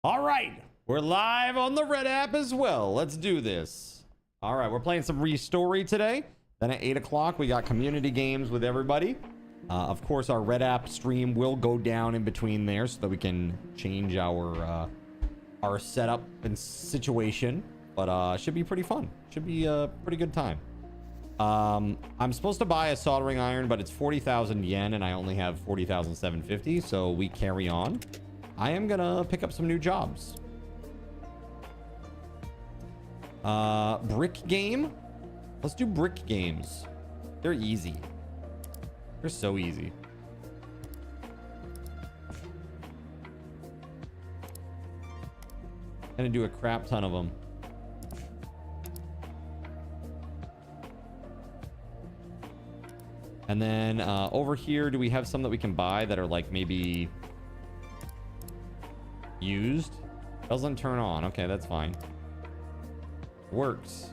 All right, we're live on the Red app as well. Let's do this. All right, we're playing some Restory today. Then at 8 o'clock, we got community games with everybody. Of course, our Red app stream will go down in between there so that we can change our setup and situation. But should be pretty fun. Should be a pretty good time. I'm supposed to buy a soldering iron, but it's 40,000 yen, and I only have 40,750, so we carry on. I am gonna pick up some new jobs. Brick game? Let's do brick games. They're easy. They're so easy. Gonna do a crap ton of them. And then over here, do we have some that we can buy that are like maybe used? Doesn't turn on. Okay, that's fine. Works.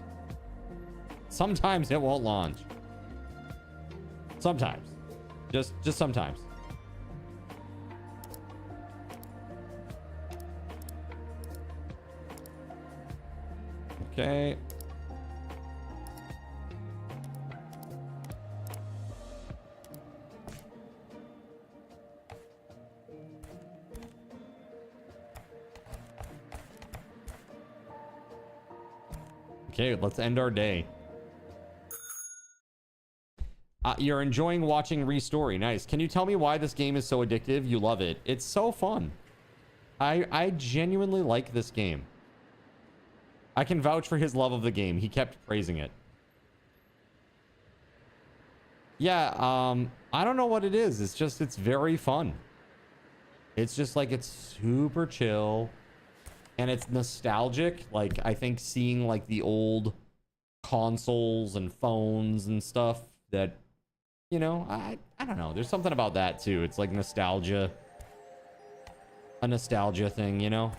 Sometimes it won't launch. Sometimes. Just sometimes. Okay. Okay, let's end our day. You're enjoying watching Restory. Nice. Can you tell me why this game is so addictive? You love it. It's so fun. I genuinely like this game. I can vouch for his love of the game. He kept praising it. Yeah, I don't know what it is. It's just, it's very fun. It's just like, it's super chill. And it's nostalgic. Like, I think seeing like the old consoles and phones and stuff that, you know, I don't know. There's something about that too. It's like nostalgia. A nostalgia thing, you know?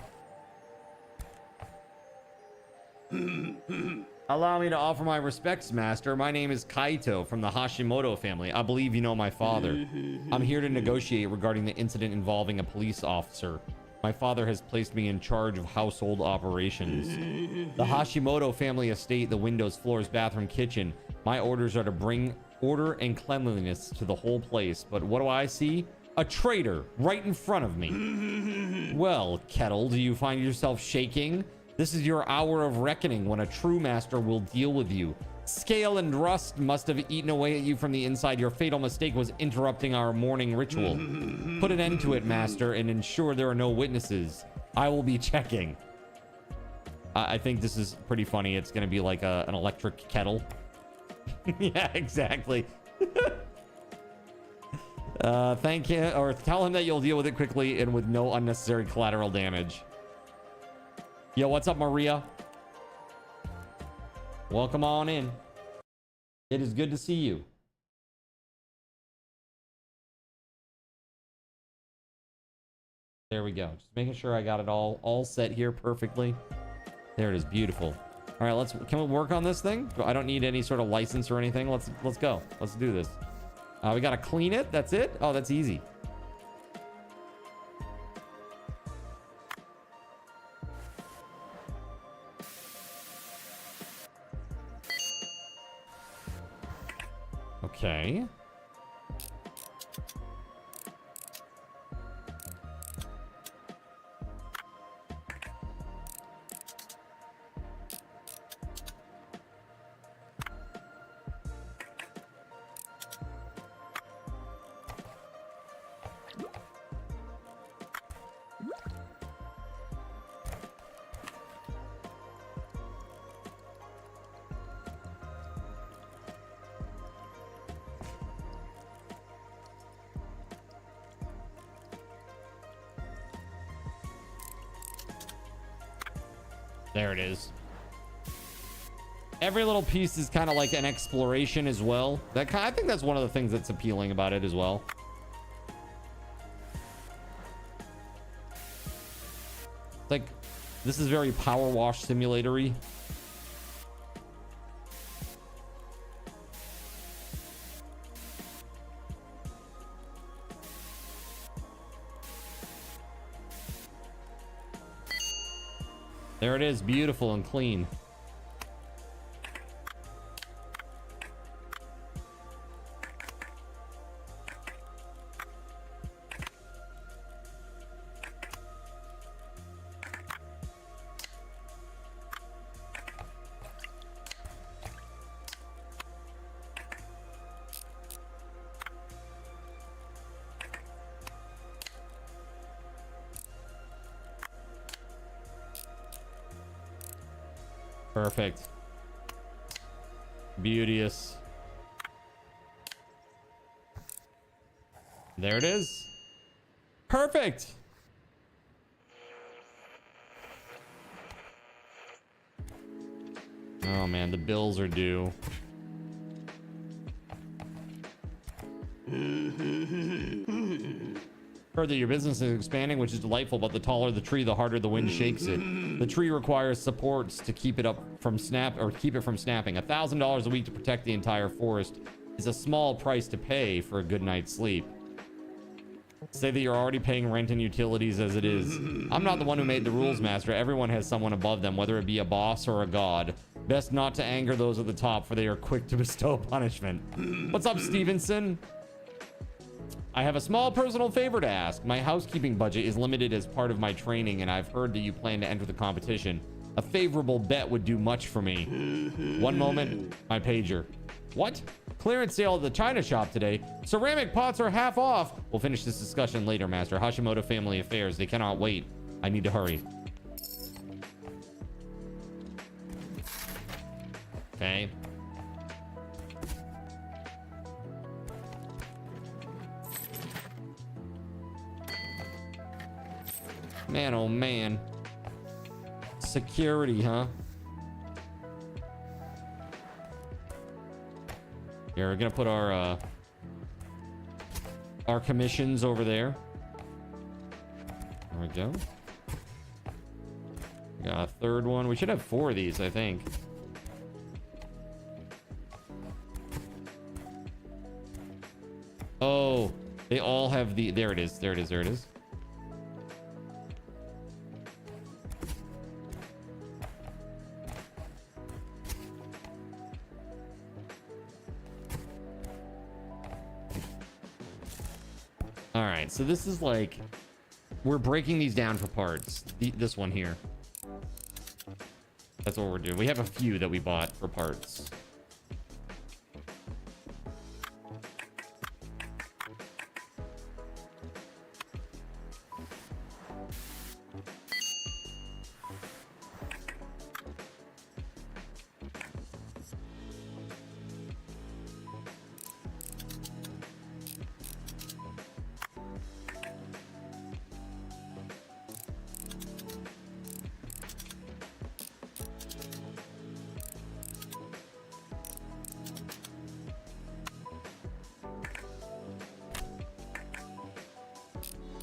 Allow me to offer my respects, Master. My name is Kaito from the Hashimoto family. I believe you know my father. I'm here to negotiate regarding the incident involving a police officer. My father has placed me in charge of household operations. The Hashimoto family estate, the windows, floors, bathroom, kitchen. My orders are to bring order and cleanliness to the whole place. But what do I see? A traitor right in front of me. Well, Kettle, do you find yourself shaking? This is your hour of reckoning when a true master will deal with you. Scale and rust must have eaten away at you from the inside. Your fatal mistake was interrupting our morning ritual. Put an end to it, Master, and ensure there are no witnesses. I will be checking. I think this is pretty funny. It's going to be like an electric kettle. Yeah, exactly. Thank you, or tell him that you'll deal with it quickly and with no unnecessary collateral damage. Yo, what's up, Maria? Welcome on in. It is good to see you. There we go. Just making sure I got it all set here perfectly. There it is. Beautiful. All right, can we work on this thing? I don't need any sort of license or anything. Let's go. Let's do this. We got to clean it. That's it. Oh, that's easy. Okay. There it is. Every little piece is kind of like an exploration as well. I think that's one of the things that's appealing about it as well. Like, this is very power wash simulator-y. There it is, beautiful and clean. Perfect. Beauteous. There it is. Perfect. Oh man, the bills are due. Heard that your business is expanding, which is delightful, but the taller the tree, the harder the wind shakes it. The tree requires supports to keep it from snapping. $1,000 a week to protect the entire forest is a small price to pay for a good night's sleep. Say that you're already paying rent and utilities as it is. I'm not the one who made the rules, master. Everyone has someone above them, whether it be a boss or a god. Best not to anger those at the top, for they are quick to bestow punishment. What's up, Stevenson? I have a small personal favor to ask. My housekeeping budget is limited as part of my training, and I've heard that you plan to enter the competition. A favorable bet would do much for me. One moment, my pager. What? Clearance sale at the China shop today. Ceramic pots are half off. We'll finish this discussion later, master. Hashimoto Family Affairs. They cannot wait. I need to hurry. Okay. Man, oh man. Security, huh? Here, we're gonna put our commissions over there. There we go. Got a third one. We should have 4 of these, I think. Oh, they all have the... There it is. There it is. There it is. All right, so this is like, we're breaking these down for parts. This one here. That's what we're doing. We have a few that we bought for parts.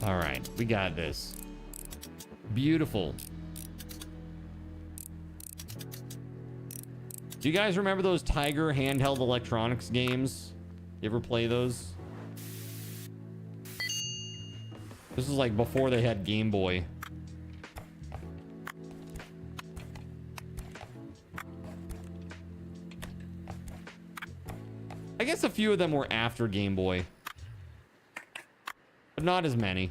All right, we got this. Beautiful. Do you guys remember those Tiger handheld electronics games? You ever play those? This is like before they had Game Boy. I guess a few of them were after Game Boy, but not as many.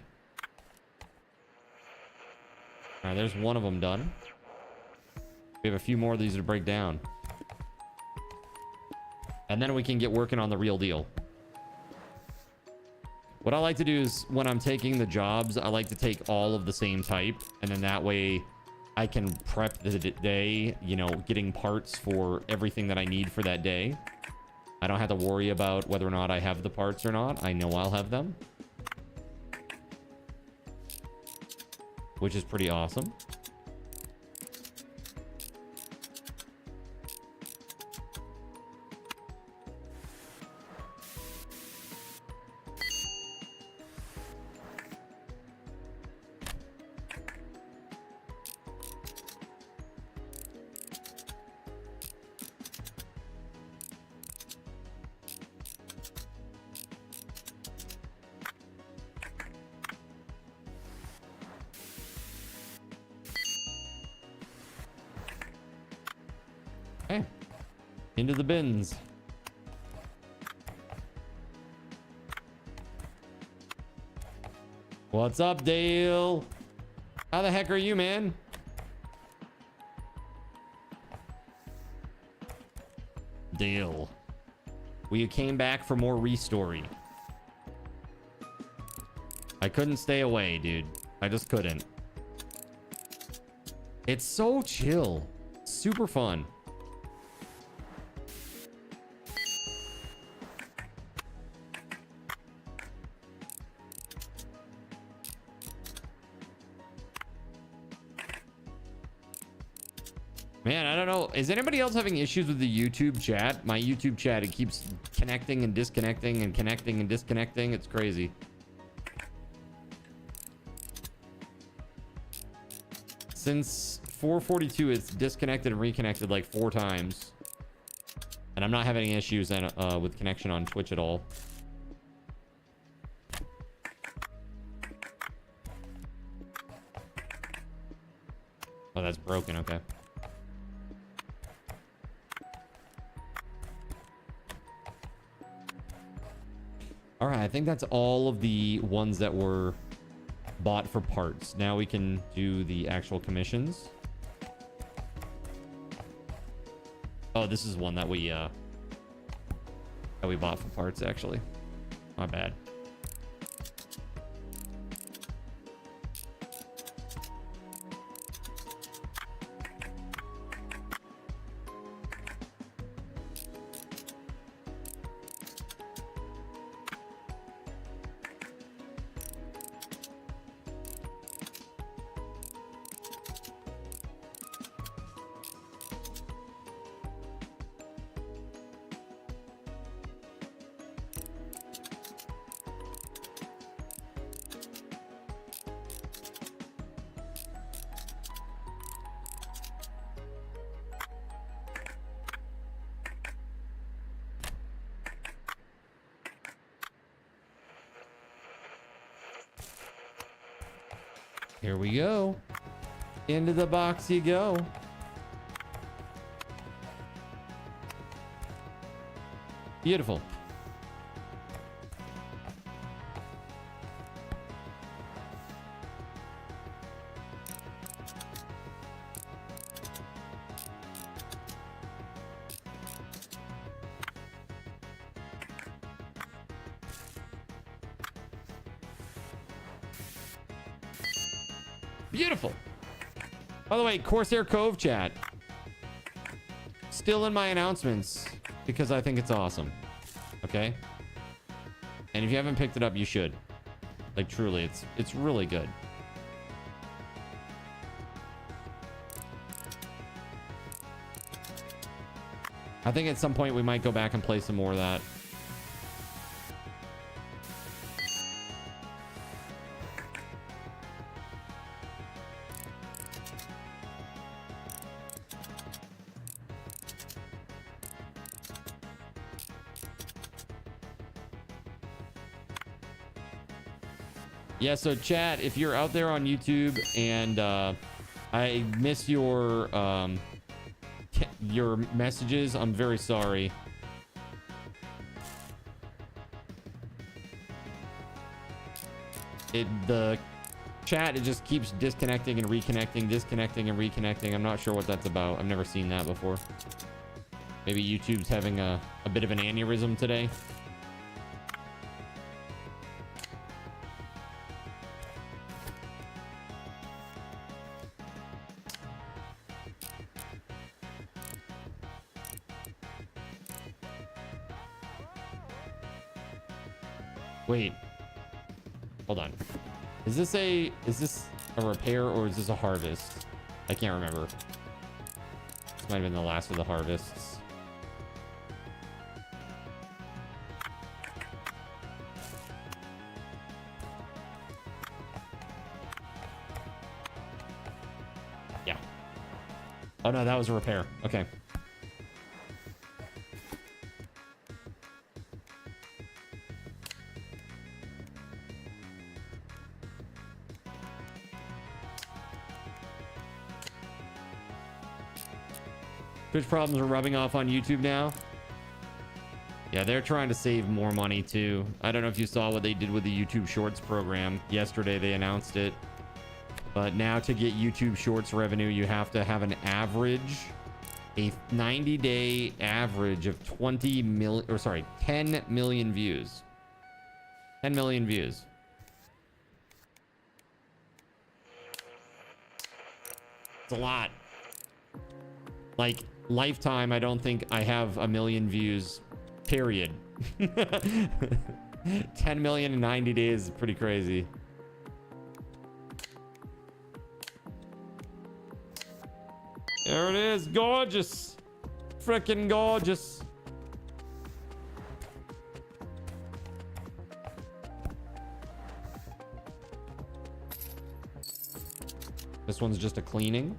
All right, there's one of them done. We have a few more of these to break down. And then we can get working on the real deal. What I like to do is when I'm taking the jobs, I like to take all of the same type. And then that way I can prep the day, you know, getting parts for everything that I need for that day. I don't have to worry about whether or not I have the parts or not. I know I'll have them, which is pretty awesome. Into the bins. What's up, Dale? How the heck are you, man? Dale. We came back for more restory. I couldn't stay away, dude. I just couldn't. It's so chill. Super fun. Man, I don't know. Is anybody else having issues with the YouTube chat? My YouTube chat, it keeps connecting and disconnecting and connecting and disconnecting. It's crazy. Since 4:42, it's disconnected and reconnected like 4 times. And I'm not having any issues with connection on Twitch at all. Oh, that's broken. Okay. All right, I think that's all of the ones that were bought for parts. Now we can do the actual commissions. Oh, this is one that we bought for parts, actually. My bad. Here we go. Into the box you go. Beautiful. Beautiful. By the way, Corsair Cove chat. Still in my announcements because I think it's awesome. Okay? And if you haven't picked it up, you should. Like, truly, it's really good. I think at some point we might go back and play some more of that. Yeah, so chat, if you're out there on YouTube and I miss your messages, I'm very sorry. The chat, it just keeps disconnecting and reconnecting, disconnecting and reconnecting. I'm not sure what that's about. I've never seen that before. Maybe YouTube's having a bit of an aneurysm today. Wait, hold on. Is this a repair or is this a harvest? I can't remember. This might have been the last of the harvests. Yeah. Oh no, that was a repair. Okay. Twitch problems are rubbing off on YouTube now. Yeah, they're trying to save more money too. I don't know if you saw what they did with the YouTube Shorts program. Yesterday they announced it. But now to get YouTube Shorts revenue, you have to have an average, a 90-day average of 10 million views. 10 million views. It's a lot. Like, lifetime, I don't think I have a million views, period. 10 million in 90 days is pretty crazy. There it is. Gorgeous. Freaking gorgeous. This one's just a cleaning.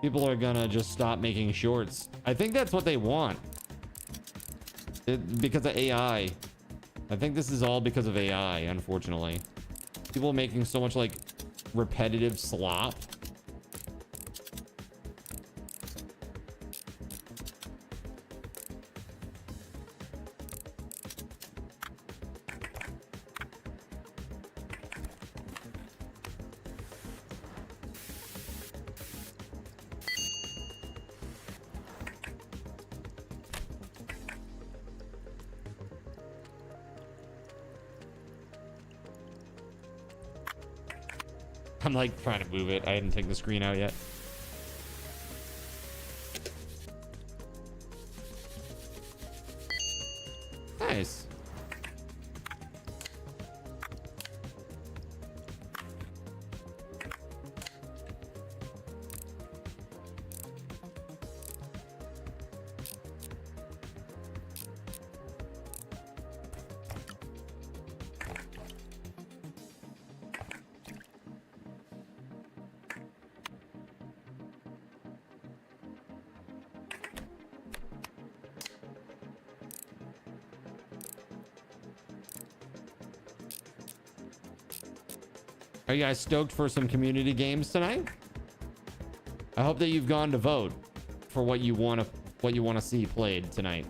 People are gonna just stop making shorts. I think that's what they want. Because of AI. I think this is all because of AI, unfortunately. People are making so much like repetitive slop. I'm like trying to move it. I hadn't taken the screen out yet. Nice. Are you guys stoked for some community games tonight? I hope that you've gone to vote for what you want to see played tonight.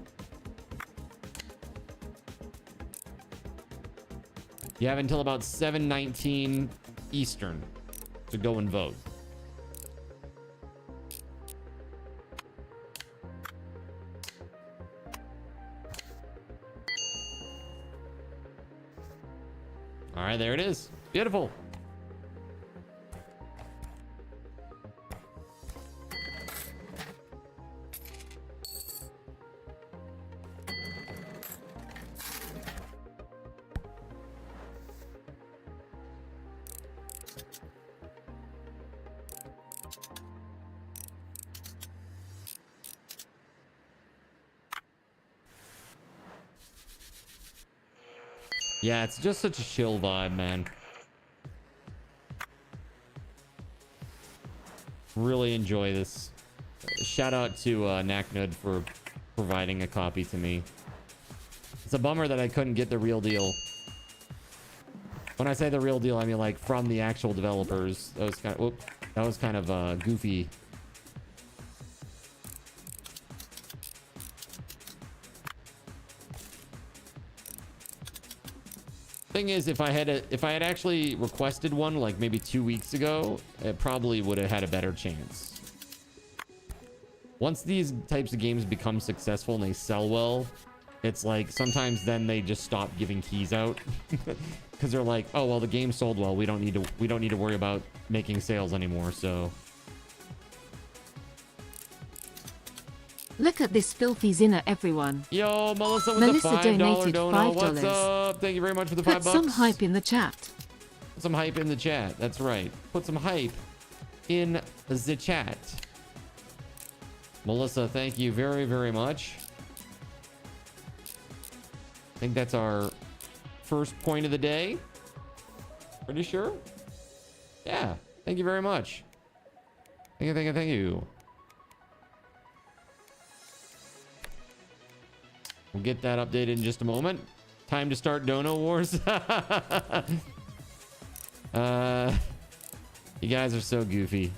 You have until about 7:19 Eastern to go and vote. All right, there it is. Beautiful. Yeah, it's just such a chill vibe, man. Really enjoy this. Shout out to Knacknud for providing a copy to me. It's a bummer that I couldn't get the real deal. When I say the real deal, I mean like from the actual developers. That was kind of goofy. Thing is, if I had actually requested one like maybe 2 weeks ago, it probably would have had a better chance. Once these types of games become successful and they sell well, it's like sometimes then they just stop giving keys out because they're like, oh well, the game sold well. We don't need to worry about making sales anymore. So. Look at this filthy zinner, everyone. Yo, Melissa with the $5 donated dono. $5. What's up? Thank you very much for the $5. Put some hype in the chat. Put some hype in the chat. That's right. Put some hype in the chat. Melissa, thank you very, very much. I think that's our first point of the day. Pretty sure? Yeah. Thank you very much. Thank you, thank you, thank you. We'll get that updated in just a moment. Time to start Dono Wars. You guys are so goofy.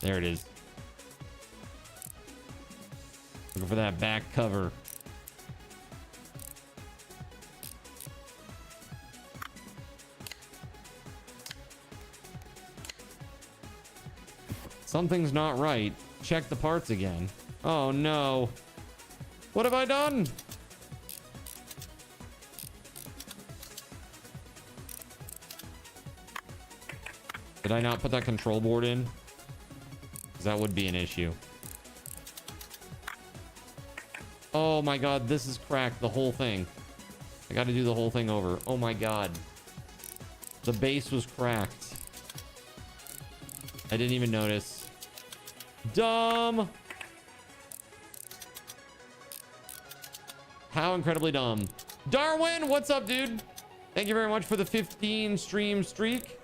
There it is. Looking for that back cover. Something's not right. Check the parts again. Oh no. What have I done? Did I not put that control board in? Because that would be an issue. Oh my god, this is cracked. The whole thing. I got to do the whole thing over. Oh my god. The base was cracked. I didn't even notice. Dumb. How incredibly dumb. Darwin, what's up, dude? Thank you very much for the 15 stream streak.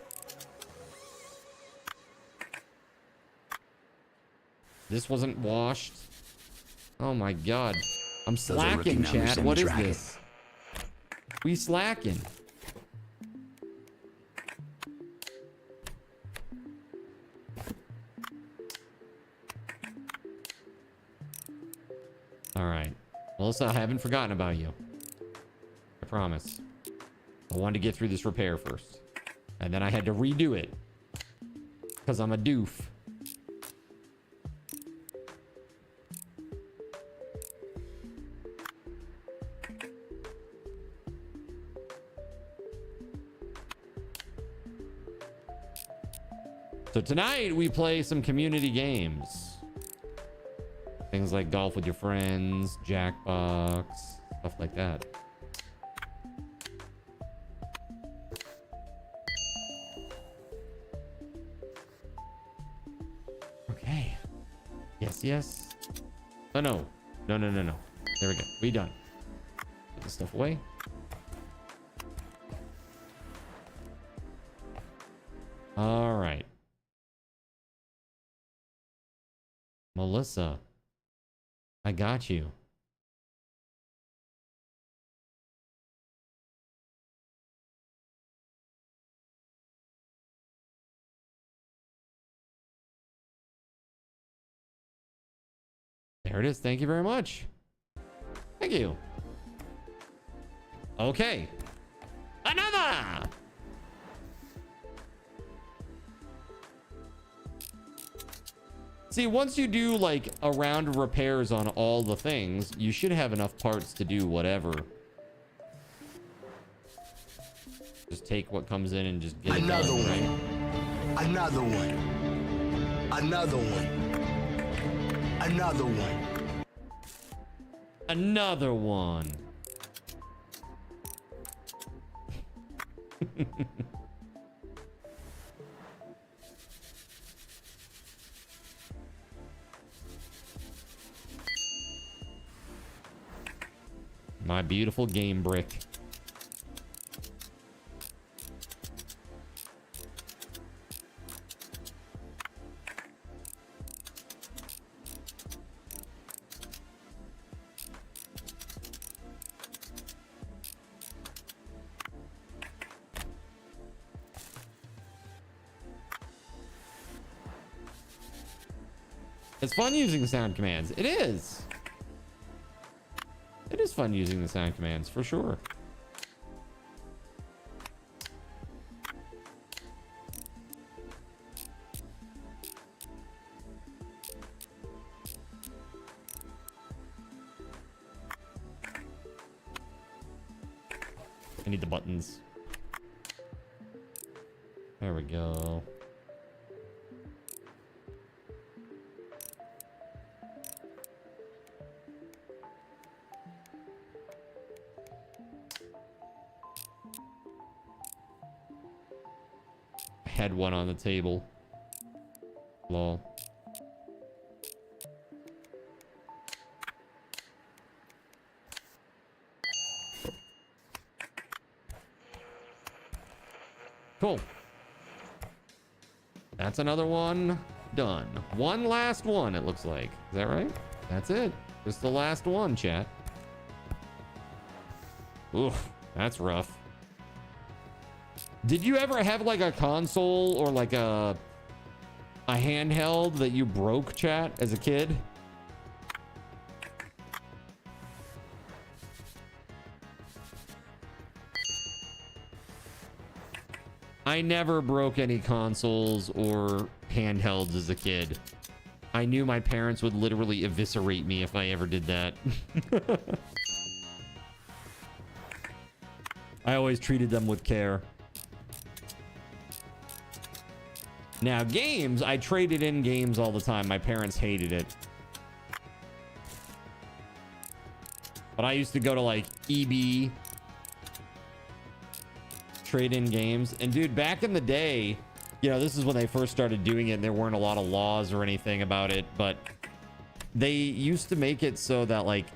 This wasn't washed. Oh my god. I'm slacking, chat. What is this? We slacking. All right. Melissa, I haven't forgotten about you. I promise. I wanted to get through this repair first. And then I had to redo it. Because I'm a doof. So tonight we play some community games. Things like golf with your friends, Jackbox, stuff like that. Okay. Yes, yes. Oh, no. No, no, no, no. There we go. We done. Put this stuff away. All right. Melissa, I got you. There it is. Thank you very much. Thank you. Okay. Another. See, once you do like a round of repairs on all the things, you should have enough parts to do whatever. Just take what comes in and just get it done, right? Another one. Another one. Another one. Another one. My beautiful game brick. It's fun using sound commands. It is. It is fun using the sound commands for sure. I need the buttons. There we go. head one on the table. Lol. Cool. That's another one done. One last one, it looks like. Is that right? That's it. Just the last one, chat. Oof, that's rough. Did you ever have like a console or like a handheld that you broke, chat, as a kid? I never broke any consoles or handhelds as a kid. I knew my parents would literally eviscerate me if I ever did that. I always treated them with care. Now, games, I traded in games all the time. My parents hated it. But I used to go to like EB, trade in games. And dude, back in the day, you know, this is when they first started doing it and there weren't a lot of laws or anything about it, but they used to make it so that like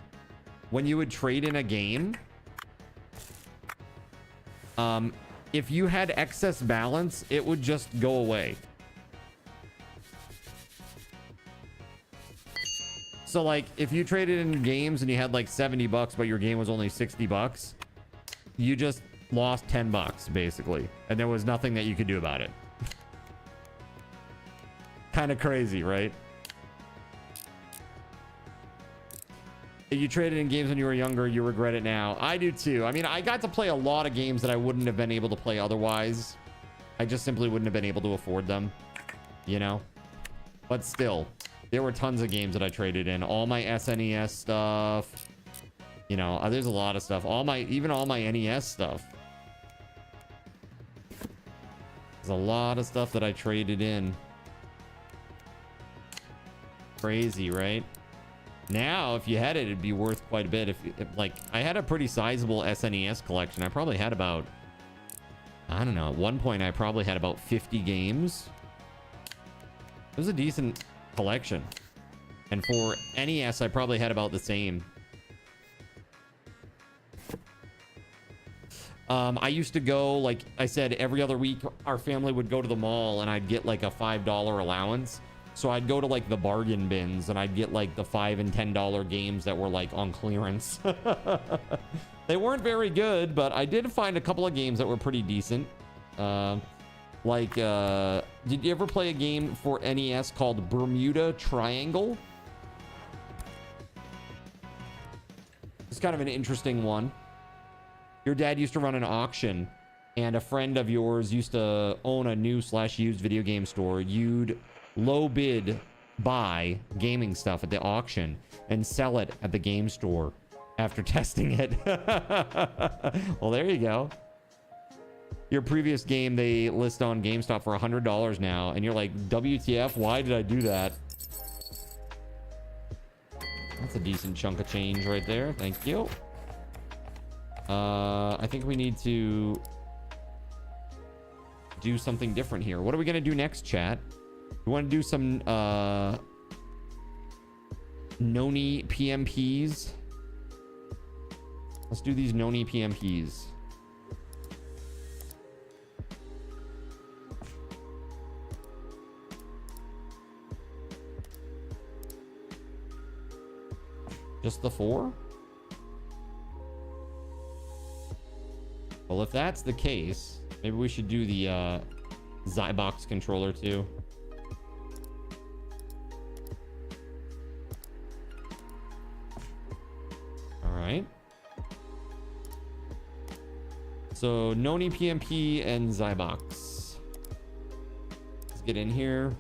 when you would trade in a game, if you had excess balance, it would just go away. So like if you traded in games and you had like $70, but your game was only $60, you just lost $10 basically. And there was nothing that you could do about it. Kind of crazy, right? If you traded in games when you were younger, you regret it now. I do too. I mean, I got to play a lot of games that I wouldn't have been able to play otherwise. I just simply wouldn't have been able to afford them, you know? But still, there were tons of games that I traded in. All my SNES stuff, you know, there's a lot of stuff. Even all my NES stuff. There's a lot of stuff that I traded in. Crazy, right? Now, if you had it, it'd be worth quite a bit. If like, I had a pretty sizable SNES collection. I probably had about, I don't know, at one point I probably had about 50 games. It was a decent collection. And for NES, I probably had about the same. I used to go, like I said, every other week, our family would go to the mall and I'd get like a $5 allowance. So I'd go to like the bargain bins and I'd get like the $5 and $10 games that were like on clearance. They weren't very good, but I did find a couple of games that were pretty decent. Did you ever play a game for NES called Bermuda Triangle? It's kind of an interesting one. Your dad used to run an auction and a friend of yours used to own a new/used video game store. You'd low bid buy gaming stuff at the auction and sell it at the game store after testing it. Well, there you go. Your previous game they list on GameStop for $100 now, and you're like, WTF, why did I do that? That's a decent chunk of change right there. Thank you. I think we need to do something different here. What are we gonna do next, chat? We want to do some Noni PMPs. Let's do these Noni PMPs. Just the 4? Well, if that's the case, maybe we should do the Zybox controller too. Right. So Noni PMP and Zybox. Let's get in here.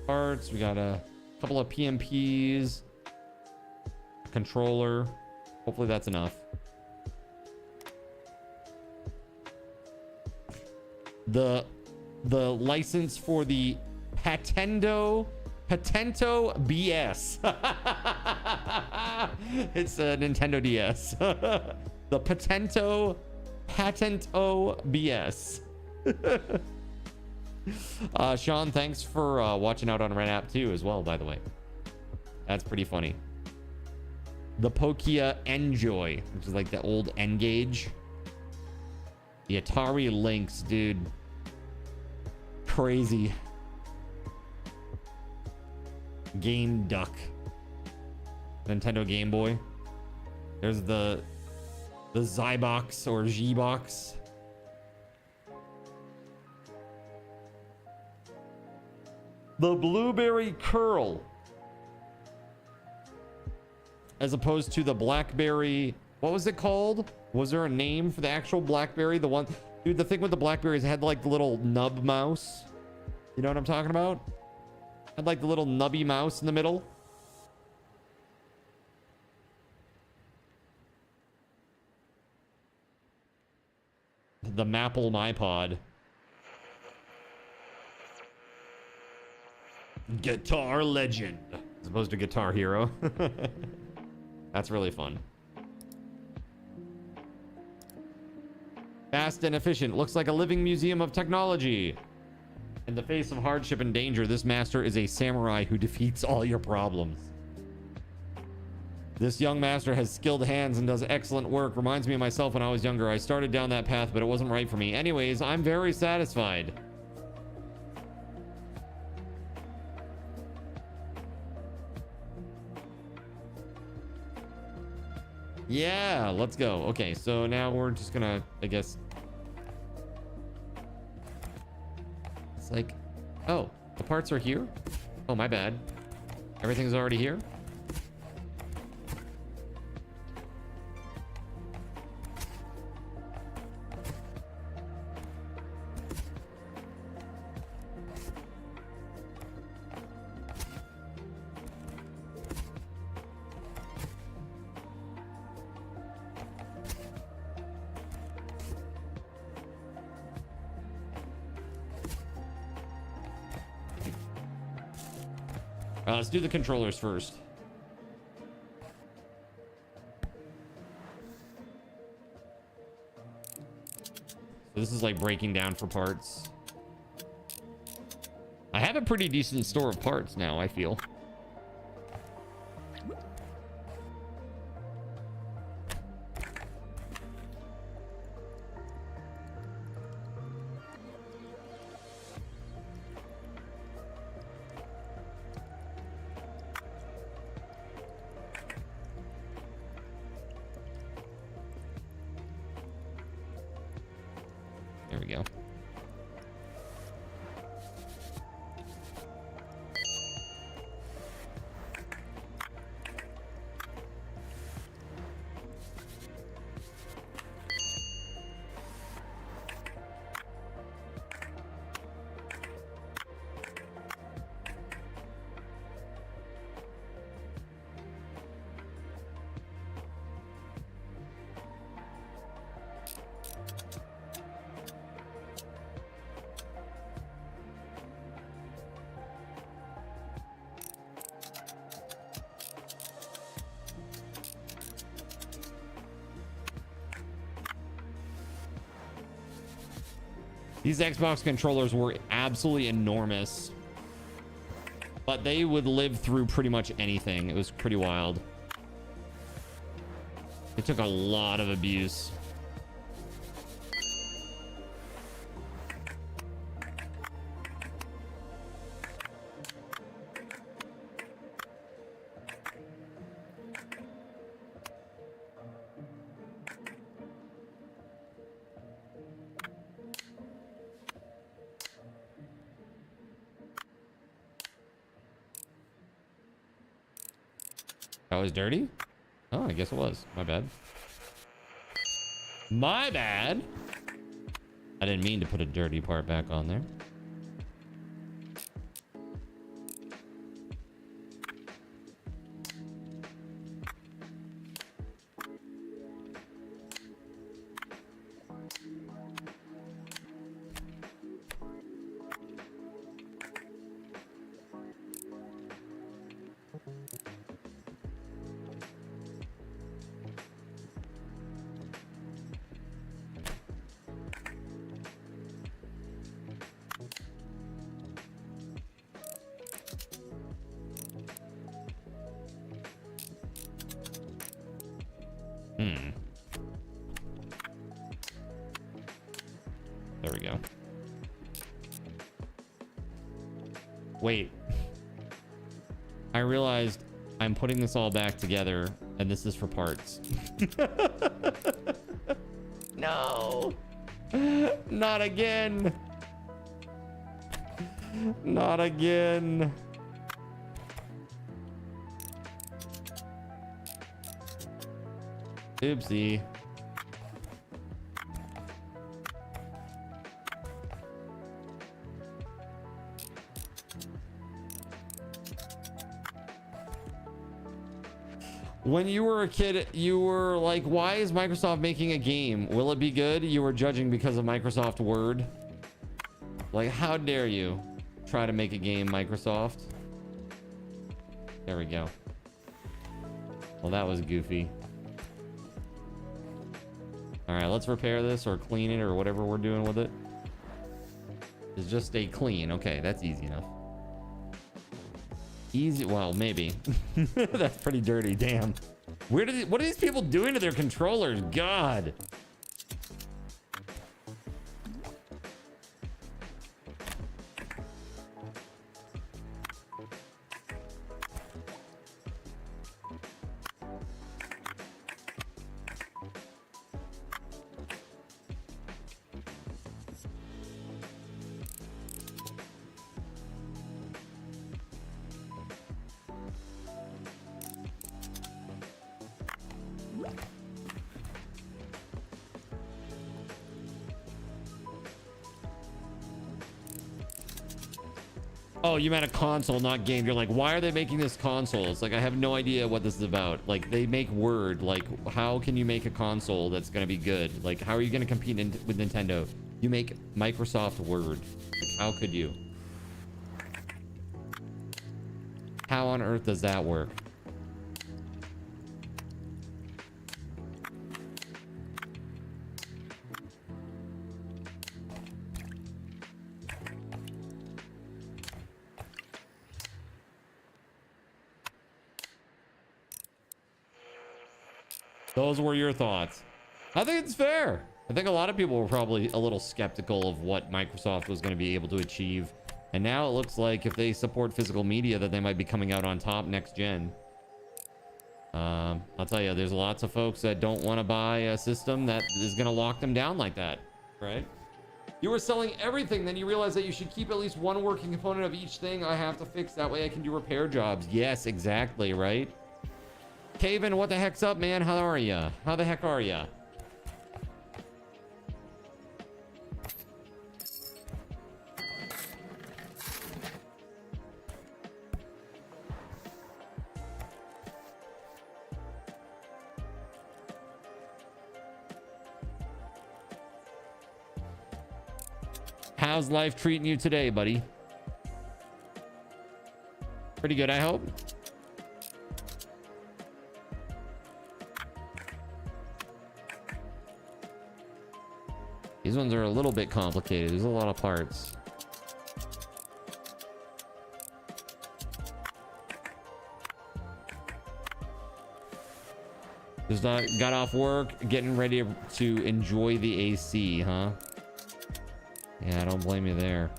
parts. We got a couple of PMPs, controller. Hopefully that's enough. The license for the Patento BS. It's a Nintendo DS. The Patento BS. Sean, thanks for watching out on Red App too as well, by the way. That's pretty funny. The Pokia Enjoy, which is like the old N-Gauge. The Atari Lynx, dude. Crazy. Game Duck. Nintendo Game Boy. There's the Zybox or G-Box. The Blueberry Curl. As opposed to the Blackberry. What was it called? Was there a name for the actual Blackberry? The one, dude, the thing with the Blackberries had like the little nub mouse. You know what I'm talking about? Had like the little nubby mouse in the middle. The Maple MyPod. Guitar Legend. As opposed to Guitar Hero. That's really fun. Fast and efficient. Looks like a living museum of technology. In the face of hardship and danger, this master is a samurai who defeats all your problems. This young master has skilled hands and does excellent work. Reminds me of myself when I was younger. I started down that path, but it wasn't right for me. Anyways, I'm very satisfied. Yeah, let's go. Okay, so now we're just gonna, I guess... It's like... Oh, the parts are here? Oh, my bad. Everything's already here? Let's do the controllers first. So this is like breaking down for parts. I have a pretty decent store of parts now, I feel. There we go. These Xbox controllers were absolutely enormous, but they would live through pretty much anything. It was pretty wild. It took a lot of abuse. That was dirty? Oh, I guess it was. My bad. My bad. I didn't mean to put a dirty part back on there. There we go. Wait. I realized I'm putting this all back together, and this is for parts. No! Not again! Not again! Oopsie. When you were a kid, you were like, why is Microsoft making a game? Will it be good? You were judging because of Microsoft Word. Like, how dare you try to make a game, Microsoft? There we go. Well, that was goofy. All right, let's repair this or clean it or whatever we're doing with it. It's just stay clean. Okay, that's easy enough. Easy, well, maybe. That's pretty dirty, damn. What are these people doing to their controllers? God. Oh, you meant a console, not game. You're like, why are they making this console? It's like, I have no idea what this is about. Like, they make Word. Like, how can you make a console that's going to be good? Like, how are you going to compete with Nintendo? You make Microsoft Word. Like, how could you? How on earth does that work? Those were your thoughts. I think it's fair. I think a lot of people were probably a little skeptical of what Microsoft was going to be able to achieve. And now it looks like if they support physical media that they might be coming out on top next gen. I'll tell you, there's lots of folks that don't want to buy a system that is going to lock them down like that, right? You were selling everything, then you realize that you should keep at least one working component of each thing I have to fix. That way I can do repair jobs. Yes, exactly, right? Caven, what the heck's up, man? How are ya? How the heck are ya? How's life treating you today, buddy? Pretty good, I hope. These ones are a little bit complicated. There's a lot of parts. Just got off work, getting ready to enjoy the AC, huh? Yeah, I don't blame you there.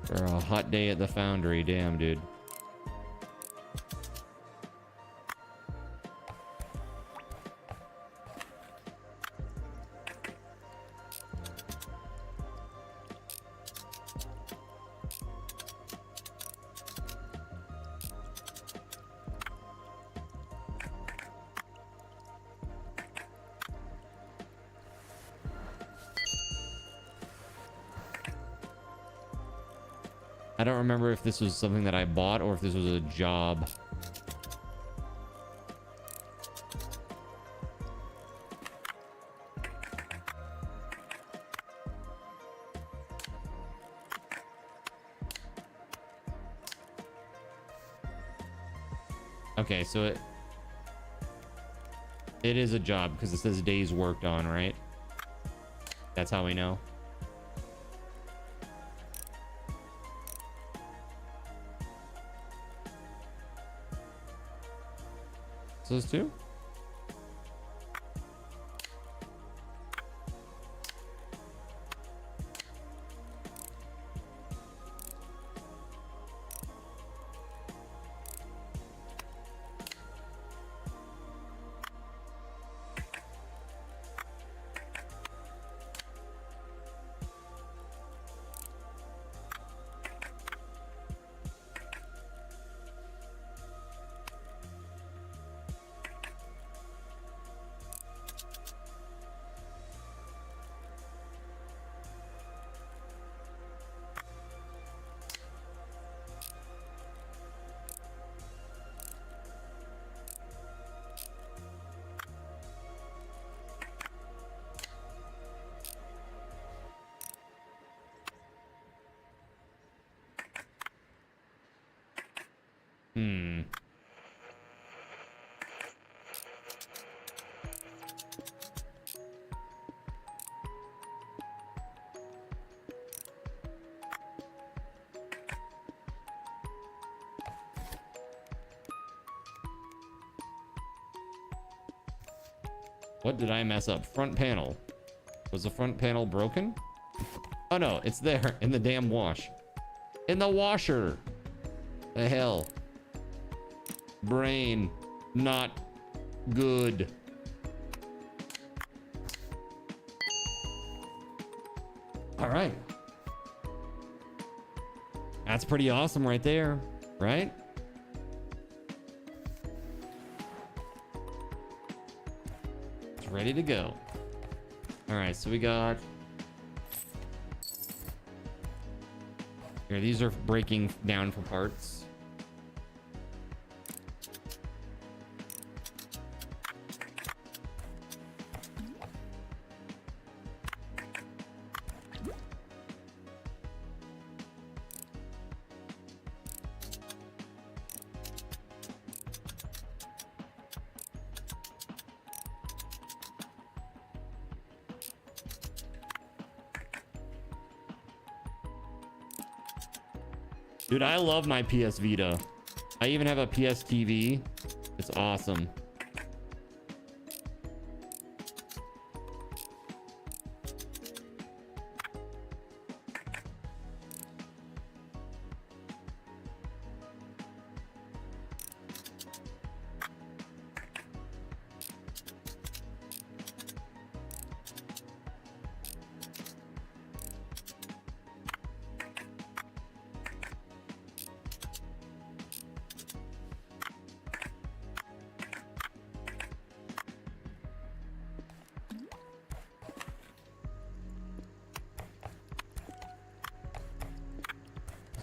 For a hot day at the foundry, damn, dude. I don't remember if this was something that I bought or if this was a job. Okay, so it is a job because it says days worked on, right? That's how we know. Those two? Hmm. What did I mess up? Front panel. Was the front panel broken? Oh no, it's there in the damn wash. In the washer. The hell. Brain. Not good. All right. That's pretty awesome right there, right? It's ready to go. All right, so we got... Here, these are breaking down for parts. Dude, I love my PS Vita. I even have a PS TV. It's awesome.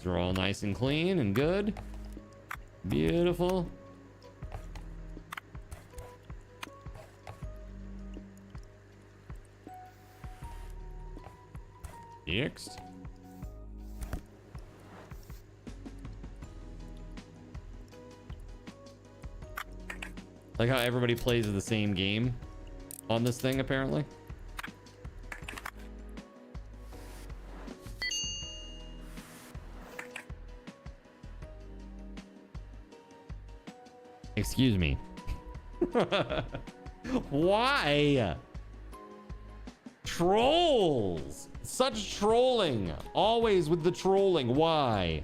They're all nice and clean and good. Beautiful. Next. Like how everybody plays the same game on this thing, apparently. Excuse me. Why? Trolls! Such trolling! Always with the trolling. Why?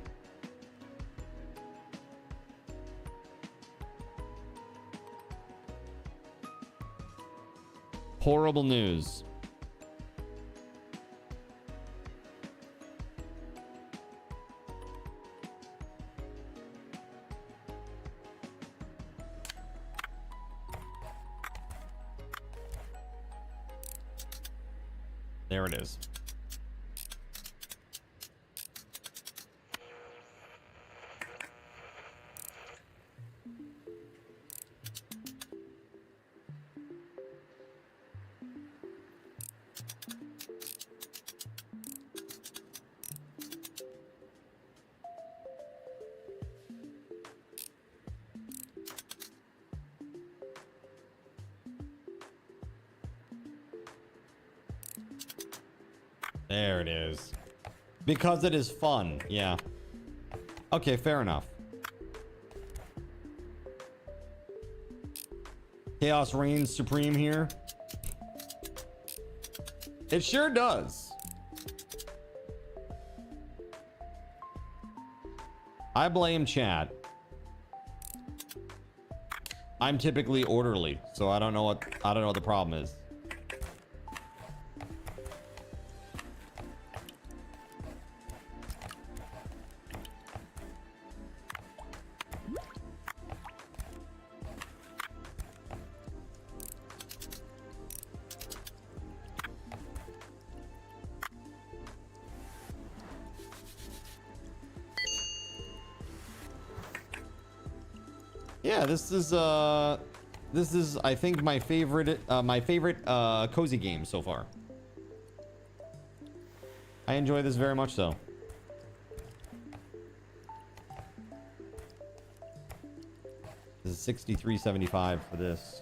Horrible news. There it is. There it is. Because it is fun. Yeah. Okay, fair enough. Chaos reigns supreme here. It sure does. I blame chat. I'm typically orderly, so I don't know what the problem is. Yeah, this is I think my favorite cozy game so far. I enjoy this very much so. This is $63.75 for this.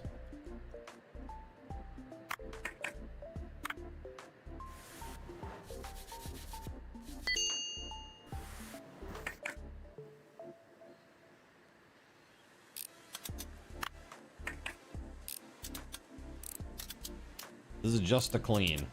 This is just a clean.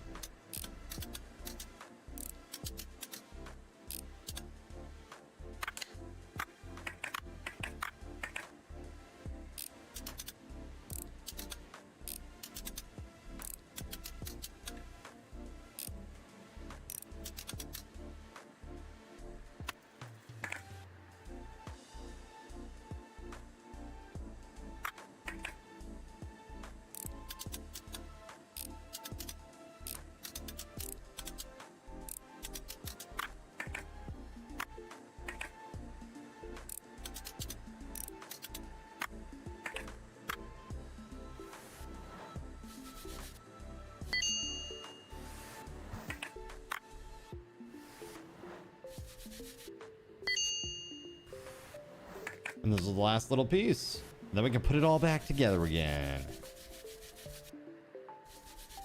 And this is the last little piece. Then we can put it all back together again.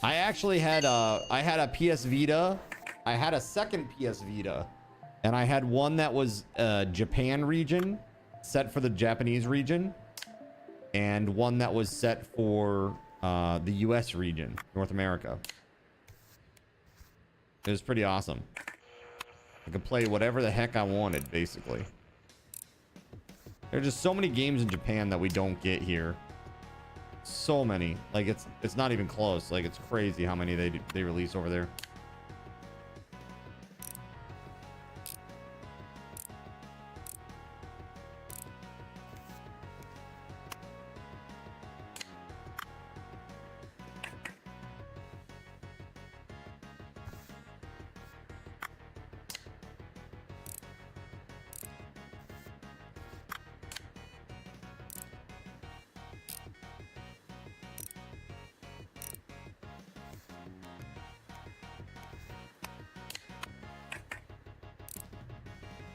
I actually had I had a PS Vita. I had a second PS Vita. And I had one that was Japan region, set for the Japanese region. And one that was set for the US region, North America. It was pretty awesome. I could play whatever the heck I wanted, basically. There are just so many games in Japan that we don't get here. So many. Like, it's not even close. Like, it's crazy how many they release over there.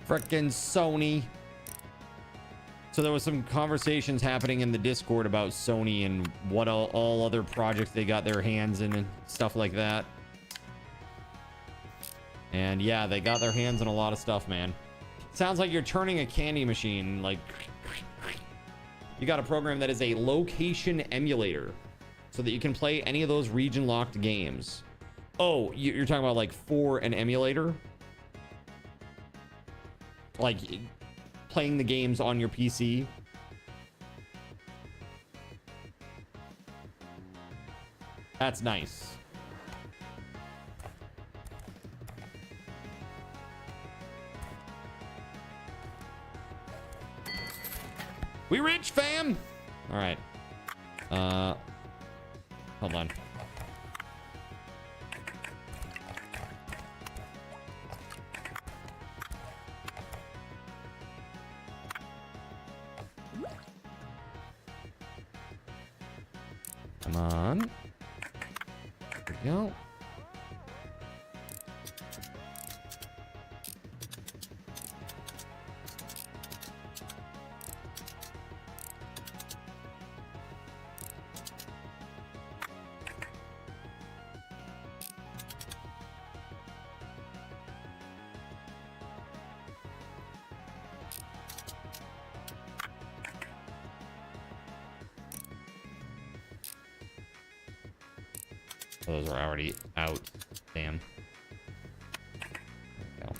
Frickin' Sony. So there was some conversations happening in the Discord about Sony and what all other projects they got their hands in and stuff like that. And yeah, they got their hands in a lot of stuff, man. Sounds like you're turning a candy machine. Like, you got a program that is a location emulator so that you can play any of those region locked games. Oh, you're talking about like for an emulator? Like playing the games on your PC. That's nice. We rich, fam. All right. Hold on. Come on. There we go. Those are already out. Damn. There we go.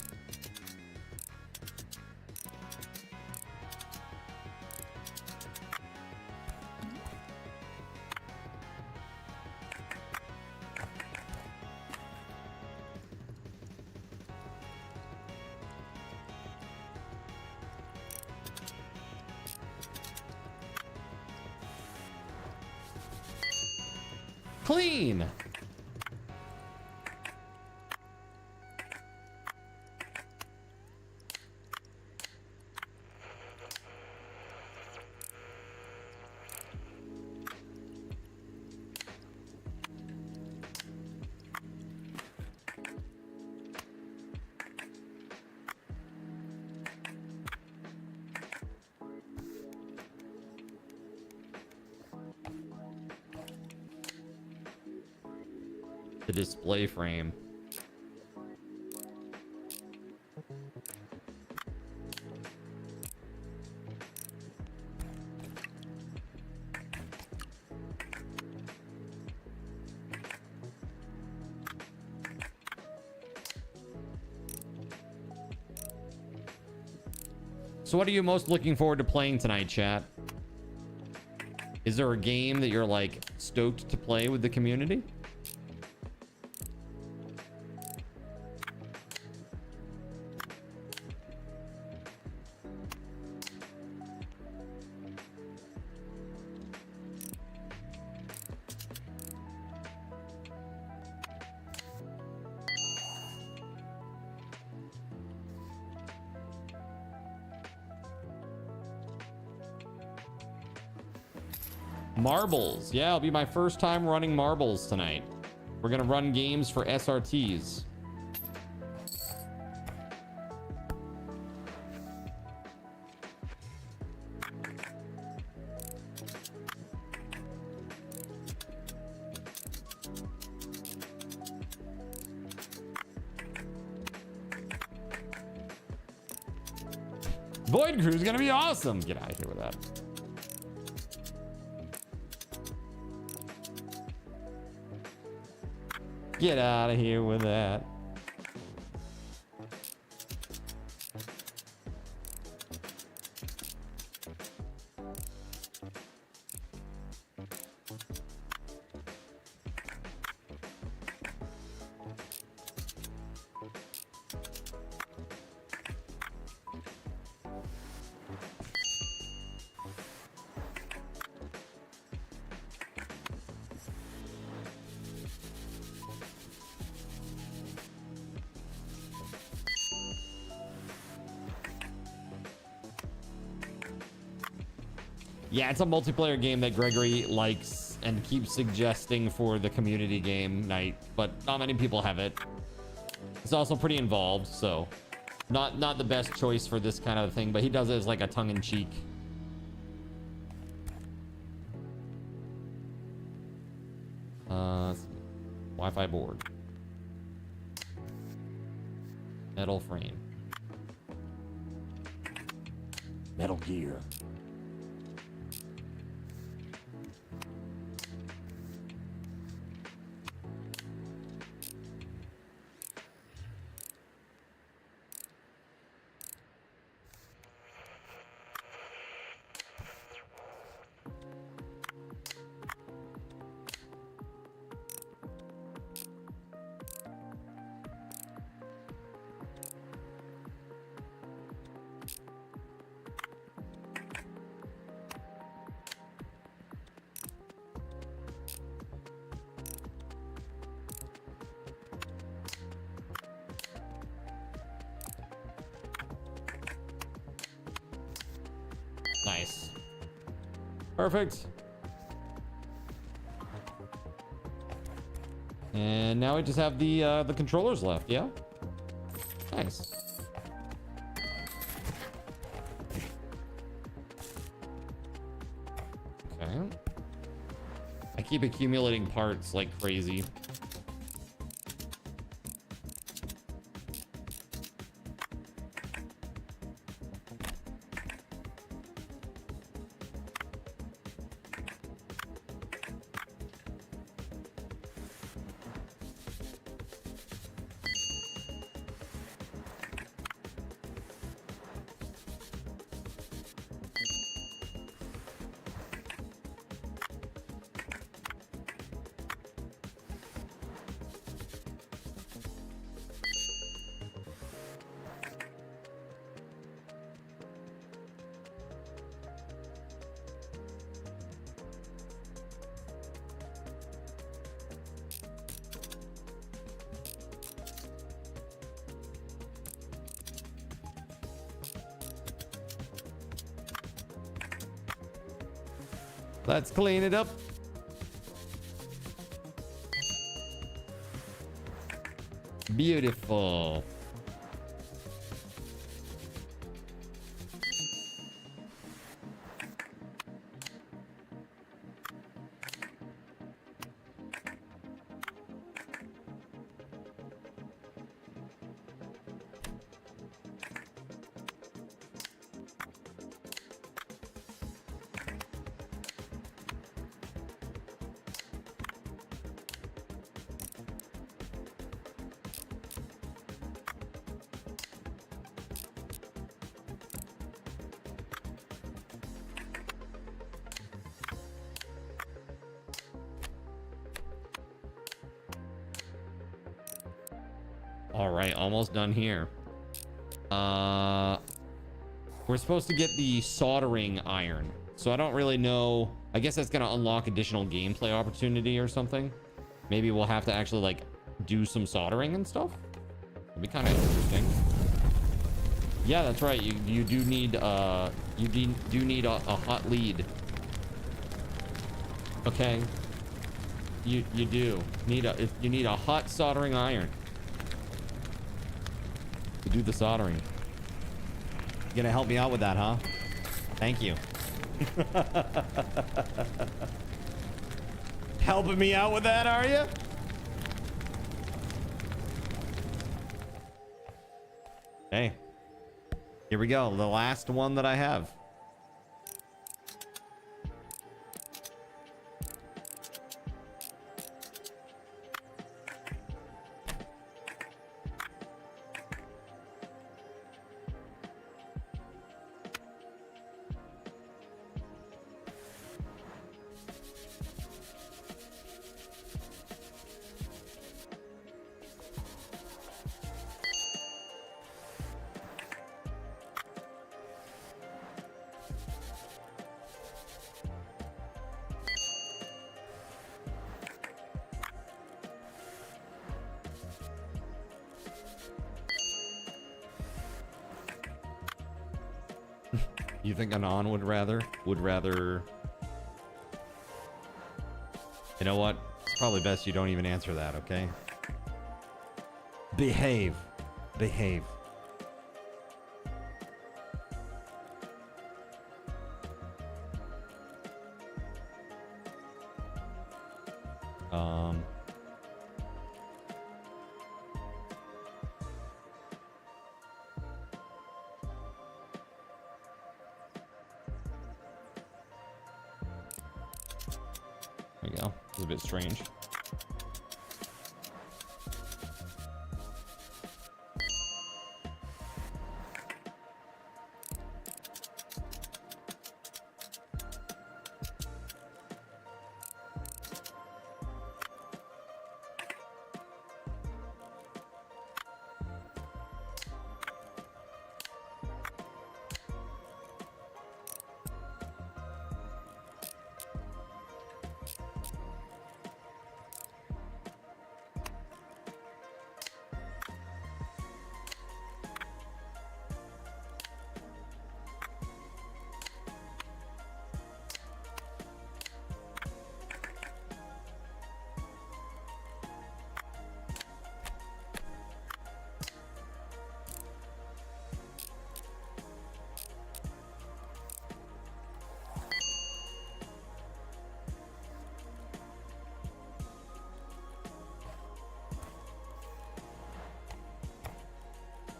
Clean. The display frame. So what are you most looking forward to playing tonight, chat? Is there a game that you're like stoked to play with the community? Marbles. Yeah, it'll be my first time running marbles tonight. We're gonna run games for SRTs. Void Crew's gonna be awesome. Get out of here with that. Get out of here with that. Yeah, it's a multiplayer game that Gregory likes and keeps suggesting for the community game night, but not many people have it. It's also pretty involved, so not the best choice for this kind of thing, but he does it as like a tongue-in-cheek. Wi-Fi board. Metal frame. Metal Gear. Nice. Perfect. And now we just have the controllers left, yeah? Nice. Okay. I keep accumulating parts like crazy. Let's clean it up. Beautiful. All right, almost done here. We're supposed to get the soldering iron. So I don't really know. I guess that's going to unlock additional gameplay opportunity or something. Maybe we'll have to actually like do some soldering and stuff. It'd be kind of interesting. Yeah, that's right. You do need a hot lead. Okay. You do need a hot soldering iron to do the soldering. You gonna help me out with that, huh? Thank you. Helping me out with that, are you? Hey, here we go. The last one that I have. You think Anon would rather? You know what? It's probably best you don't even answer that, okay? Behave. Behave. There you go. It's a bit strange.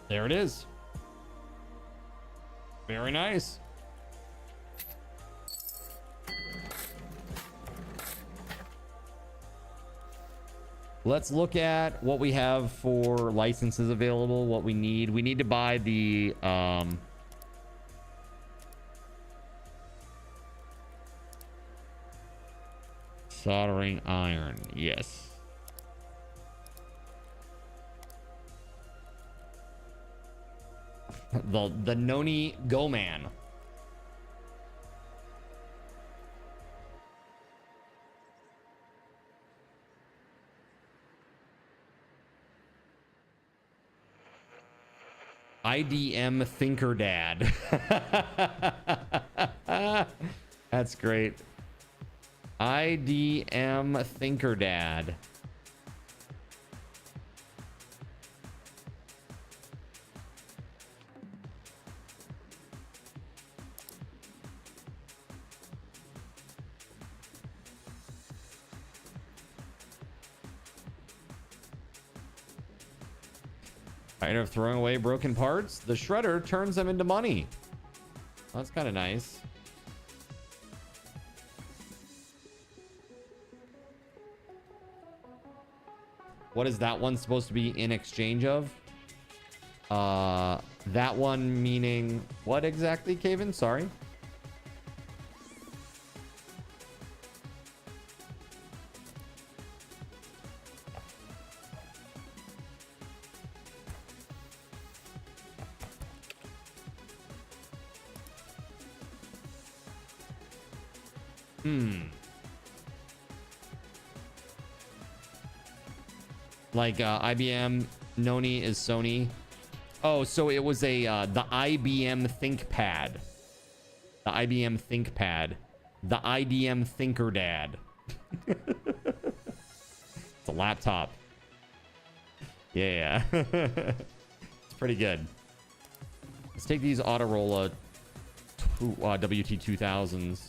There it is. Very nice. Let's look at what we have for licenses available, what we need. We need to buy the soldering iron. Yes. The Noni Goman. IDM Thinker Dad. That's great. IDM Thinker Dad. Tired of throwing away broken parts? The shredder turns them into money. Well, that's kind of nice. What is that one supposed to be in exchange of? That one meaning what exactly, Caven? Sorry. Like IBM, Noni is Sony. Oh, so it was a the IBM ThinkPad. The IBM ThinkPad. The IDM ThinkerDad. It's a laptop. Yeah. It's pretty good. Let's take these Autorola WT2000s.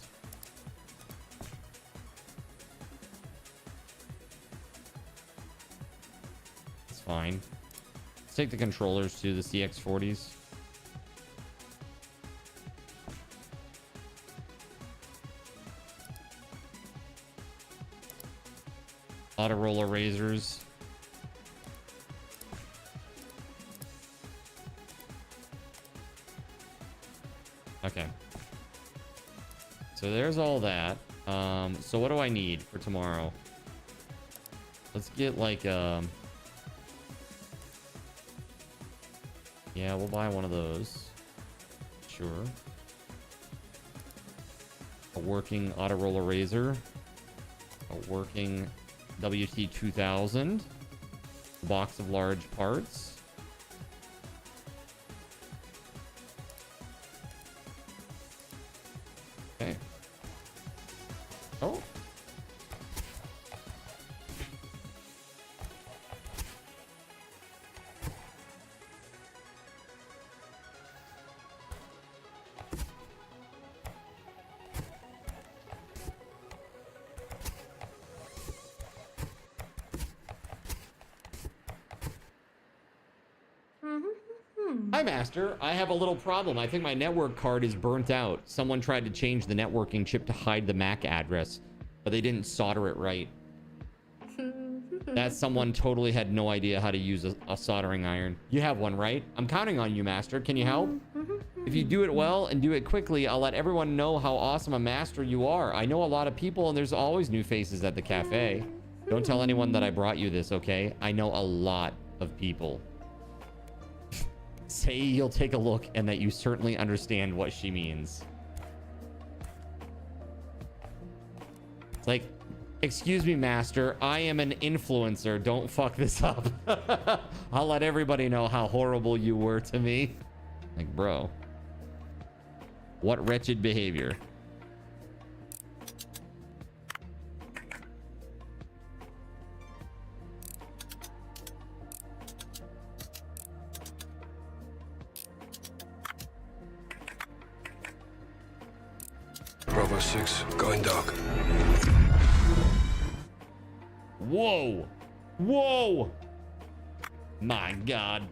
It's fine. Let's take the controllers to the CX40s. Autorola razors. Okay. So there's all that. So what do I need for tomorrow? Let's get like yeah, we'll buy one of those. Sure. A working Autorola razor. A working WT2000. A box of large parts. Okay. Oh. Hi, Master. I have a little problem. I think my network card is burnt out. Someone tried to change the networking chip to hide the MAC address, but they didn't solder it right. That someone totally had no idea how to use a soldering iron. You have one, right? I'm counting on you, Master. Can you help? If you do it well and do it quickly, I'll let everyone know how awesome a master you are. I know a lot of people, and there's always new faces at the cafe. Don't tell anyone that I brought you this, okay? I know a lot of people. Say you'll take a look and that you certainly understand what she means. It's like, excuse me, Master. I am an influencer. Don't fuck this up. I'll let everybody know how horrible you were to me. Like, bro. What wretched behavior. Bravo 6, going dark. Whoa. Whoa. My God.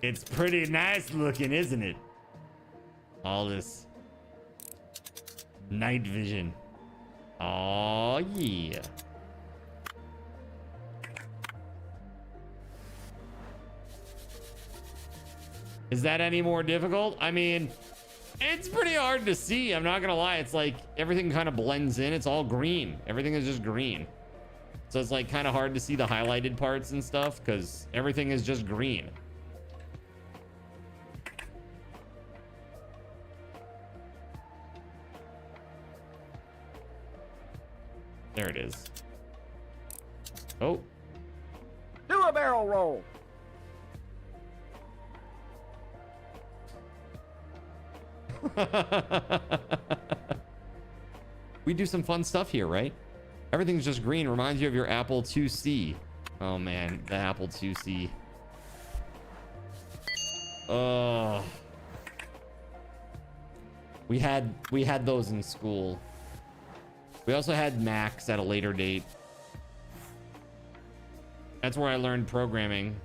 It's pretty nice looking, isn't it? All this night vision. Oh, yeah. Is that any more difficult? I mean, it's pretty hard to see. I'm not gonna lie. It's like everything kind of blends in. It's all green. Everything is just green. So it's like kind of hard to see the highlighted parts and stuff because everything is just green. There it is. Oh. Do a barrel roll. We do some fun stuff here, right? Everything's just green. Reminds you of your Apple IIc. Oh man, the Apple IIc. Oh. We had those in school. We also had Macs at a later date. That's where I learned programming.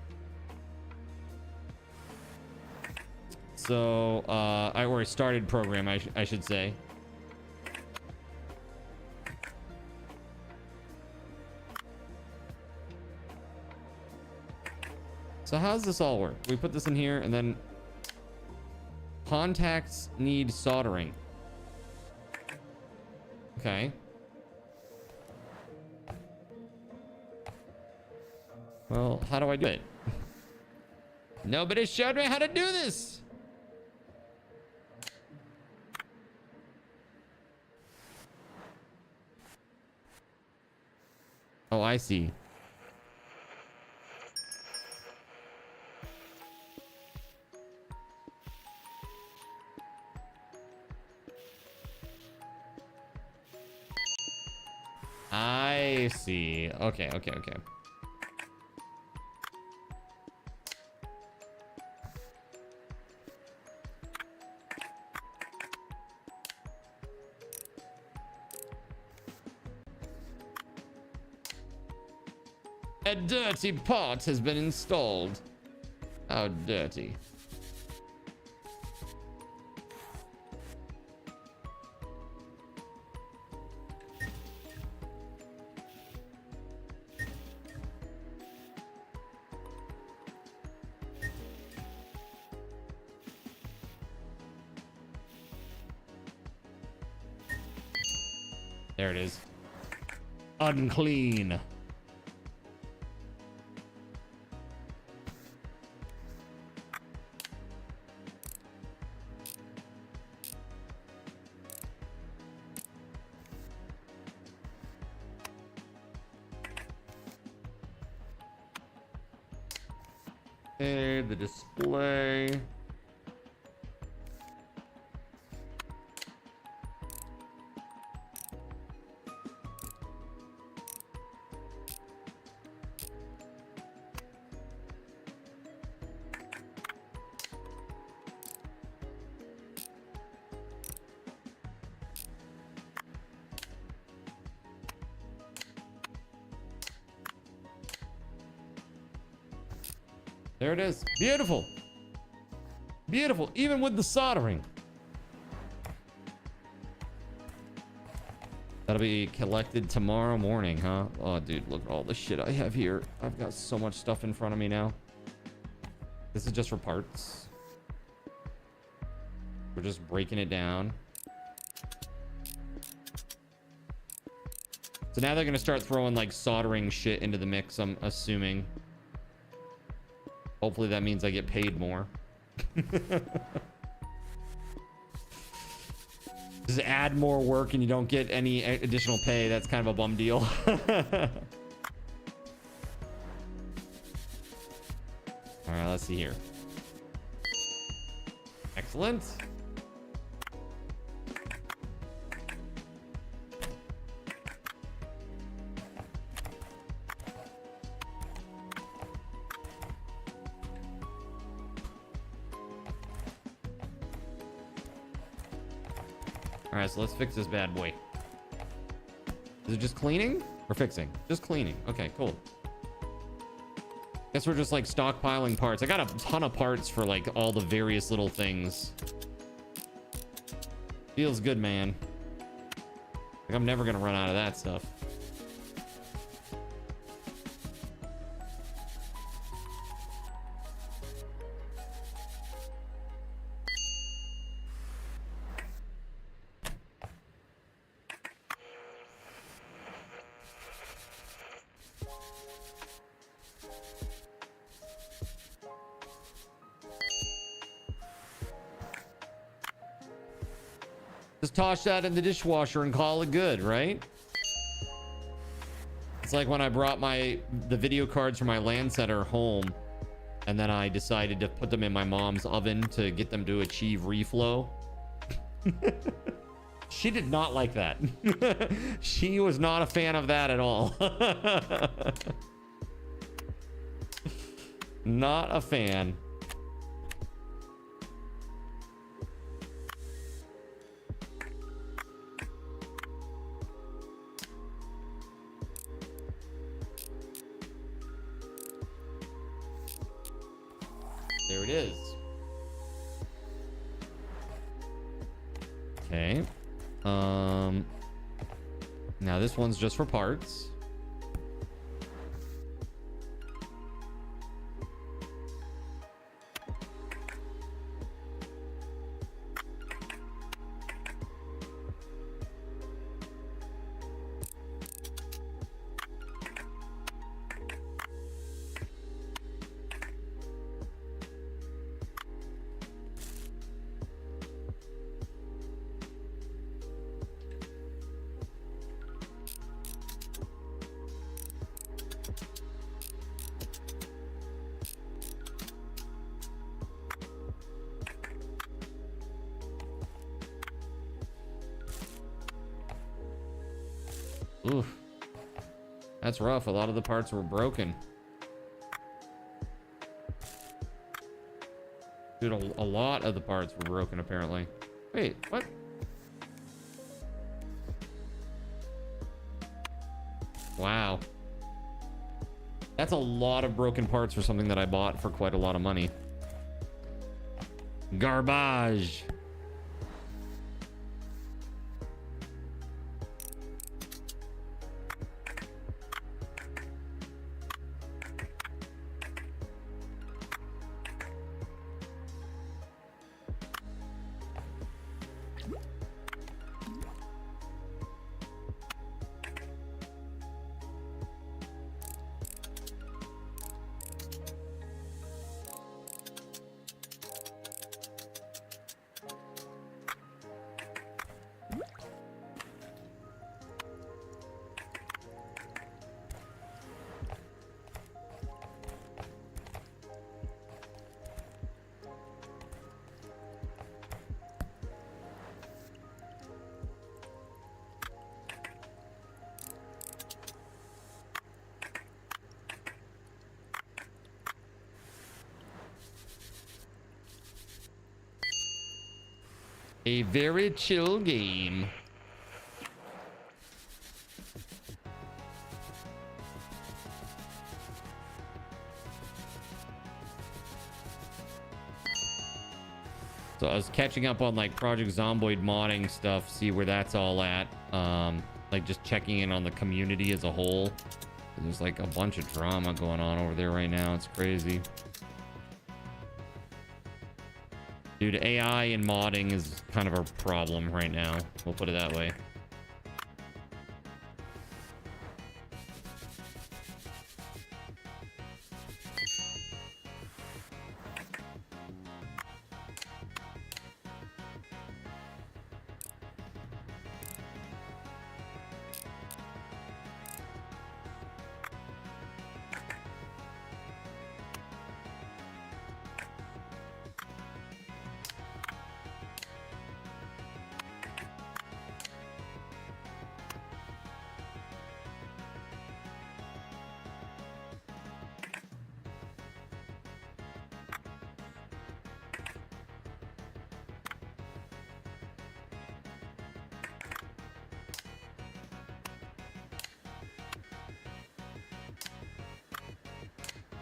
So, I started programming, I should say. So how does this all work? We put this in here and then contacts need soldering. Okay. Well, how do I do it? Nobody showed me how to do this. Oh, I see. I see. Okay, okay, okay. A dirty pot has been installed. How dirty. There it is. Unclean. Okay, the display. There it is. Beautiful. Beautiful. Even with the soldering. That'll be collected tomorrow morning, huh? Oh, dude, look at all the shit I have here. I've got so much stuff in front of me now. This is just for parts. We're just breaking it down. So now they're going to start throwing like soldering shit into the mix, I'm assuming. Hopefully that means I get paid more. Just add more work and you don't get any additional pay. That's kind of a bum deal. All right, let's see here. Excellent. All right, so let's fix this bad boy. Is it just cleaning or fixing? Just cleaning. Okay, cool. Guess we're just like stockpiling parts. I got a ton of parts for like all the various little things. Feels good, man. Like I'm never gonna run out of that stuff. Just toss that in the dishwasher and call it good, right? It's like when I brought the video cards for my LAN center home, and then I decided to put them in my mom's oven to get them to achieve reflow. She did not like that. She was not a fan of that at all. Not a fan. There it is. Okay. Now this one's just for parts. Oof. That's rough. A lot of the parts were broken. Dude, a lot of the parts were broken, apparently. Wait, what? Wow. That's a lot of broken parts for something that I bought for quite a lot of money. Garbage. A very chill game. So I was catching up on like Project Zomboid modding stuff, see where that's all at. Like just checking in on the community as a whole. There's like a bunch of drama going on over there right now. It's crazy. Dude, AI and modding is kind of a problem right now. We'll put it that way.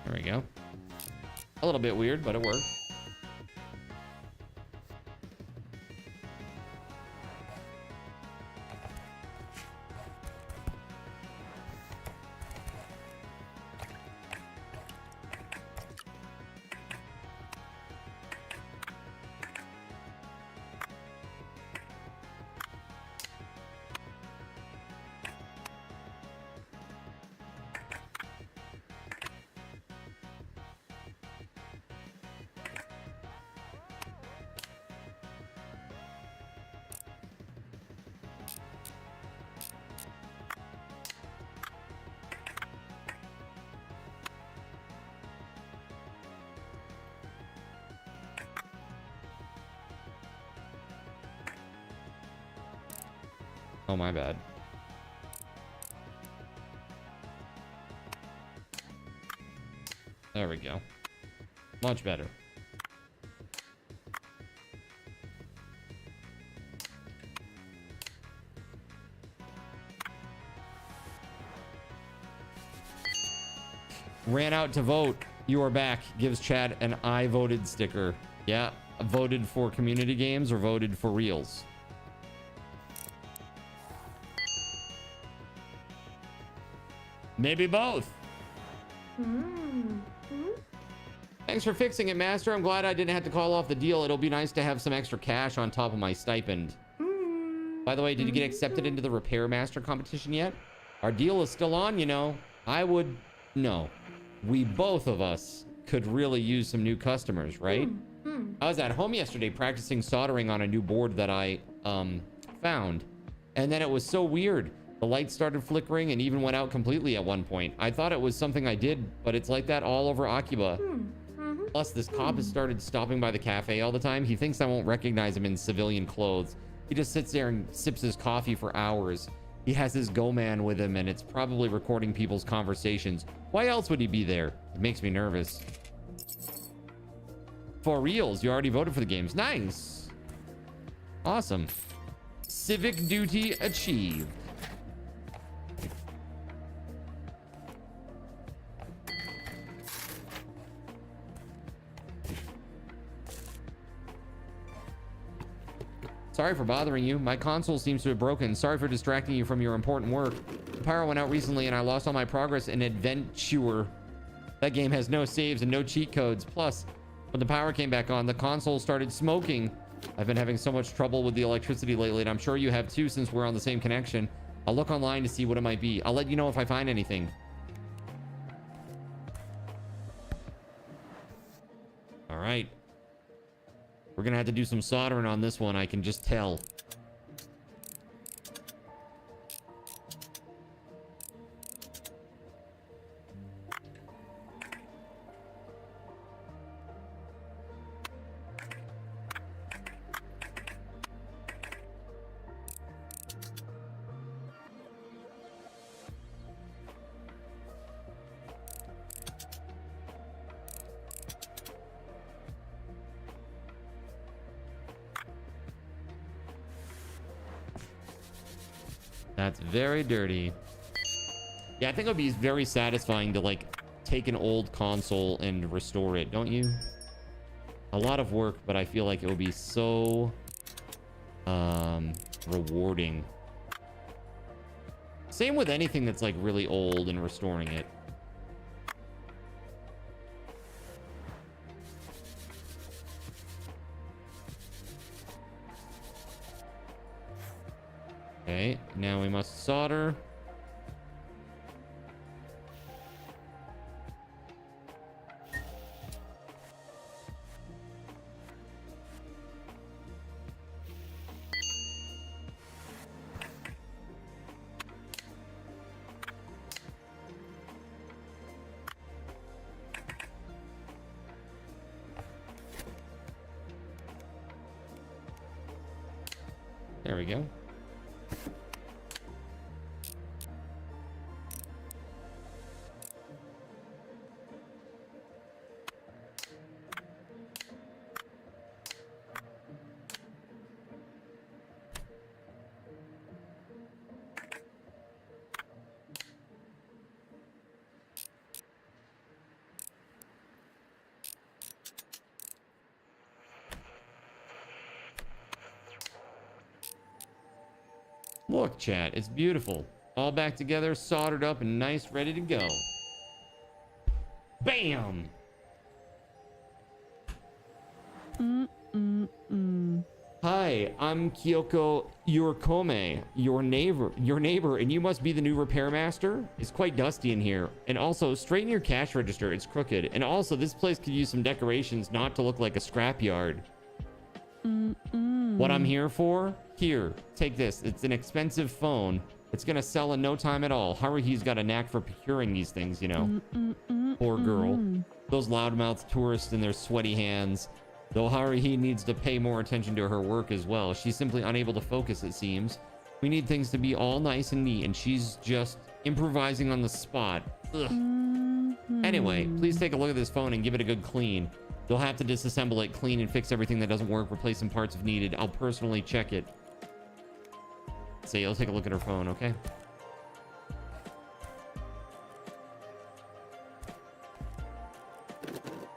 There we go. A little bit weird, but it worked. Oh, my bad. There we go. Much better. Ran out to vote. You are back. Gives Chad an I voted sticker. Yeah. Voted for community games or voted for reels? Maybe both. Thanks for fixing it, Master. I'm glad I didn't have to call off the deal. It'll be nice to have some extra cash on top of my stipend. By the way, did you get accepted into the Repair Master competition yet? Our deal is still on, you know. I would... No. We both of us could really use some new customers, right? I was at home yesterday practicing soldering on a new board that I found. And then it was so weird. The lights started flickering and even went out completely at one point. I thought it was something I did, but it's like that all over Akiba. Plus, this cop has started stopping by the cafe all the time. He thinks I won't recognize him in civilian clothes. He just sits there and sips his coffee for hours. He has his Go Man with him, and it's probably recording people's conversations. Why else would he be there? It makes me nervous. For reals, you already voted for the games. Nice. Awesome. Civic duty achieved. Sorry for bothering you. My console seems to have broken. Sorry for distracting you from your important work. The power went out recently and I lost all my progress in Adventure. That game has no saves and no cheat codes. Plus, when the power came back on, the console started smoking. I've been having so much trouble with the electricity lately, and I'm sure you have too since we're on the same connection. I'll look online to see what it might be. I'll let you know if I find anything. All right. We're gonna have to do some soldering on this one, I can just tell. That's very dirty. Yeah, I think it would be very satisfying to like take an old console and restore it, don't you? A lot of work, but I feel like it would be so rewarding. Same with anything that's like really old and restoring it. Okay, now we must solder. There we go. Look, chat, it's beautiful. All back together, soldered up and nice, ready to go. Bam! Hi, I'm Kyoko Yorikome, your neighbor, and you must be the new repair master? It's quite dusty in here. And also, straighten your cash register, it's crooked. And also, this place could use some decorations not to look like a scrapyard. What I'm here for? Here, take this. It's an expensive phone. It's gonna sell in no time at all. Haruhi's got a knack for procuring these things, you know. Poor girl. Those loudmouth tourists and their sweaty hands. Though Haruhi needs to pay more attention to her work as well. She's simply unable to focus, it seems. We need things to be all nice and neat, and she's just improvising on the spot. Ugh. Anyway, please take a look at this phone and give it a good clean. You'll have to disassemble it, clean, and fix everything that doesn't work, replace some parts if needed. I'll personally check it. So you'll take a look at her phone, okay?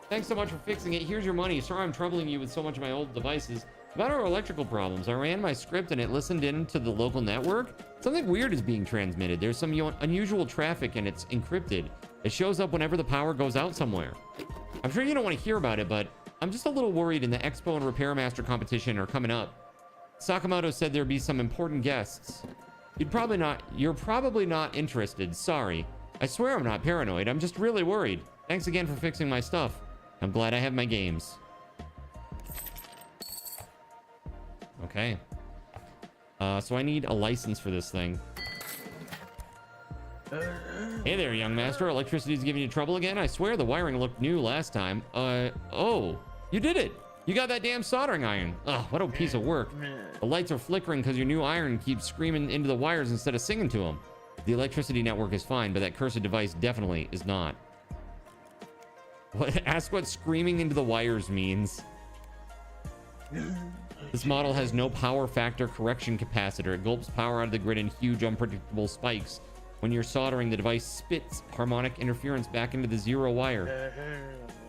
Thanks so much for fixing it. Here's your money. Sorry I'm troubling you with so much of my old devices. About our electrical problems, I ran my script and it listened in to the local network. Something weird is being transmitted. There's some unusual traffic and it's encrypted. It shows up whenever the power goes out somewhere. I'm sure you don't want to hear about it, but I'm just a little worried, and the Expo and Repair Master competition are coming up. Sakamoto said there'd be some important guests. You're probably not interested. Sorry. I swear I'm not paranoid. I'm just really worried. Thanks again for fixing my stuff. I'm glad I have my games. Okay. So I need a license for this thing. Hey there, young master. Electricity's giving you trouble again? I swear the wiring looked new last time. Oh, you did it. You got that damn soldering iron. Ugh, what a piece of work. The lights are flickering because your new iron keeps screaming into the wires instead of singing to them. The electricity network is fine, but that cursed device definitely is not. What? Ask what screaming into the wires means. This model has no power factor correction capacitor. It gulps power out of the grid in huge, unpredictable spikes. When you're soldering, the device spits harmonic interference back into the zero wire.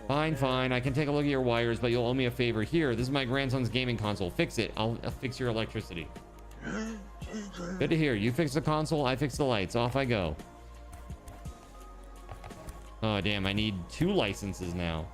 Fine, fine. I can take a look at your wires, but you'll owe me a favor. Here, this is my grandson's gaming console. Fix it. I'll fix your electricity. Good to hear. You fix the console, I fix the lights. Off I go. Oh, damn. I need 2 licenses now.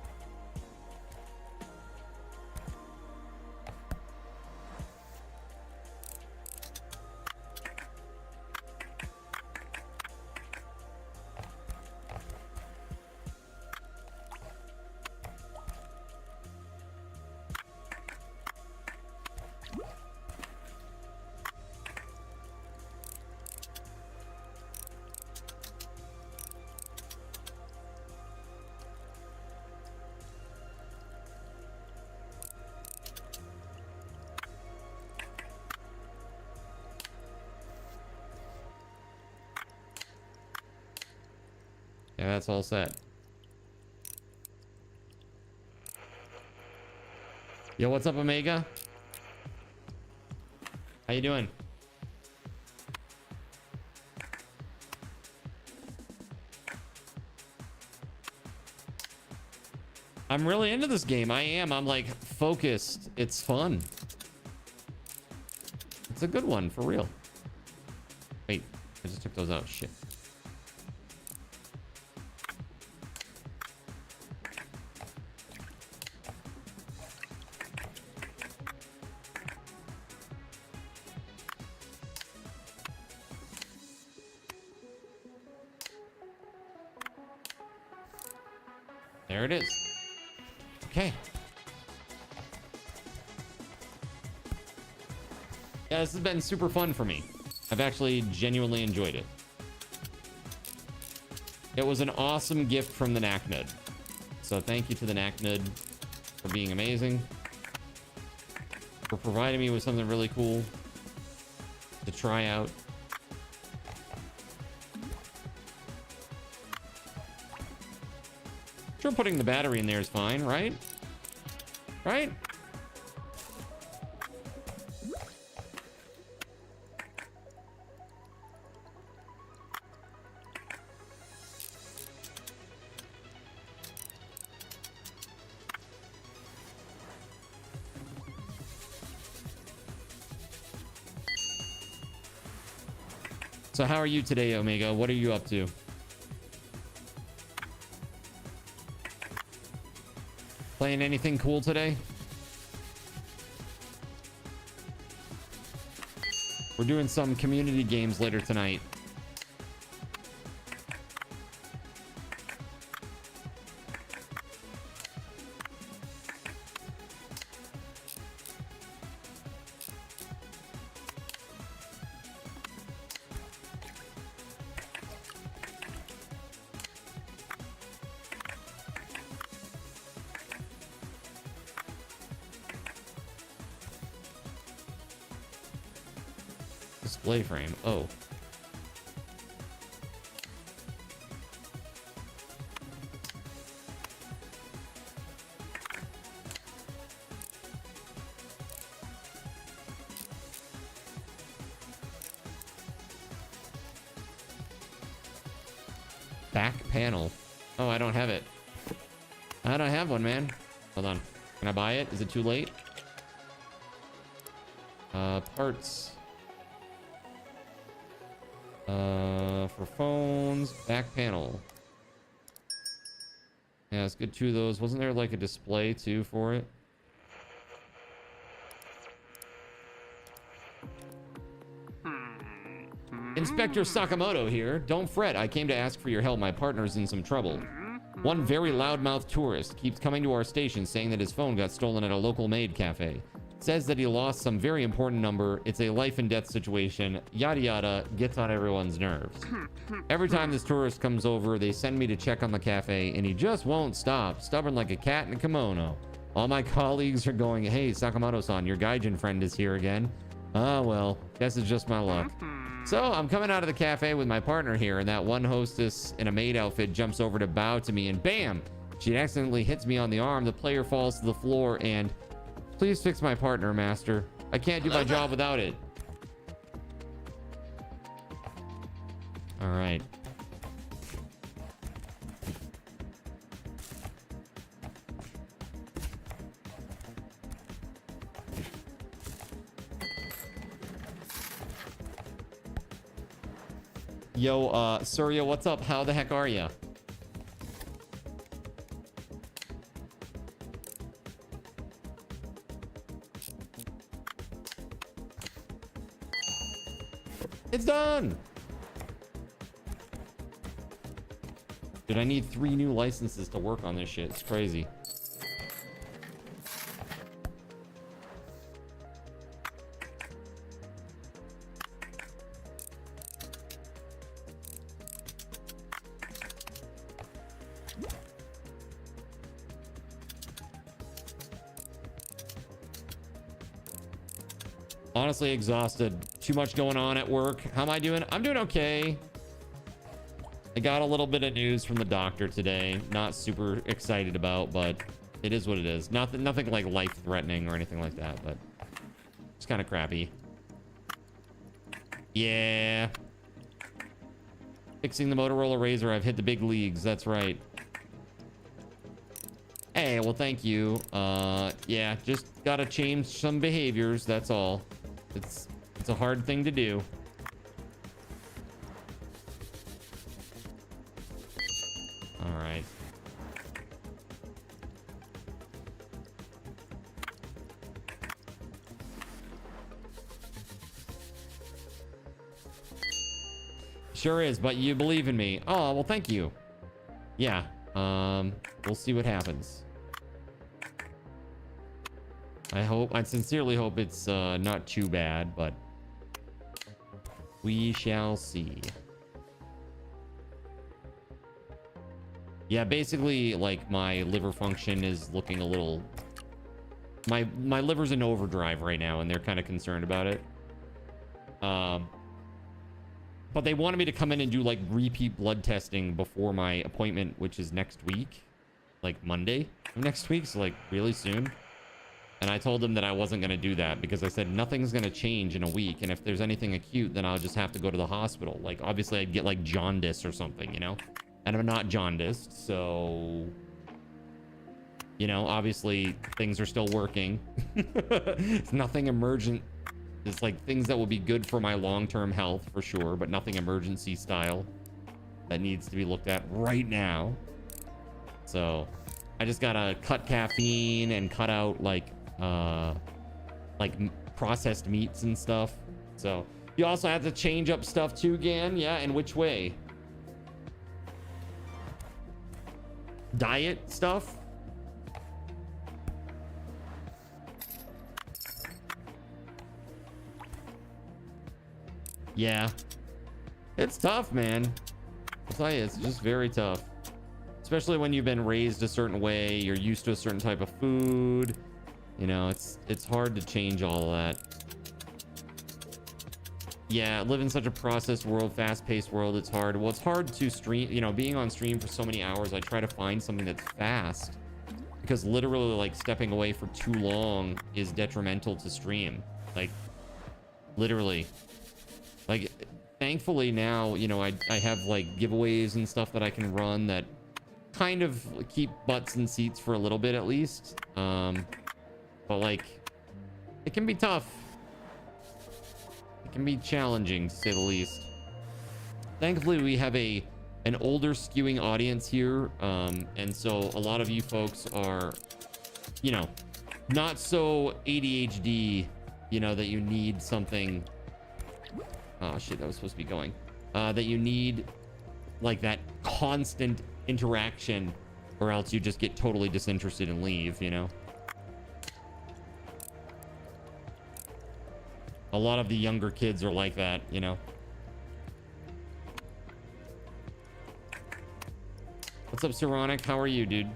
Yeah, that's all set. Yo, what's up, Omega? How you doing? I'm really into this game. I am. I'm like focused. It's fun. It's a good one for real. Wait, I just took those out. Shit. There it is. Okay. Yeah, this has been super fun for me. I've actually genuinely enjoyed it. It was an awesome gift from the NACNUD. So thank you to the NACNUD for being amazing. For providing me with something really cool to try out. Sure, putting the battery in there is fine, right? Right? So how are you today, Omega? What are you up to? Playing anything cool today? We're doing some community games later tonight. Display frame. Oh. Back panel. Oh, I don't have it. I don't have one, man. Hold on. Can I buy it? Is it too late? Parts. For phones, back panel. Yeah, let's get 2 of those. Wasn't there like a display too for it? Inspector Sakamoto here. Don't fret, I came to ask for your help. My partner's in some trouble. One very loudmouth tourist keeps coming to our station saying that his phone got stolen at a local maid cafe. Says that he lost some very important number. It's a life and death situation. Yada yada. Gets on everyone's nerves. Every time this tourist comes over, they send me to check on the cafe, and he just won't stop. Stubborn like a cat in a kimono. All my colleagues are going, hey, Sakamoto-san, your Gaijin friend is here again. Oh, well, guess it's just my luck. So I'm coming out of the cafe with my partner here, and that one hostess in a maid outfit jumps over to bow to me, and bam, she accidentally hits me on the arm. The player falls to the floor, and please fix my partner, master. I can't do my job without it. All right. Yo, Surya, what's up? How the heck are ya? It's done! Dude, I need 3 new licenses to work on this shit. It's crazy. Honestly exhausted. Too much going on at work. How am I doing? I'm doing okay. I got a little bit of news from the doctor today. Not super excited about, but it is what it is. Nothing like life-threatening or anything like that, but it's kind of crappy. Yeah. Fixing the Motorola Razr. I've hit the big leagues. That's right. Hey, well, thank you. Yeah, just gotta change some behaviors. That's all. It's a hard thing to do. All right. Sure is, but you believe in me. Oh, well, thank you. Yeah. We'll see what happens. I sincerely hope it's not too bad, but we shall see. Yeah, basically, like, my liver function is looking a little... My liver's in overdrive right now, and they're kind of concerned about it. But they wanted me to come in and do, like, repeat blood testing before my appointment, which is next week. Like, Monday of next week, so, like, really soon. And I told them that I wasn't going to do that because I said nothing's going to change in a week. And if there's anything acute, then I'll just have to go to the hospital. Like, obviously, I'd get, like, jaundice or something, you know? And I'm not jaundiced, so... You know, obviously, things are still working. It's nothing emergent. It's, like, things that will be good for my long-term health, for sure, but nothing emergency style that needs to be looked at right now. So, I just gotta cut caffeine and cut out, like processed meats and stuff. So you also have to change up stuff too, Gan. Yeah, in which way? Diet stuff? Yeah, it's tough, man. I'll tell you, it's just very tough, especially when you've been raised a certain way, you're used to a certain type of food. You know, it's hard to change all of that. Yeah, live in such a processed world, fast-paced world, it's hard. Well, it's hard to stream, you know, being on stream for so many hours. I try to find something that's fast because literally, like, stepping away for too long is detrimental to stream. Like, literally. Like, thankfully now, you know, I have, like, giveaways and stuff that I can run that kind of keep butts in seats for a little bit at least. But, like, it can be tough. It can be challenging, to say the least. Thankfully, we have an older skewing audience here. And so a lot of you folks are, you know, not so ADHD, you know, that you need something... Oh, shit, that was supposed to be going. That you need, like, that constant interaction, or else you just get totally disinterested and leave, you know? A lot of the younger kids are like that, you know? What's up, Saronic? How are you, dude?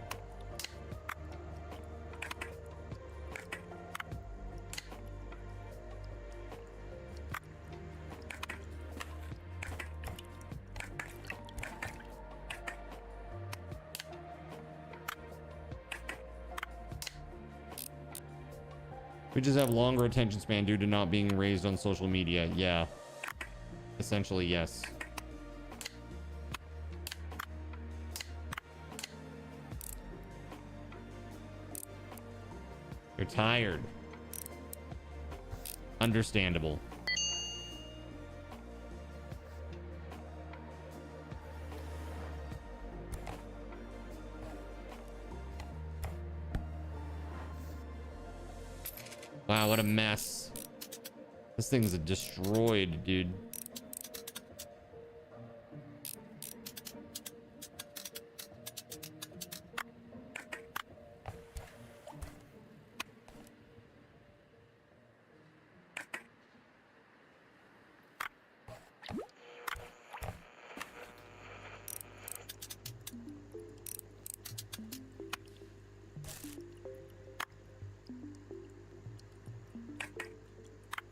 We just have longer attention span due to not being raised on social media. Yeah. Essentially, yes. You're tired. Understandable. Wow, what a mess. This thing's destroyed, dude.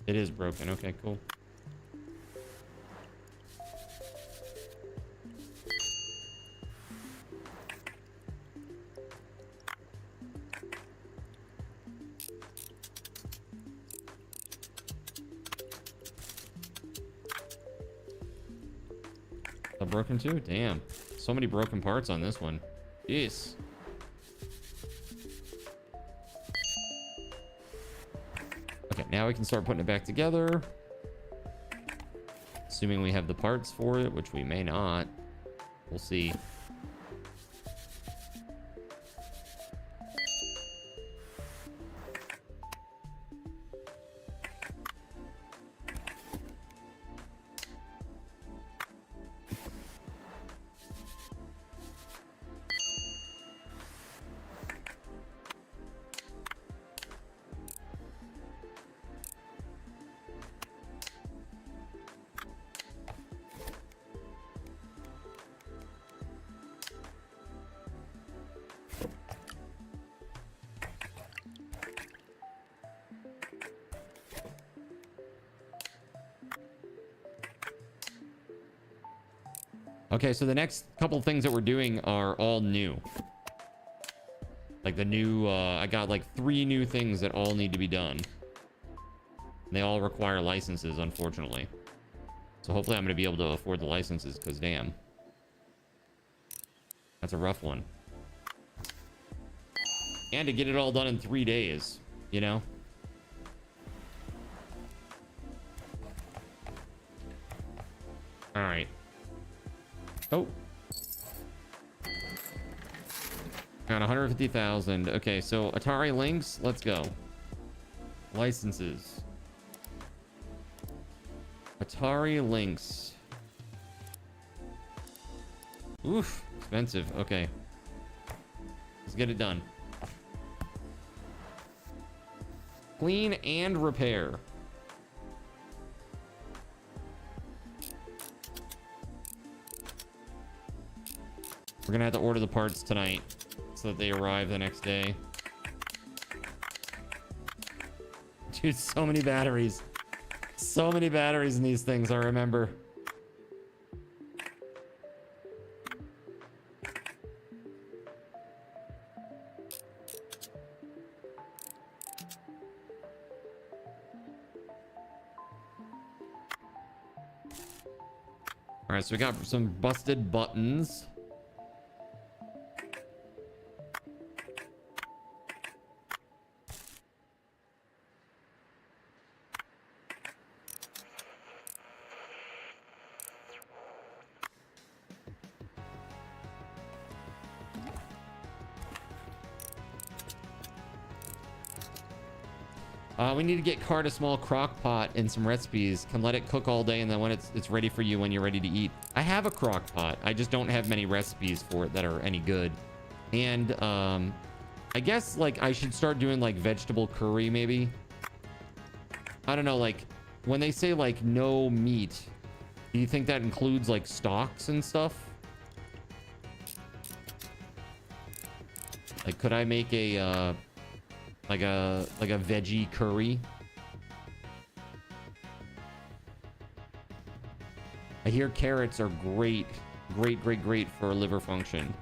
It is broken. Okay, cool. Broken too? Damn. So many broken parts on this one. Jeez. Okay, now we can start putting it back together. Assuming we have the parts for it, which we may not. We'll see. Okay, so the next couple things that we're doing are all new. Like the new, I got like 3 new things that all need to be done. They all require licenses, unfortunately. So hopefully I'm going to be able to afford the licenses, because damn. That's a rough one. And to get it all done in 3 days, you know? All right. Oh. Got 150,000. Okay, so Atari Lynx, let's go. Licenses. Atari Lynx. Oof, expensive. Okay. Let's get it done. Clean and repair. We're gonna have to order the parts tonight so that they arrive the next day. Dude, so many batteries. So many batteries in these things, I remember. All right, so we got some busted buttons. We need to get Cart a small crock pot and some recipes. Can let it cook all day, and then when it's ready for you when you're ready to eat. I have a crock pot. I just don't have many recipes for it that are any good. And I guess like I should start doing like vegetable curry maybe. I don't know, like when they say like no meat, do you think that includes like stocks and stuff? Like could I make a like a veggie curry? I hear carrots are great for liver function.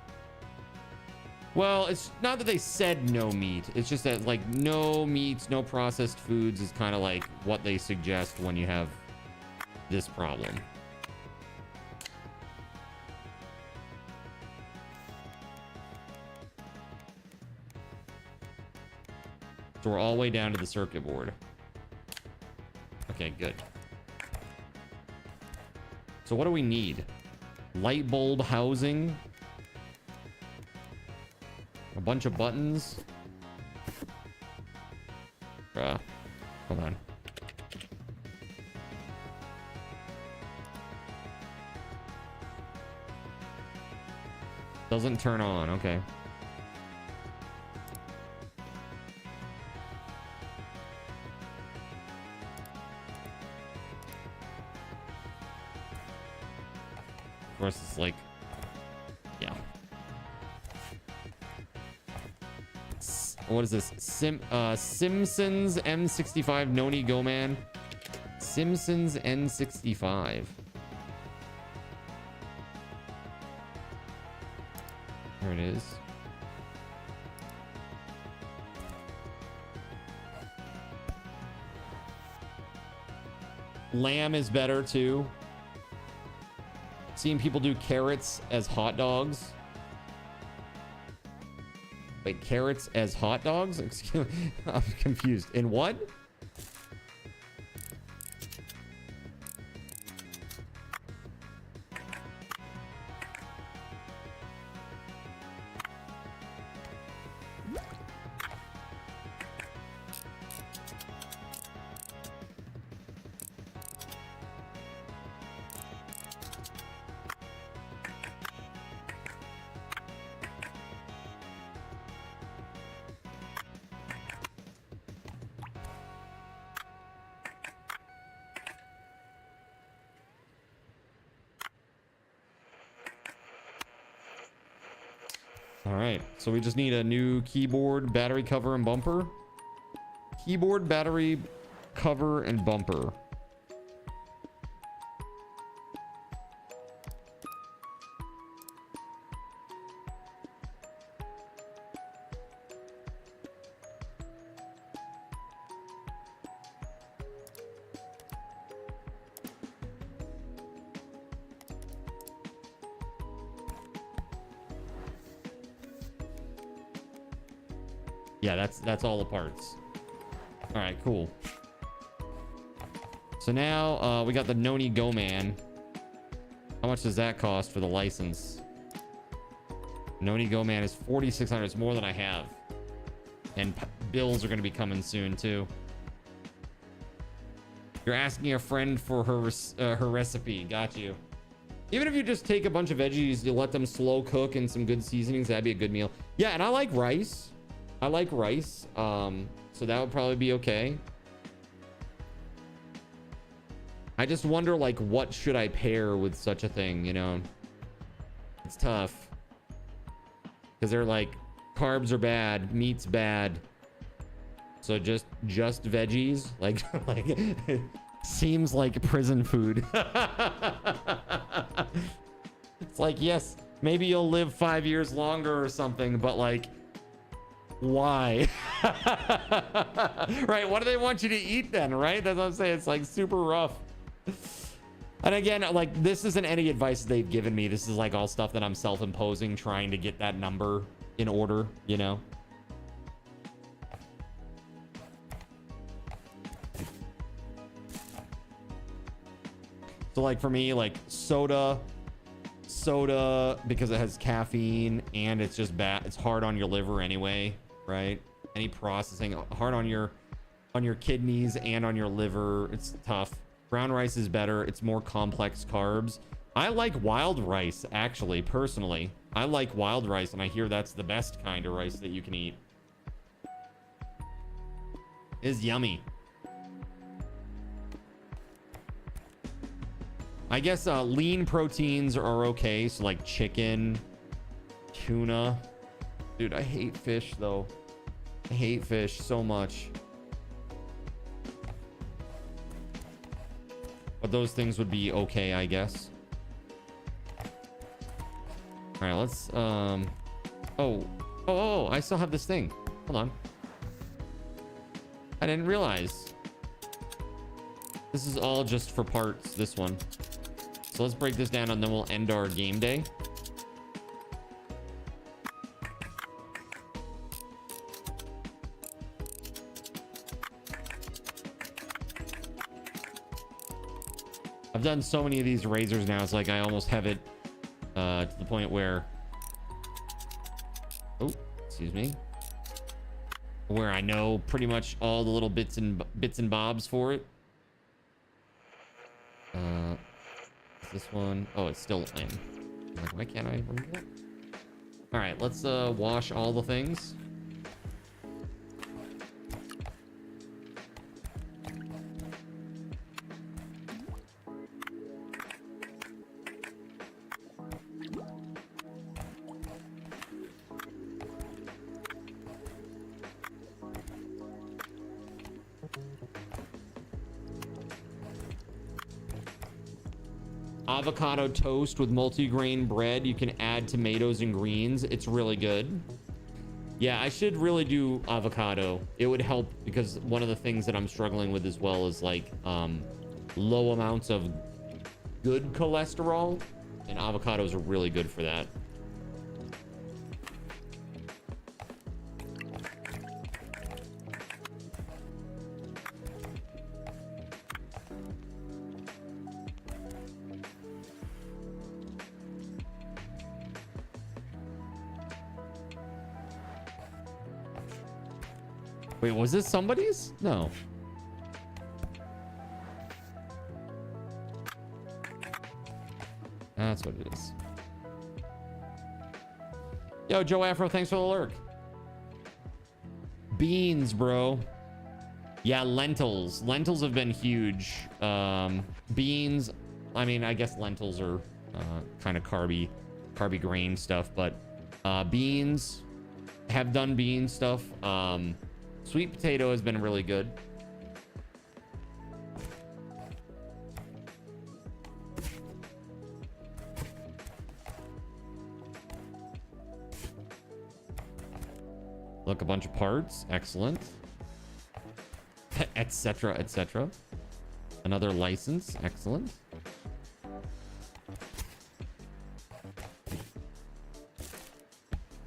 Well, it's not that they said no meat. It's just that like no meats, no processed foods is kind of like what they suggest when you have this problem. So we're all the way down to the circuit board. Okay, good. So what do we need? Light bulb housing. A bunch of buttons. Hold on. Doesn't turn on. Okay. Of course, it's like, yeah. What is this? Simpsons N65 Noni Go Man. Simpsons N65. There it is. Lamb is better too. Seeing people do carrots as hot dogs. Wait, carrots as hot dogs? Excuse me. I'm confused. In what? All right, so we just need a new keyboard, battery cover, and bumper. Keyboard, battery cover, and bumper. Yeah, that's all the parts. All right, cool. So now we got the Noni Go Man. How much does that cost for the license? Noni Go Man is 4,600. It's more than I have. And bills are going to be coming soon too. You're asking a friend for her recipe. Got you. Even if you just take a bunch of veggies, you let them slow cook and some good seasonings, that'd be a good meal. Yeah, and I like rice. I like rice, so that would probably be okay. I just wonder, like, what should I pair with such a thing, you know? It's tough. Because they're like, carbs are bad, meat's bad. So just veggies? Like, seems like prison food. It's like, yes, maybe you'll live 5 years longer or something, but like, why? Right, what do they want you to eat then, right? That's what I'm saying. It's like super rough. And again, like, this isn't any advice they've given me. This is like all stuff that I'm self-imposing, trying to get that number in order, you know? So like for me, like soda, because it has caffeine and it's just bad. It's hard on your liver anyway, right? Any processing, hard on your kidneys and on your liver. It's tough. Brown rice is better. It's more complex carbs. I like wild rice, actually, personally. I like wild rice, and I hear that's the best kind of rice that you can eat. It's yummy. I guess lean proteins are okay. So like chicken, tuna. Dude, I hate fish though. I hate fish so much. But those things would be okay, I guess. All right, let's oh, Oh, I still have this thing. Hold on. I didn't realize. This is all just for parts, this one. So let's break this down and then we'll end our game day. I've done so many of these razors now, it's like I almost have it to the point where... Oh, excuse me. Where I know pretty much all the little bits and bobs for it. This one, oh, it's still in. I'm like, why can't I remove it? All right, let's wash all the things. Avocado toast with multigrain bread. You can add tomatoes and greens. It's really good. Yeah, I should really do avocado. It would help because one of the things that I'm struggling with as well is like low amounts of good cholesterol, and avocados are really good for that. Wait, was this somebody's? No. That's what it is. Yo, Joe Afro, thanks for the lurk. Beans, bro. Yeah, lentils. Lentils have been huge. Beans, I mean, I guess lentils are kind of carby grain stuff, but beans, have done bean stuff. Sweet potato has been really good. Look, a bunch of parts. Excellent. Etc. etc. Another license. Excellent.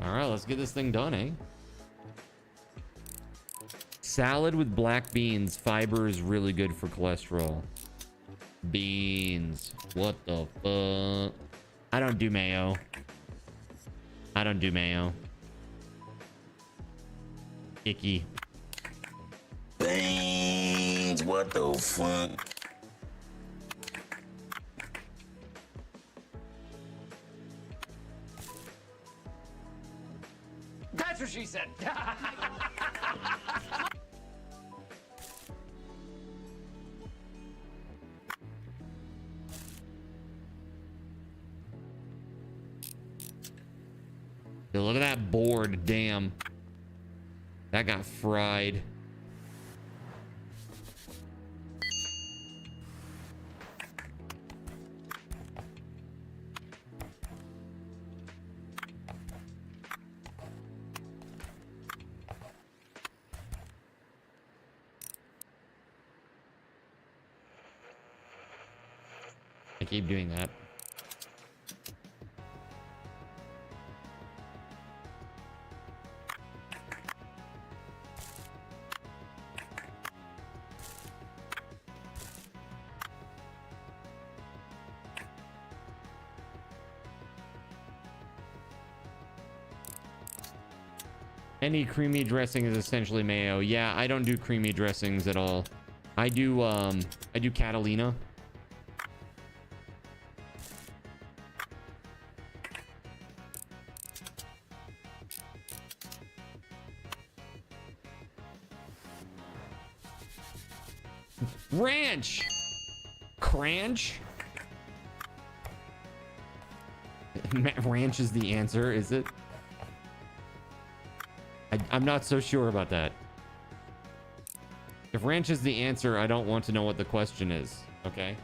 All right, let's get this thing done, eh? Salad with black beans. Fiber is really good for cholesterol. Beans. What the fuck? I don't do mayo. I don't do mayo. Icky. Beans, what the fuck? That's what she said. Yo, look at that board. Damn. That got fried. I keep doing that. Any creamy dressing is essentially mayo. Yeah, I don't do creamy dressings at all. I do Catalina. Ranch. Cranch. Ranch is the answer, is it? I'm not so sure about that. If ranch is the answer, I don't want to know what the question is. Okay.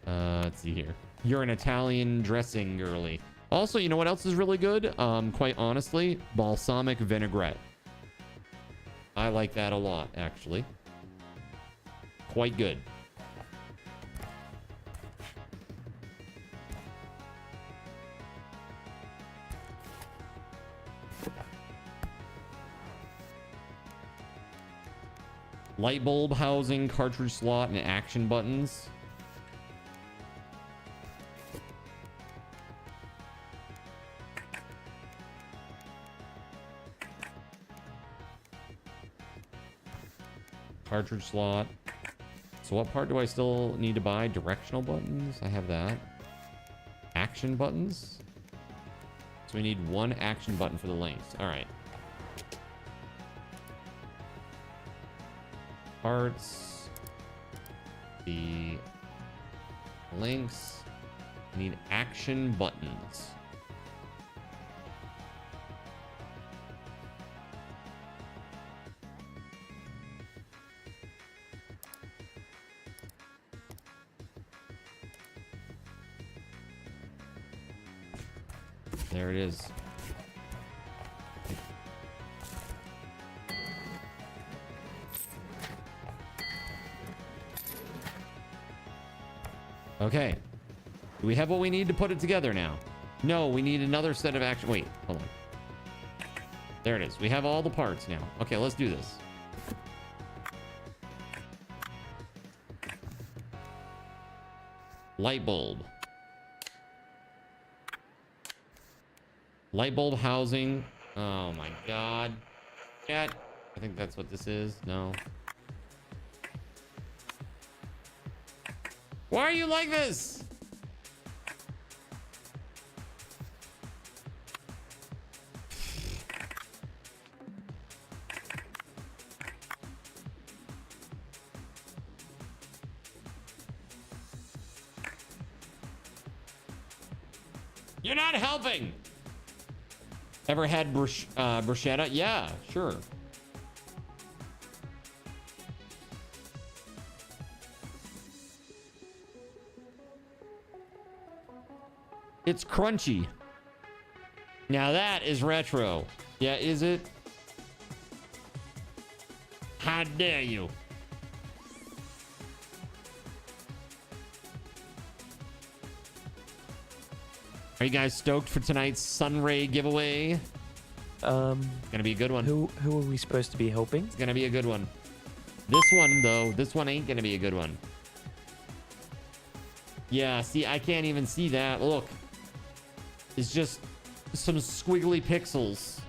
Let's see here. You're an Italian dressing girly. Also, you know what else is really good? Quite honestly, balsamic vinaigrette. I like that a lot, actually. Quite good. Light bulb housing, cartridge slot, and action buttons. Cartridge slot. So what part do I still need to buy? Directional buttons. I have that. Action buttons. So we need one action button for the links. All right. Parts. The links. Need action buttons. There it is. Okay. Do we have what we need to put it together now? No, we need another set of action. Wait, hold on. There it is. We have all the parts now. Okay, let's do this. Light bulb. Light bulb housing. Oh my god. Chat. I think that's what this is. No. Why are you like this? You're not helping. Ever had bruschetta? Yeah, sure. It's crunchy. Now that is retro. Yeah, is it? How dare you? Are you guys stoked for tonight's Sunray giveaway? Gonna be a good one. Who are we supposed to be helping? It's gonna be a good one. This one, though, this one ain't gonna be a good one. Yeah, see, I can't even see that. Look. It's just some squiggly pixels.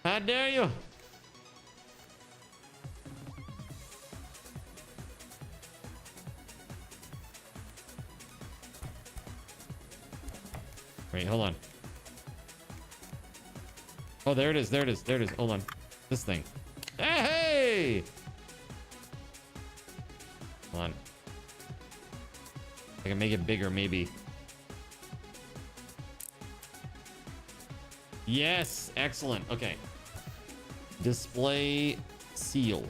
How dare you? Wait, hold on. Oh, there it is. There it is. There it is. Hold on. This thing. Hey! Hold on. I can make it bigger, maybe. Yes. Excellent. Okay. Display seal.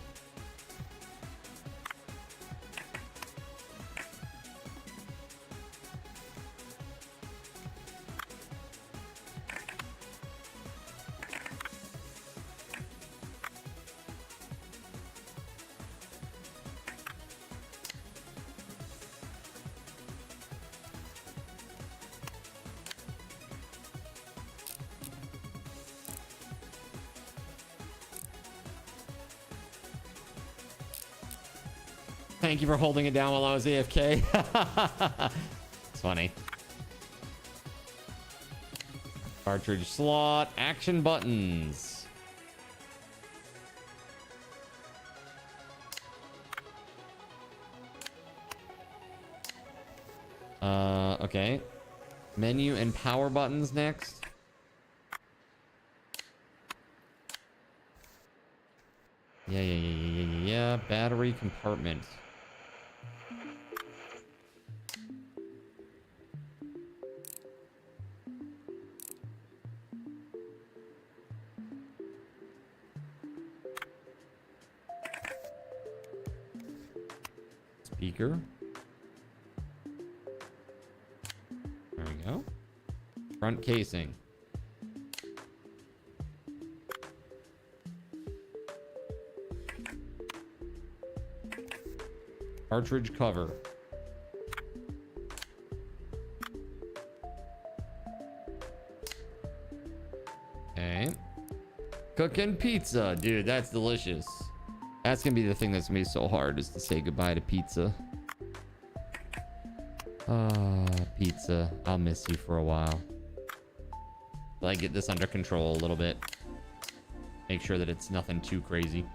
Thank you for holding it down while I was AFK. It's funny. Cartridge slot, action buttons. Okay. Menu and power buttons next. Yeah. Battery compartment. speaker. There we go. Front casing. Cartridge cover. Okay. Cooking pizza. Dude, that's delicious. That's gonna be the thing that's gonna be so hard, is to say goodbye to pizza. Pizza. I'll miss you for a while. But I get this under control a little bit. Make sure that it's nothing too crazy.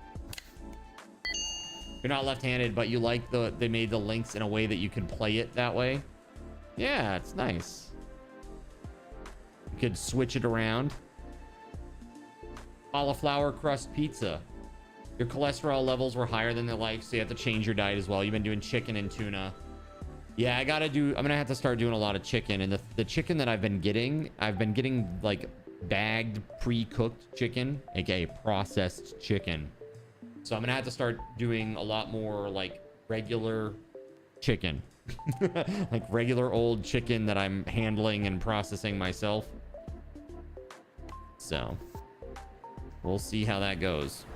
You're not left-handed, but you like they made the links in a way that you can play it that way. Yeah, it's nice. You could switch it around. Cauliflower crust pizza. Your cholesterol levels were higher than they like, so you have to change your diet as well. You've been doing chicken and tuna. Yeah, I'm gonna have to start doing a lot of chicken. And the chicken that I've been getting like bagged, pre-cooked chicken, aka processed chicken. So I'm gonna have to start doing a lot more like regular chicken. Like regular old chicken that I'm handling and processing myself. So we'll see how that goes.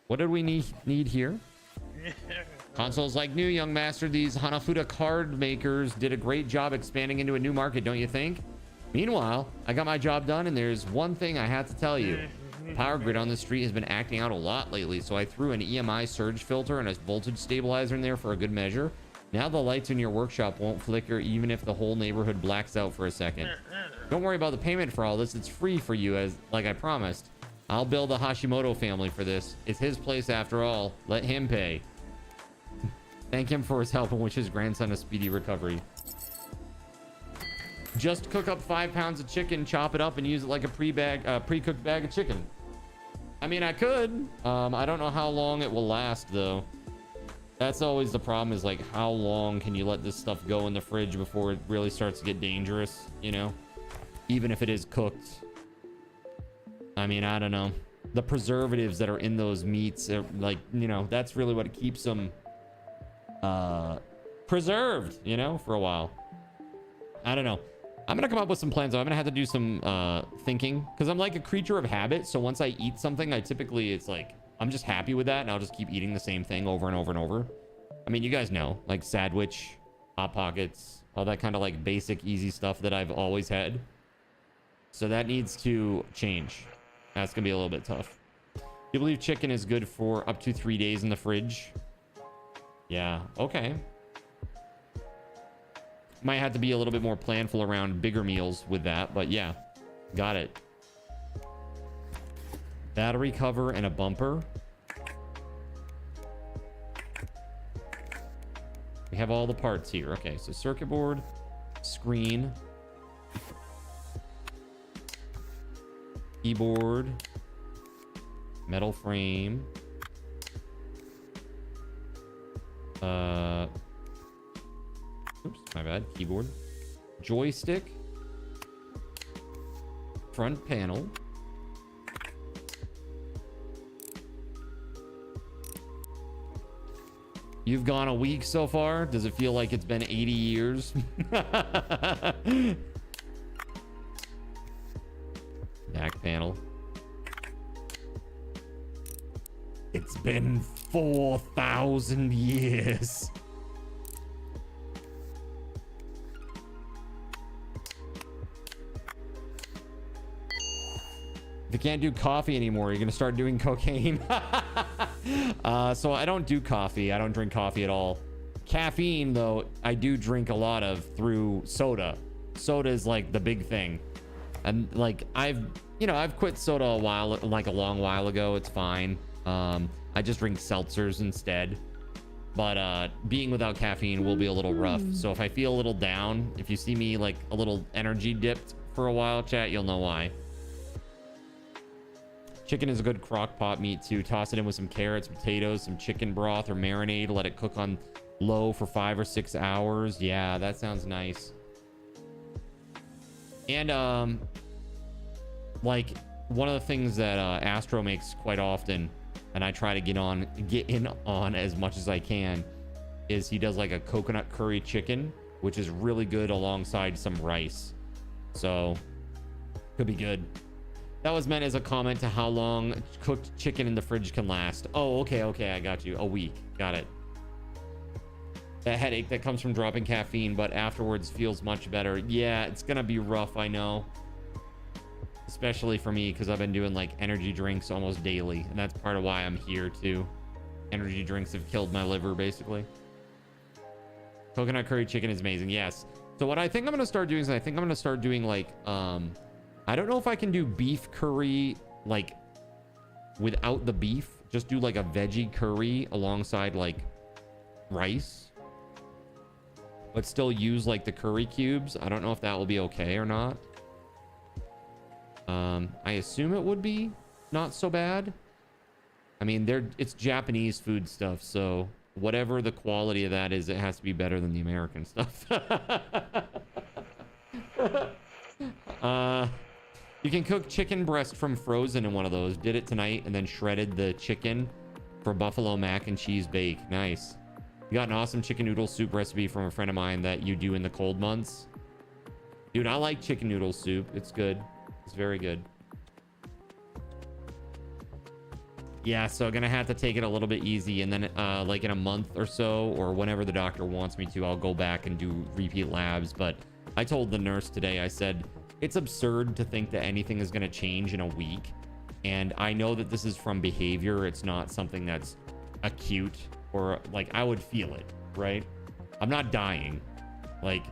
What did we need here? Consoles like new, young master. These Hanafuda card makers did a great job expanding into a new market, don't you think? Meanwhile, I got my job done, and there's one thing I have to tell you. Power grid on the street has been acting out a lot lately, so I threw an EMI surge filter and a voltage stabilizer in there for a good measure. Now the lights in your workshop won't flicker even if the whole neighborhood blacks out for a second. Don't worry about the payment for all this. It's free for you, as like I promised. I'll bill the Hashimoto family for this. It's his place after all. Let him pay. Thank him for his help and wish his grandson a speedy recovery. Just cook up 5 pounds of chicken, chop it up, and use it like a pre-cooked bag of chicken. I mean, I could. I don't know how long it will last, though. That's always the problem, is like, how long can you let this stuff go in the fridge before it really starts to get dangerous, you know? Even if it is cooked. I mean, I don't know. The preservatives that are in those meats are like, you know, that's really what keeps them preserved, you know, for a while. I don't know. I'm gonna come up with some plans. I'm gonna have to do some thinking, because I'm like a creature of habit. So once I eat something, it's like I'm just happy with that, and I'll just keep eating the same thing over and over and over. I mean, you guys know, like sandwich, hot pockets, all that kind of like basic easy stuff that I've always had. So that needs to change. That's gonna be a little bit tough. You believe chicken is good for up to 3 days in the fridge? Yeah, okay. Might have to be a little bit more planful around bigger meals with that, but yeah, got it. Battery cover and a bumper. We have all the parts here. Okay, so circuit board, screen, keyboard, metal frame, oops, my bad. Keyboard, joystick, front panel, you've gone a week so far. Does it feel like it's been 80 years? Back panel. It's been 4,000 years. If you can't do coffee anymore, you're gonna start doing cocaine. So I don't do coffee. I don't drink coffee at all. Caffeine, though, I do drink a lot of through soda. Soda is like the big thing. And like I've quit soda a long while ago. It's fine. I just drink seltzers instead. But being without caffeine will be a little rough. So if I feel a little down, if you see me like a little energy dipped for a while, chat, you'll know why. Chicken is a good crock pot meat too. Toss it in with some carrots, potatoes, some chicken broth or marinade. Let it cook on low for 5 or 6 hours. Yeah, that sounds nice. And like one of the things that Astro makes quite often and I try to get in on as much as I can, is he does like a coconut curry chicken, which is really good alongside some rice. So could be good. That was meant as a comment to how long cooked chicken in the fridge can last. Oh, okay, I got you. A week. Got it. That headache that comes from dropping caffeine, but afterwards feels much better. Yeah, it's gonna be rough, I know. Especially for me, because I've been doing like energy drinks almost daily, and that's part of why I'm here too. Energy drinks have killed my liver, basically. Coconut curry chicken is amazing. Yes. So what I think I'm gonna start doing is I think I'm gonna start doing like I don't know if I can do beef curry like without the beef. Just do like a veggie curry alongside like rice, but still use like the curry cubes. I don't know if that will be okay or not. I assume it would be not so bad. I mean, it's Japanese food stuff, so whatever the quality of that is, it has to be better than the American stuff. You can cook chicken breast from frozen in one of those. Did it tonight and then shredded the chicken for buffalo mac and cheese bake. Nice. You got an awesome chicken noodle soup recipe from a friend of mine that you do in the cold months. Dude, I like chicken noodle soup. It's good. It's very good. Yeah, so I'm gonna have to take it a little bit easy, and then like in a month or so, or whenever the doctor wants me to, I'll go back and do repeat labs. But I told the nurse today, I said, it's absurd to think that anything is gonna change in a week. And I know that this is from behavior. It's not something that's acute, or like I would feel it, right? I'm not dying. Like,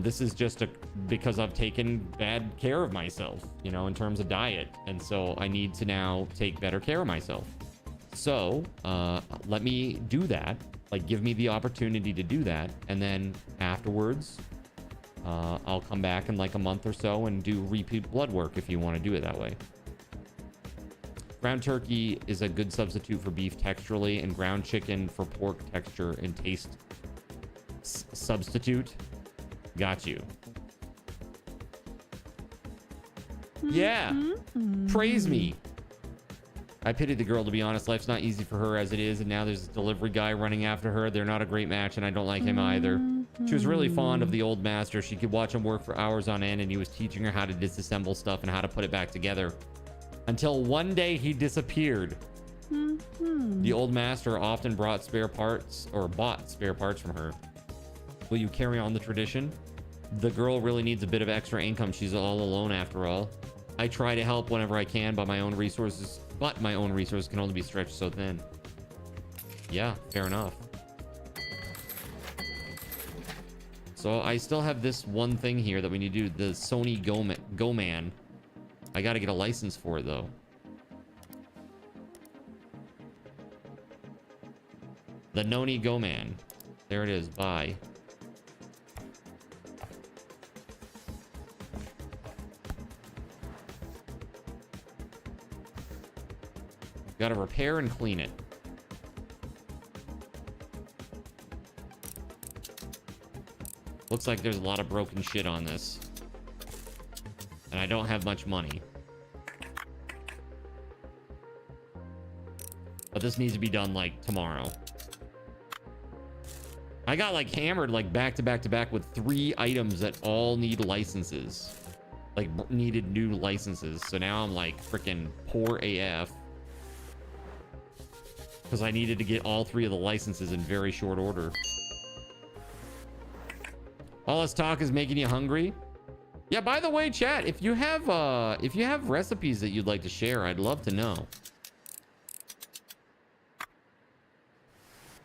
this is just because I've taken bad care of myself, you know, in terms of diet. And so I need to now take better care of myself. So let me do that. Like, give me the opportunity to do that. And then afterwards, I'll come back in like a month or so and do repeat blood work if you want to do it that way. Ground turkey is a good substitute for beef texturally, and ground chicken for pork texture and taste substitute. Got you. Yeah. Praise me. I pity the girl, to be honest. Life's not easy for her as it is, and now there's a delivery guy running after her. They're not a great match, and I don't like him either. She was really fond of the old master. She could watch him work for hours on end, and he was teaching her how to disassemble stuff and how to put it back together. Until one day he disappeared. The old master often bought spare parts from her. Will you carry on the tradition? The girl really needs a bit of extra income. She's all alone after all. I try to help whenever I can by my own resources, but my own resources can only be stretched so thin. Yeah, fair enough. So I still have this one thing here that we need to do, the Sony Go Man. I gotta get a license for it though. The Noni Go Man. There it is. Bye. Gotta repair and clean it. Looks like there's a lot of broken shit on this. And I don't have much money. But this needs to be done like tomorrow. I got like hammered like back to back to back with 3 items that all need licenses. Like needed new licenses. So now I'm like freaking poor AF. Because I needed to get all 3 of the licenses in very short order. All this talk is making you hungry? Yeah, by the way, chat, if you have recipes that you'd like to share, I'd love to know.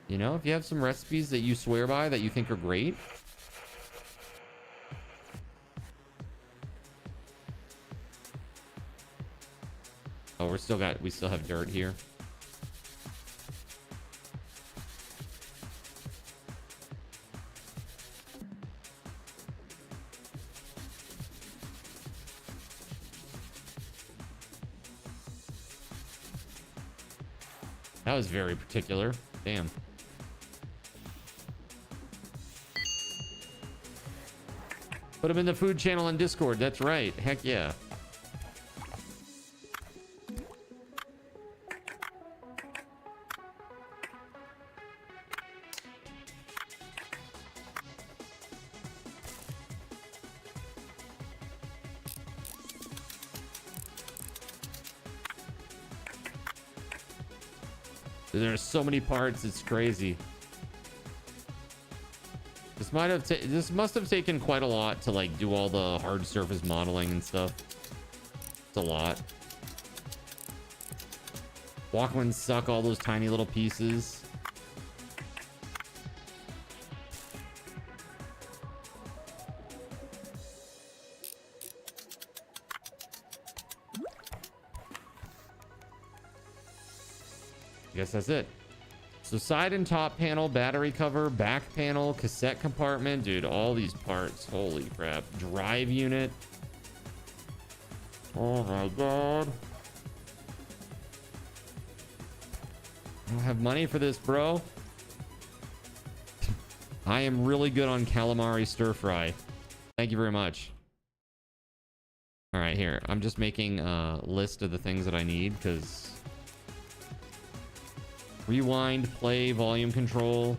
You know, if you have some recipes that you swear by that you think are great. Oh, we still have dirt here. That was very particular. Damn. Put them in the food channel on Discord. That's right. Heck yeah. there's so many parts, it's crazy. This must have taken quite a lot to like do all the hard surface modeling and stuff. It's a lot. Walkmans suck, all those tiny little pieces. I guess that's it. So side and top panel, battery cover, back panel, cassette compartment. Dude, all these parts. Holy crap. Drive unit. Oh my god. I don't have money for this, bro. I am really good on calamari stir fry. Thank you very much. All right, here. I'm just making a list of the things that I need because... Rewind, play, volume control.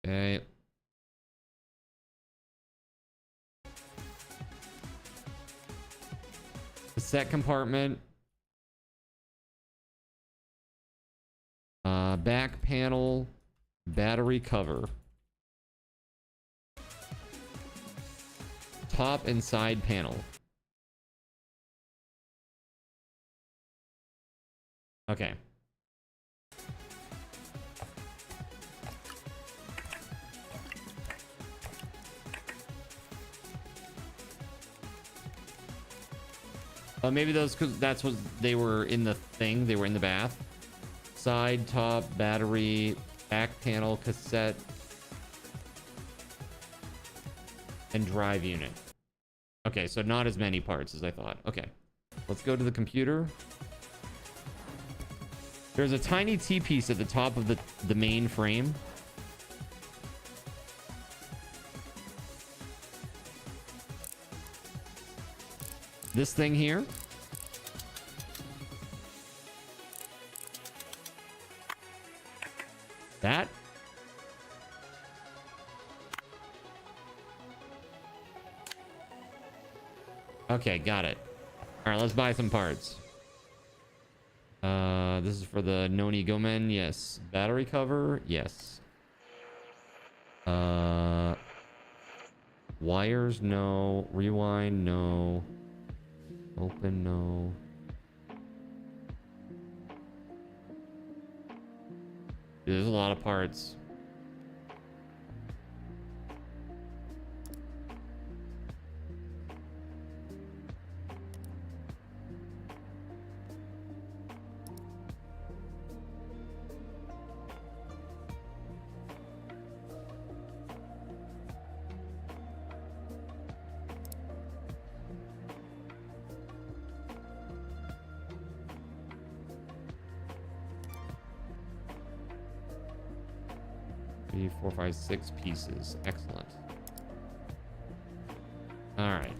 Okay. Cassette compartment. Back panel, battery cover. Top and side panel. Okay. Maybe those, because that's what they were in the thing. They were in the bath. Side, top, battery, back panel, cassette, and drive unit. Okay, so not as many parts as I thought. Okay, let's go to the computer. There's a tiny T-piece at the top of the main frame. This thing here. That. Okay, got it. All right, let's buy some parts. This is for the Noni Gomen. Yes. Battery cover. Yes. Wires. No. Rewind. No. Open. No. There's a lot of parts. Three, 4, 5, 6 pieces. Excellent. All right.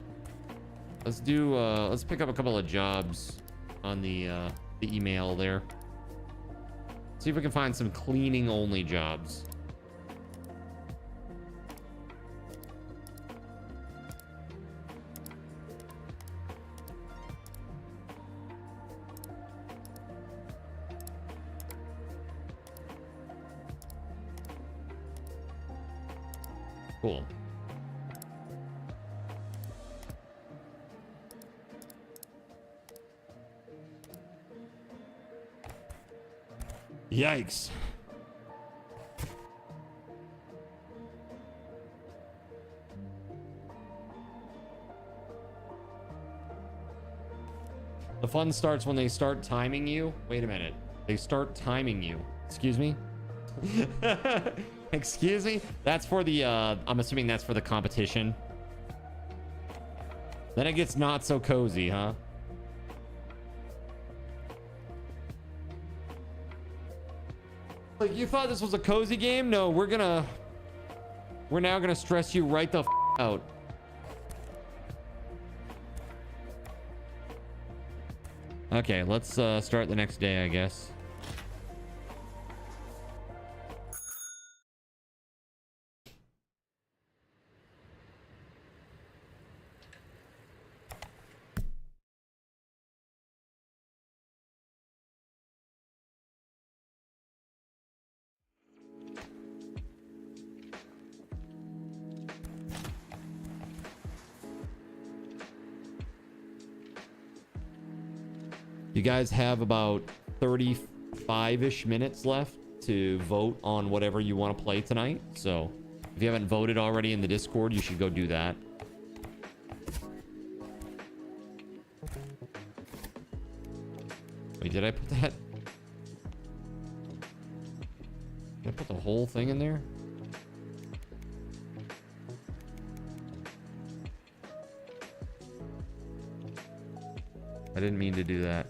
Let's do. Let's pick up a couple of jobs on the email there. See if we can find some cleaning only jobs. Cool. Yikes. The fun starts when they start timing you. Wait a minute. They start timing you. Excuse me? Excuse me? That's for the, I'm assuming that's for the competition. Then it gets not so cozy, huh? Like, you thought this was a cozy game? No, we're now gonna stress you right the out. Okay, let's start the next day, I guess. You guys have about 35-ish minutes left to vote on whatever you want to play tonight. So if you haven't voted already in the Discord, you should go do that. Wait, did I put that? Did I put the whole thing in there? I didn't mean to do that.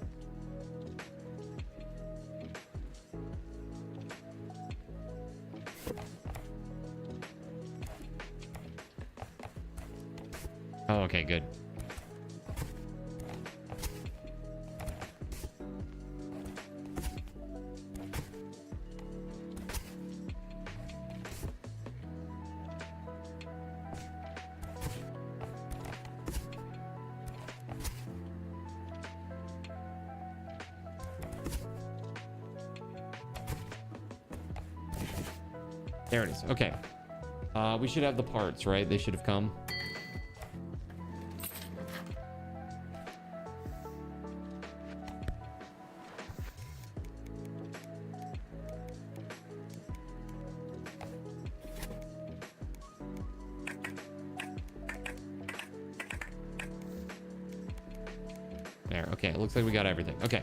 Oh, okay, good. There it is. Okay. We should have the parts, right? They should have come. There. Okay. It looks like we got everything. Okay.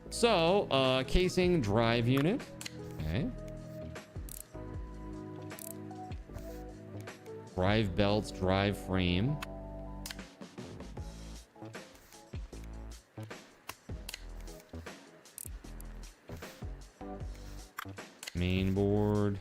So, casing drive unit. Okay. Drive belts, drive frame. Main board.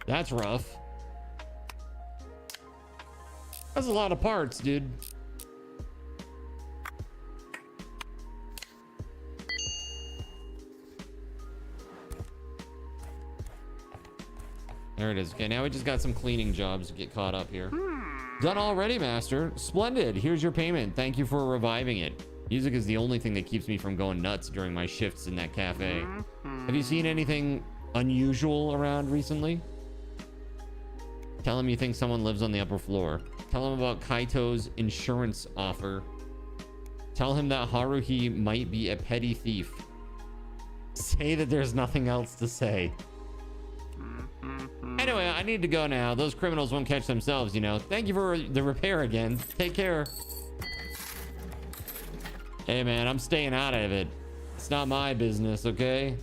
That's rough. That's a lot of parts, dude. There it is. Okay, now we just got some cleaning jobs to get caught up here. Done already, master. Splendid. Here's your payment. Thank you for reviving it. Music is the only thing that keeps me from going nuts during my shifts in that cafe. Have you seen anything unusual around recently? Tell him you think someone lives on the upper floor. Tell him about Kaito's insurance offer. Tell him that Haruhi might be a petty thief. Say that there's nothing else to say. Anyway, I need to go now. Those criminals won't catch themselves, you know. Thank you for the repair again. Take care. Hey, man, I'm staying out of it. It's not my business, okay?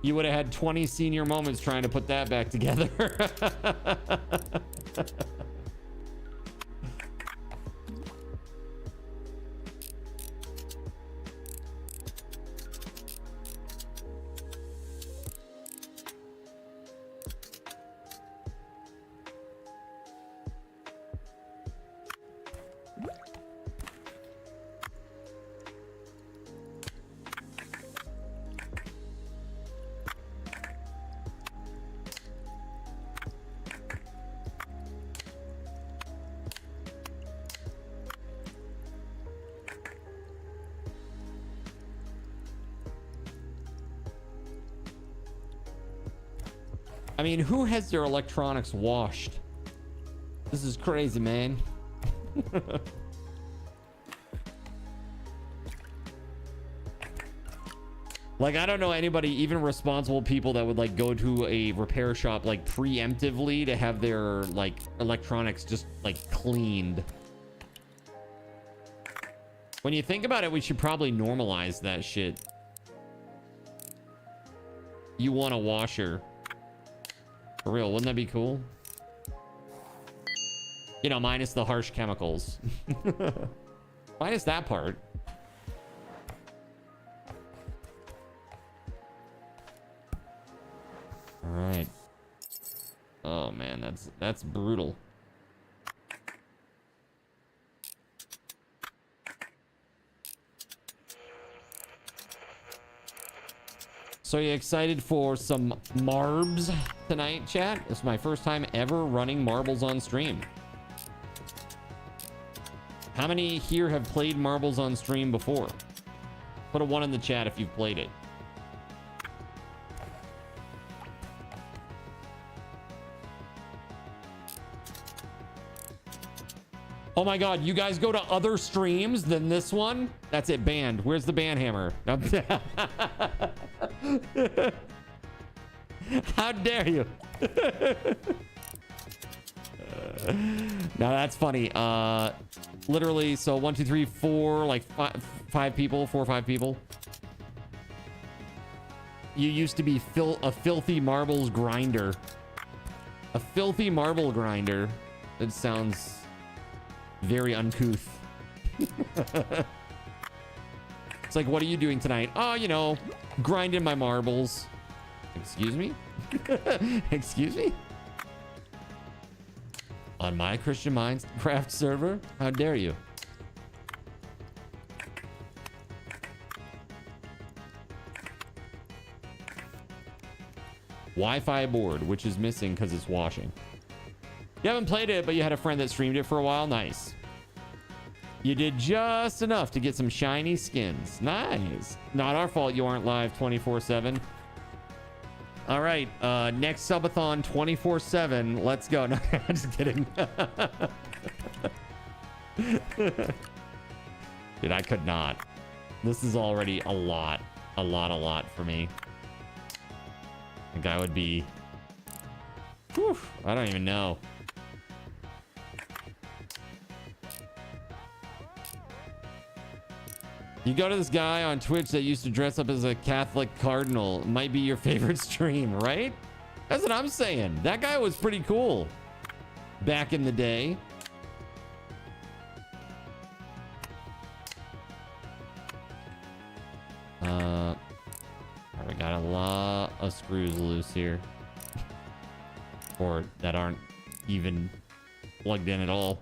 You would have had 20 senior moments trying to put that back together. I mean, who has their electronics washed? This is crazy, man. Like, I don't know anybody, even responsible people, that would like go to a repair shop like preemptively to have their like electronics just like cleaned. When you think about it, we should probably normalize that shit. You want a washer. For real, wouldn't that be cool? You know, minus the harsh chemicals. Minus that part. All right. Oh man, that's brutal. So you excited for some marbs tonight, chat? It's my first time ever running marbles on stream. How many here have played marbles on stream before? Put a 1 in the chat if you've played it. Oh my god, you guys go to other streams than this one? That's it, banned. Where's the ban hammer? How dare you? Now that's funny. Literally, so 1, 2, 3, 4, like five people, 4 or 5 people. You used to be a filthy marbles grinder. A filthy marble grinder. It sounds very uncouth. It's like, what are you doing tonight? Oh, you know, grinding my marbles. Excuse me? Excuse me? On my Christian Minecraft server? How dare you? Wi-Fi board, which is missing because it's washing. You haven't played it, but you had a friend that streamed it for a while. Nice. You did just enough to get some shiny skins. Nice. Not our fault you aren't live 24/7. All right. Next subathon 24/7. Let's go. No, I'm just kidding. Dude, I could not. This is already a lot for me. I think I would be... Whew, I don't even know. You go to this guy on Twitch that used to dress up as a Catholic cardinal. Might be your favorite stream, right? That's what I'm saying. That guy was pretty cool back in the day. We got a lot of screws loose here. Or that aren't even plugged in at all.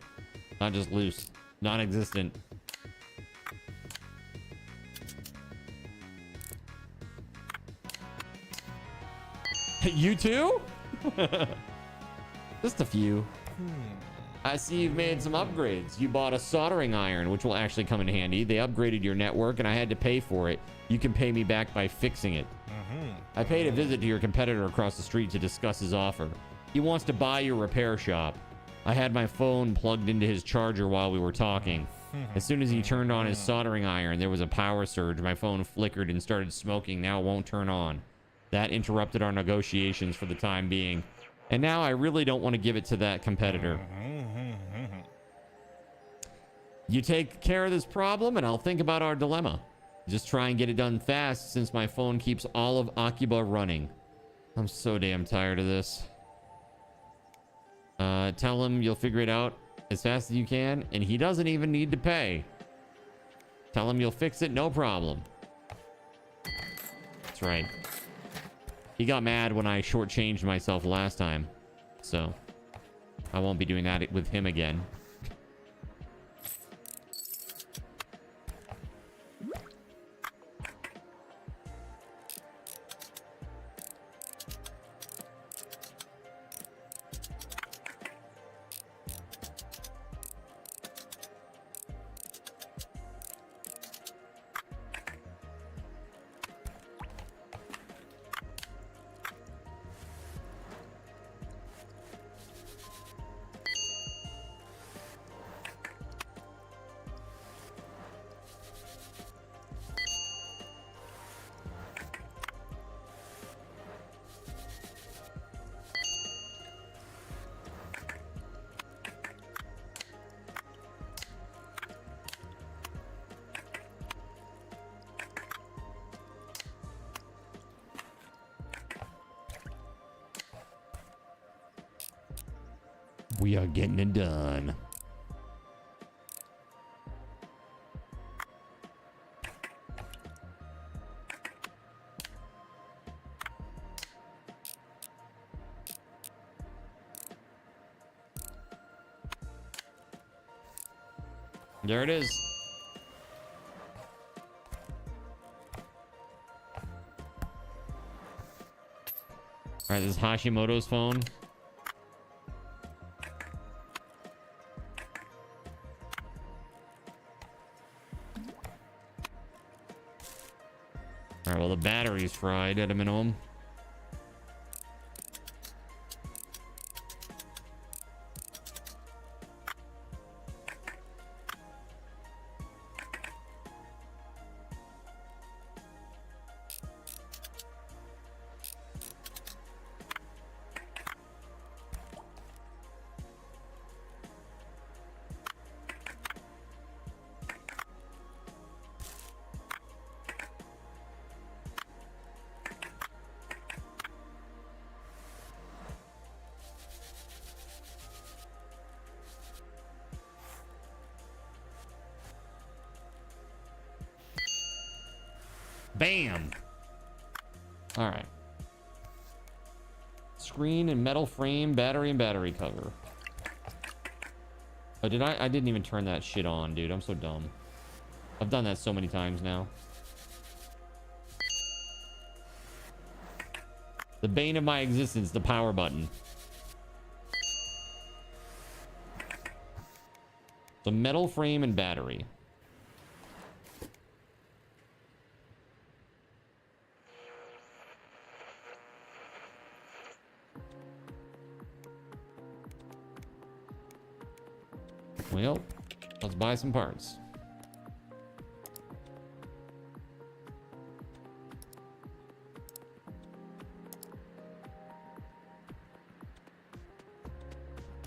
Not just loose. Non-existent. You too? Just a few. I see you've made some upgrades. You bought a soldering iron, which will actually come in handy. They upgraded your network and I had to pay for it. You can pay me back by fixing it. I paid a visit to your competitor across the street to discuss his offer. He wants to buy your repair shop. I had my phone plugged into his charger while we were talking. As soon as he turned on his soldering iron, there was a power surge. My phone flickered and started smoking. Now it won't turn on. That interrupted our negotiations for the time being. And now I really don't want to give it to that competitor. You take care of this problem and I'll think about our dilemma. Just try and get it done fast since my phone keeps all of Akiba running. I'm so damn tired of this. Tell him you'll figure it out as fast as you can and he doesn't even need to pay. Tell him you'll fix it, no problem. That's right. He got mad when I shortchanged myself last time, so I won't be doing that with him again. We are getting it done. There it is. All right, this is Hashimoto's phone. All right, well, the battery's fried at a minimum. Bam. All right. Screen and metal frame, battery and battery cover. Oh, did I didn't even turn that shit on, dude. I'm so dumb. I've done that so many times now. The bane of my existence, the power button. So metal frame and battery. Well, let's buy some parts.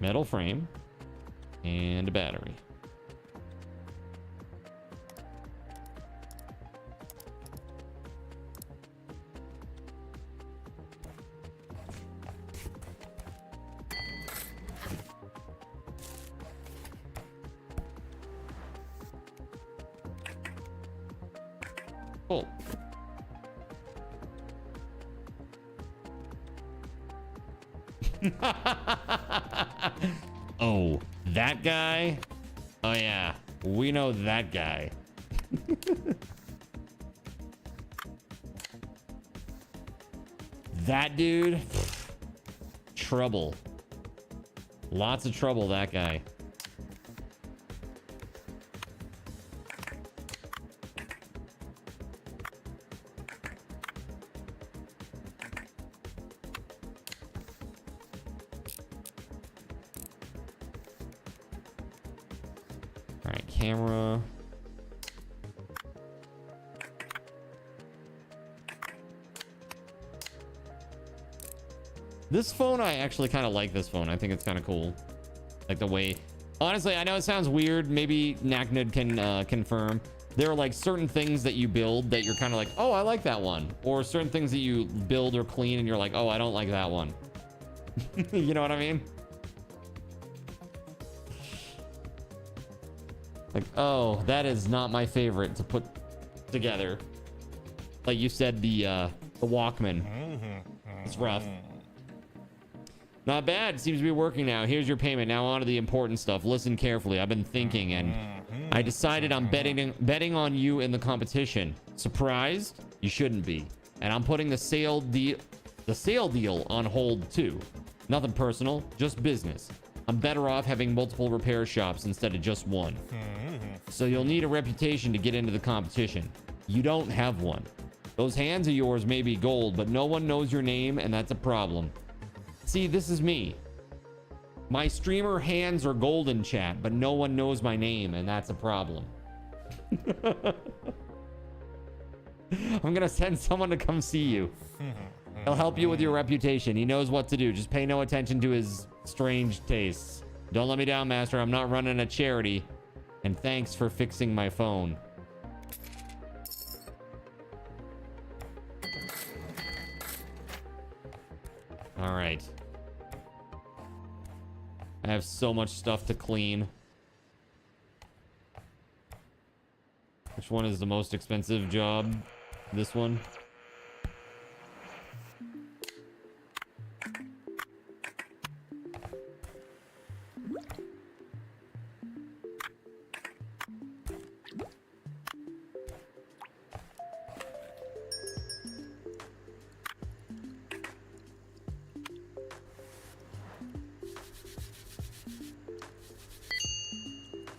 Metal frame and a battery. Cool. Oh, that guy? Oh yeah, we know that guy. That dude? Trouble. Lots of trouble, that guy. Camera. This phone, I actually kind of like this phone. I think it's kind of cool. Like the way, honestly, I know it sounds weird. Maybe Naknud can confirm. There are like certain things that you build that you're kind of like, oh, I like that one. Or certain things that you build or clean and you're like, oh, I don't like that one. You know what I mean? Like, oh, that is not my favorite to put together. Like you said, the Walkman. It's rough. Not bad. Seems to be working now. Here's your payment. Now on to the important stuff. Listen carefully. I've been thinking and I decided I'm betting on you in the competition. Surprised? You shouldn't be. And I'm putting the sale deal on hold too. Nothing personal, just business. I'm better off having multiple repair shops instead of just one. So you'll need a reputation to get into the competition. You don't have one. Those hands of yours may be gold, but no one knows your name, and that's a problem. See, this is me. My streamer hands are golden, chat, but no one knows my name, and that's a problem. I'm gonna send someone to come see you. He'll help you with your reputation. He knows what to do. Just pay no attention to his strange tastes. Don't let me down, Master. I'm not running a charity. And thanks for fixing my phone. All right. I have so much stuff to clean. Which one is the most expensive job? This one?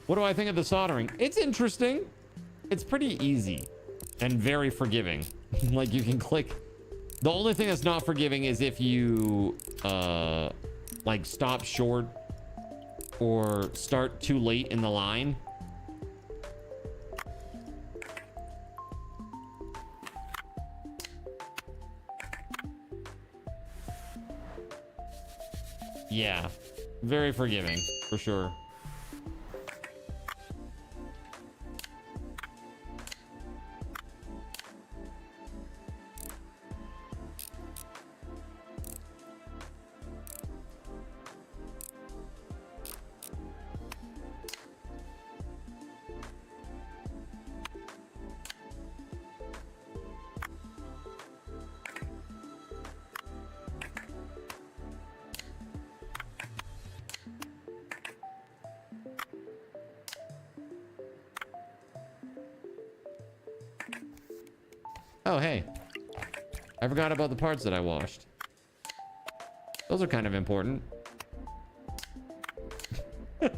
What do I think of the soldering? It's interesting. It's pretty easy and very forgiving. Like, you can click. The only thing that's not forgiving is if you like stop short or start too late in the line. Yeah, very forgiving for sure. Oh, hey. I forgot about the parts that I washed. Those are kind of important. You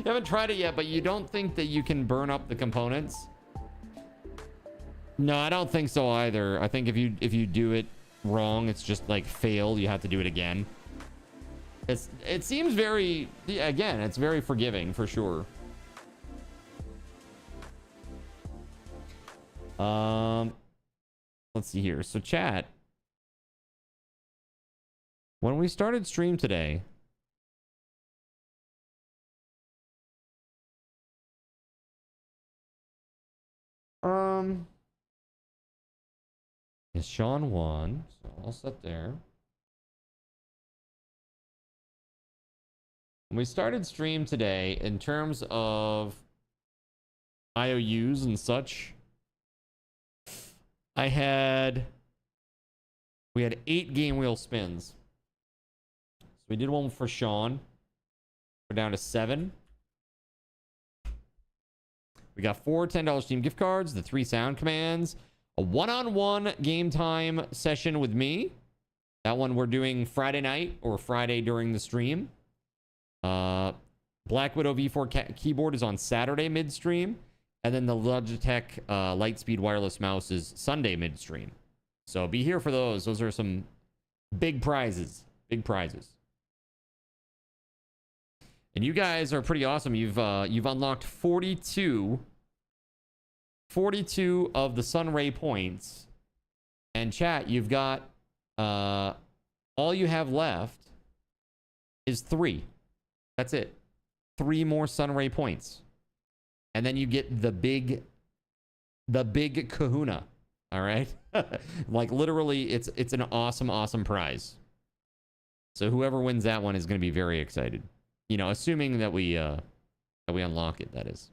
haven't tried it yet, but you don't think that you can burn up the components? No, I don't think so either. I think if you do it wrong, it's just like fail. You have to do it again. It seems very, again, it's very forgiving for sure. Let's see here. So chat, when we started stream today, is Sean won, so I'll set there. When we started stream today, in terms of IOUs and such, we had 8 game wheel spins. So we did one for Sean. We're down to 7. We got 4 $10 Steam gift cards, the 3 sound commands, a one-on-one game time session with me. That one we're doing Friday night or Friday during the stream. Black Widow V4 keyboard is on Saturday midstream. And then the Logitech Lightspeed wireless mouse is Sunday midstream. So be here for those. Those are some big prizes. Big prizes. And you guys are pretty awesome. You've unlocked 42 of the Sunray points. And chat, you've got all you have left is 3. That's it. 3 more Sunray points. And then you get the big kahuna. All right. Like literally it's an awesome prize. So whoever wins that one is going to be very excited. You know, assuming that we unlock it, that is.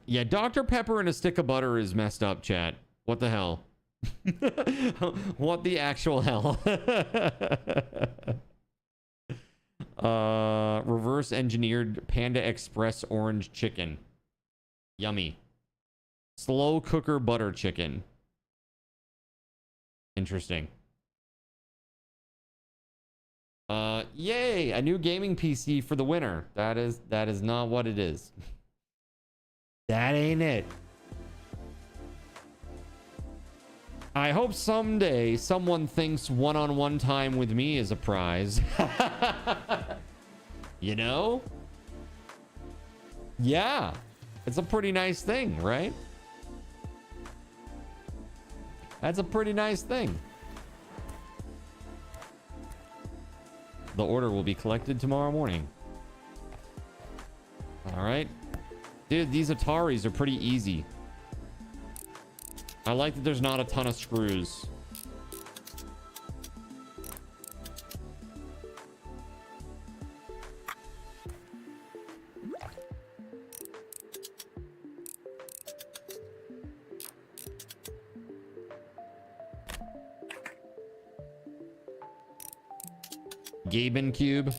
Yeah, Dr. Pepper and a stick of butter is messed up, chat. What the hell? What the actual hell? Reverse engineered Panda Express orange chicken. Yummy. Slow cooker butter chicken. Interesting. Yay, a new gaming PC for the winner. That is not what it is. That ain't it. I hope someday someone thinks one-on-one time with me is a prize. You know? Yeah. It's a pretty nice thing, right? That's a pretty nice thing. The order will be collected tomorrow morning. All right. Dude, these Ataris are pretty easy. I like that there's not a ton of screws. Gaben Cube.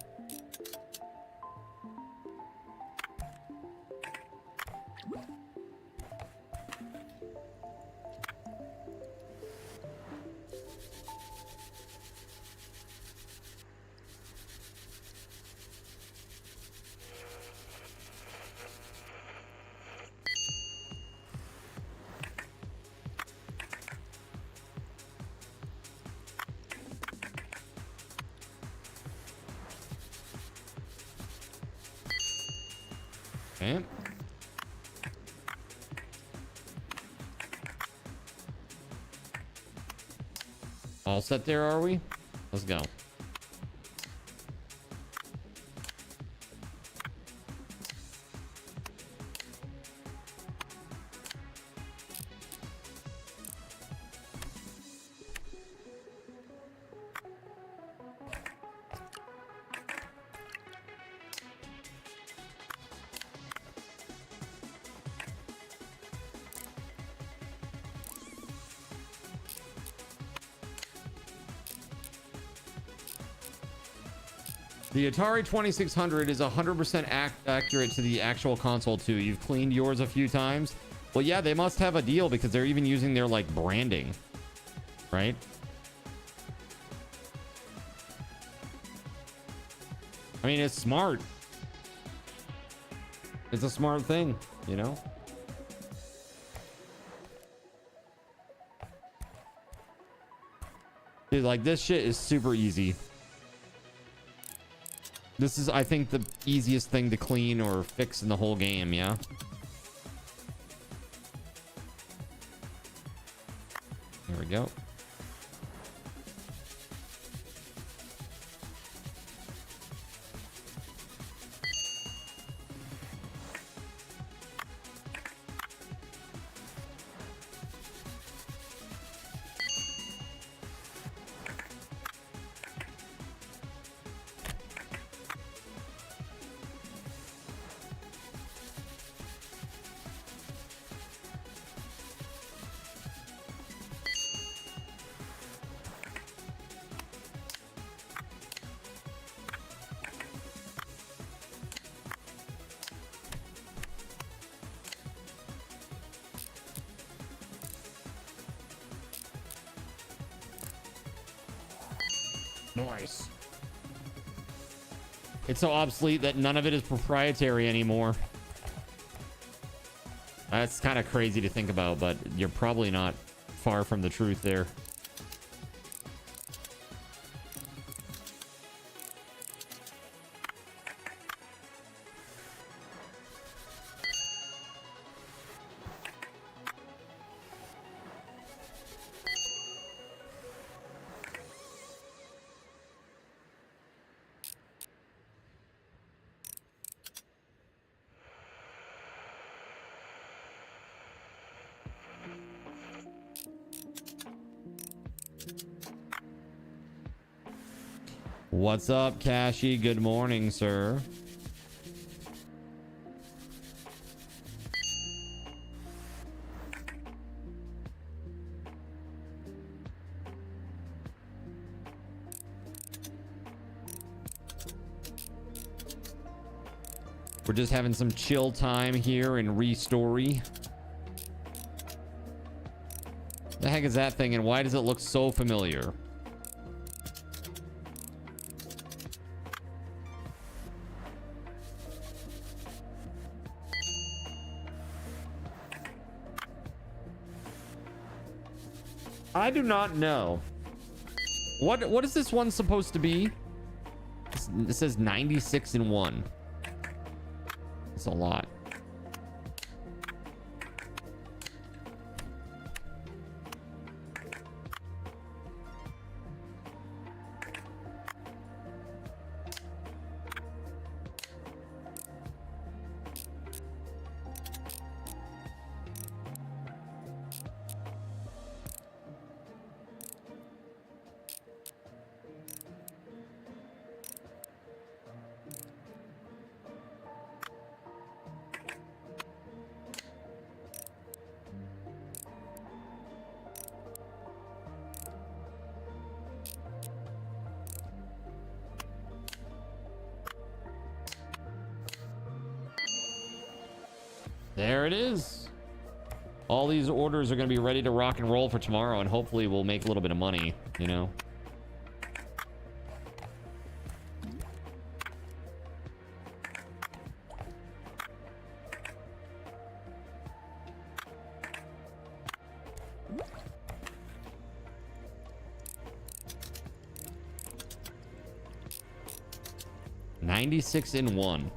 Okay. All set there, are we? Let's go. The Atari 2600 is 100% accurate to the actual console too. You've cleaned yours a few times. Well, yeah, they must have a deal because they're even using their like branding, right? I mean, it's smart. It's a smart thing, you know? Dude, like this shit is super easy. This is, I think, the easiest thing to clean or fix in the whole game, yeah? There we go. Nice. It's so obsolete that none of it is proprietary anymore. That's kind of crazy to think about, but you're probably not far from the truth there. What's up, Cashy? Good morning, sir. We're just having some chill time here in Restory. The heck is that thing, and why does it look so familiar? I do not know. What is this one supposed to be? It says 96 in 1. It's a lot. There it is. All these orders are going to be ready to rock and roll for tomorrow, and hopefully we'll make a little bit of money, you know? $96 in one.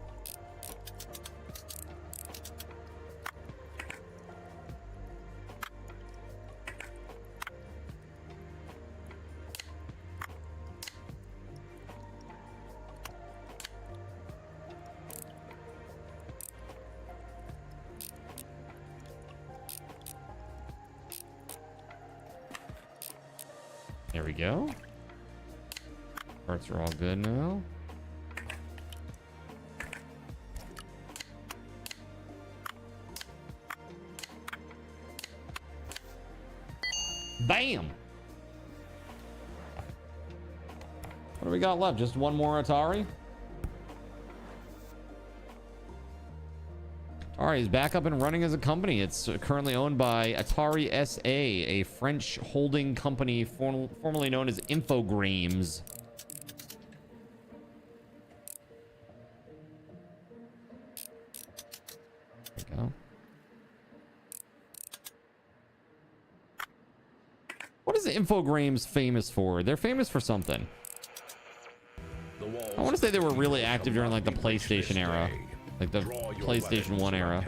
There we go. Parts are all good now. Bam! What do we got left? Just one more Atari? Atari is back up and running as a company. It's currently owned by Atari SA, a French holding company formerly known as Infogrames. There we go. What is Infogrames famous for? They're famous for something. I want to say they were really active during like the PlayStation era. Like the PlayStation 1 era.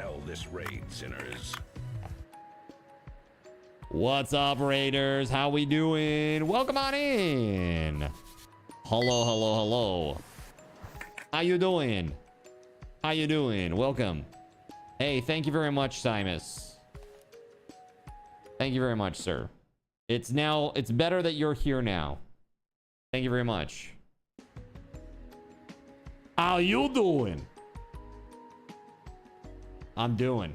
What's up, Raiders? How we doing? Welcome on in. Hello, hello, hello. How you doing? How you doing? Welcome. Hey, thank you very much, Simus. Thank you very much, sir. It's better that you're here now. Thank you very much. How you doing? I'm doing.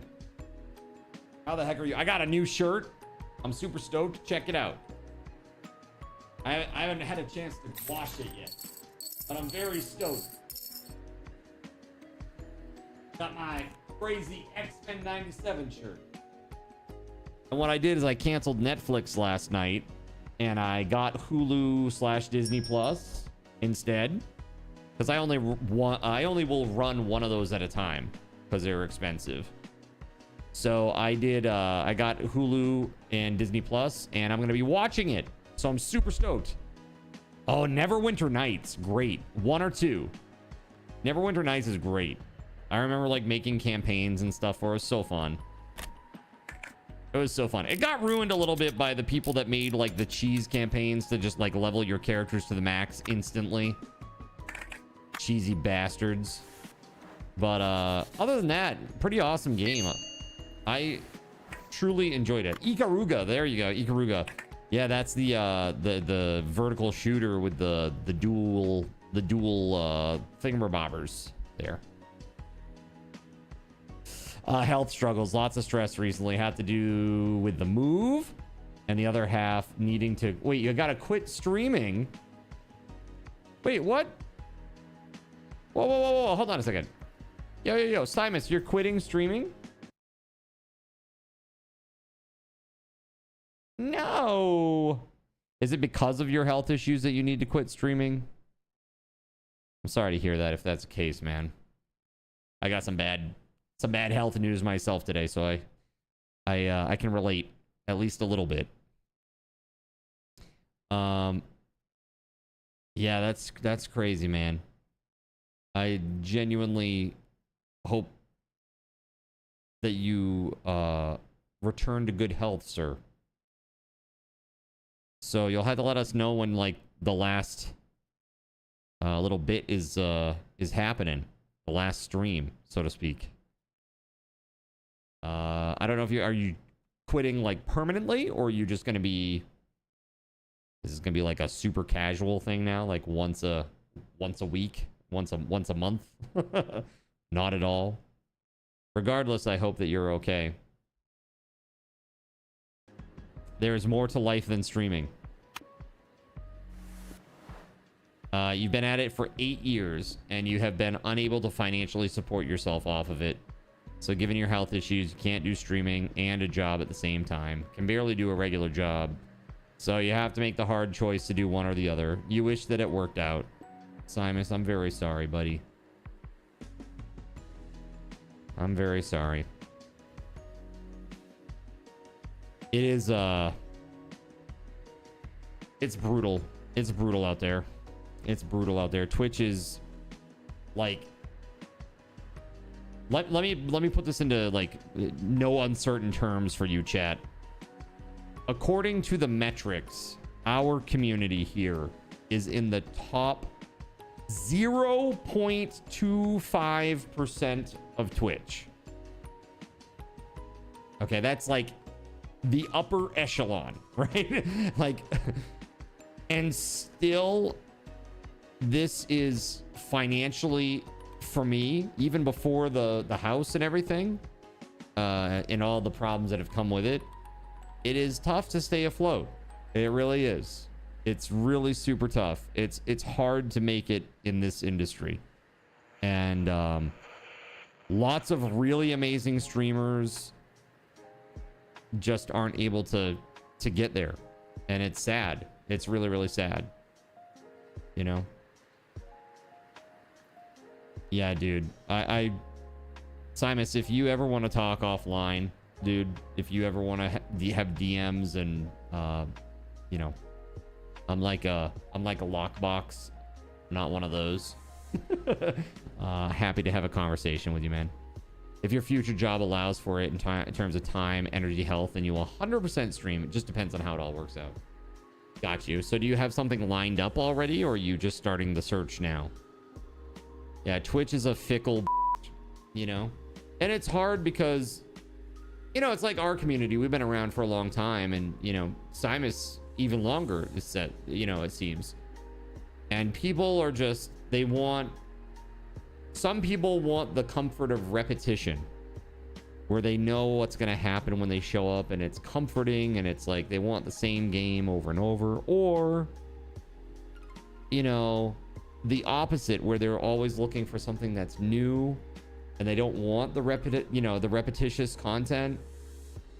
How the heck are you? I got a new shirt. I'm super stoked. Check it out. I haven't had a chance to wash it yet, but I'm very stoked. Got my crazy X1097 shirt. And what I did is I canceled Netflix last night and I got Hulu/Disney Plus instead, because I only will run one of those at a time because they're expensive. So I got Hulu and Disney Plus, and I'm going to be watching it. So I'm super stoked. Oh, Neverwinter Nights. Great. 1 or 2. Neverwinter Nights is great. I remember like making campaigns and stuff for it. It was so fun. It was so fun. It got ruined a little bit by the people that made like the cheese campaigns to just like level your characters to the max instantly. Cheesy bastards. But other than that, pretty awesome game. I truly enjoyed it. Ikaruga, there you go, Ikaruga. Yeah, that's the vertical shooter with the dual thingamabobbers there. Health struggles, lots of stress recently, had to do with the move, and the other half needing to wait. You gotta quit streaming. Wait, what? Whoa, hold on a second. Yo, Simus, you're quitting streaming? No. Is it because of your health issues that you need to quit streaming? I'm sorry to hear that if that's the case, man. I got some bad health news myself today, so I can relate at least a little bit. Yeah, that's crazy, man. I genuinely hope that you return to good health, sir. So you'll have to let us know when like the last little bit is happening, the last stream, so to speak. I don't know if are you quitting like permanently, or are you just gonna be, this is gonna be like a super casual thing now, like once a week, once a month? Not at all. Regardless, I hope that you're okay. There is more to life than streaming. You've been at it for 8 years, and you have been unable to financially support yourself off of it. So given your health issues, you can't do streaming and a job at the same time. Can barely do a regular job. So you have to make the hard choice to do one or the other. You wish that it worked out. Simus, I'm very sorry, buddy. I'm very sorry. It is, it's brutal. It's brutal out there. It's brutal out there. Twitch is like, let me put this into like no uncertain terms for you, chat. According to the metrics, our community here is in the top 0.25% of Twitch. Okay, that's like the upper echelon, right? Like, and still, this is financially, for me, even before the house and everything, and all the problems that have come with it, it is tough to stay afloat. It really is. It's really super tough. It's hard to make it in this industry. And lots of really amazing streamers just aren't able to get there. And it's sad. It's really, really sad. You know? Yeah, dude. Simus, if you ever want to talk offline, dude, if you ever want to have DMs and you know, I'm like a lockbox, not one of those. Happy to have a conversation with you, man. If your future job allows for it in terms of time, energy, health, then you will 100% stream. It just depends on how it all works out. Got you. So do you have something lined up already, or are you just starting the search now? Yeah, Twitch is a fickle, you know, and it's hard because, you know, it's like our community. We've been around for a long time, and, you know, Simus even longer is set, you know, it seems. And people are just, some people want the comfort of repetition, where they know what's going to happen when they show up, and it's comforting, and it's like they want the same game over and over. Or, you know, the opposite, where they're always looking for something that's new, and they don't want the repetitious content,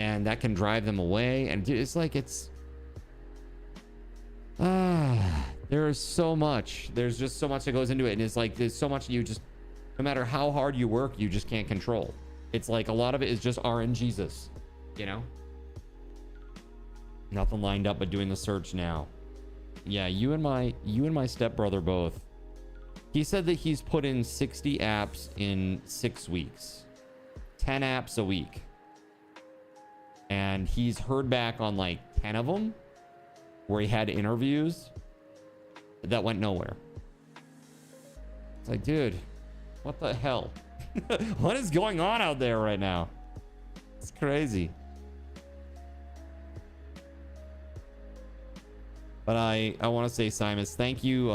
and that can drive them away. And it's like, there is so much. There's just so much that goes into it, and it's like there's so much you just, no matter how hard you work, you just can't control. It's like a lot of it is just RNGesus, you know? Nothing lined up but doing the search now. Yeah, you and my stepbrother both. He said that he's put in 60 apps in 6 weeks. 10 apps a week. And he's heard back on like 10 of them, where he had interviews that went nowhere. It's like, dude, what the hell? What is going on out there right now? It's crazy. But I want to say, Simus, thank you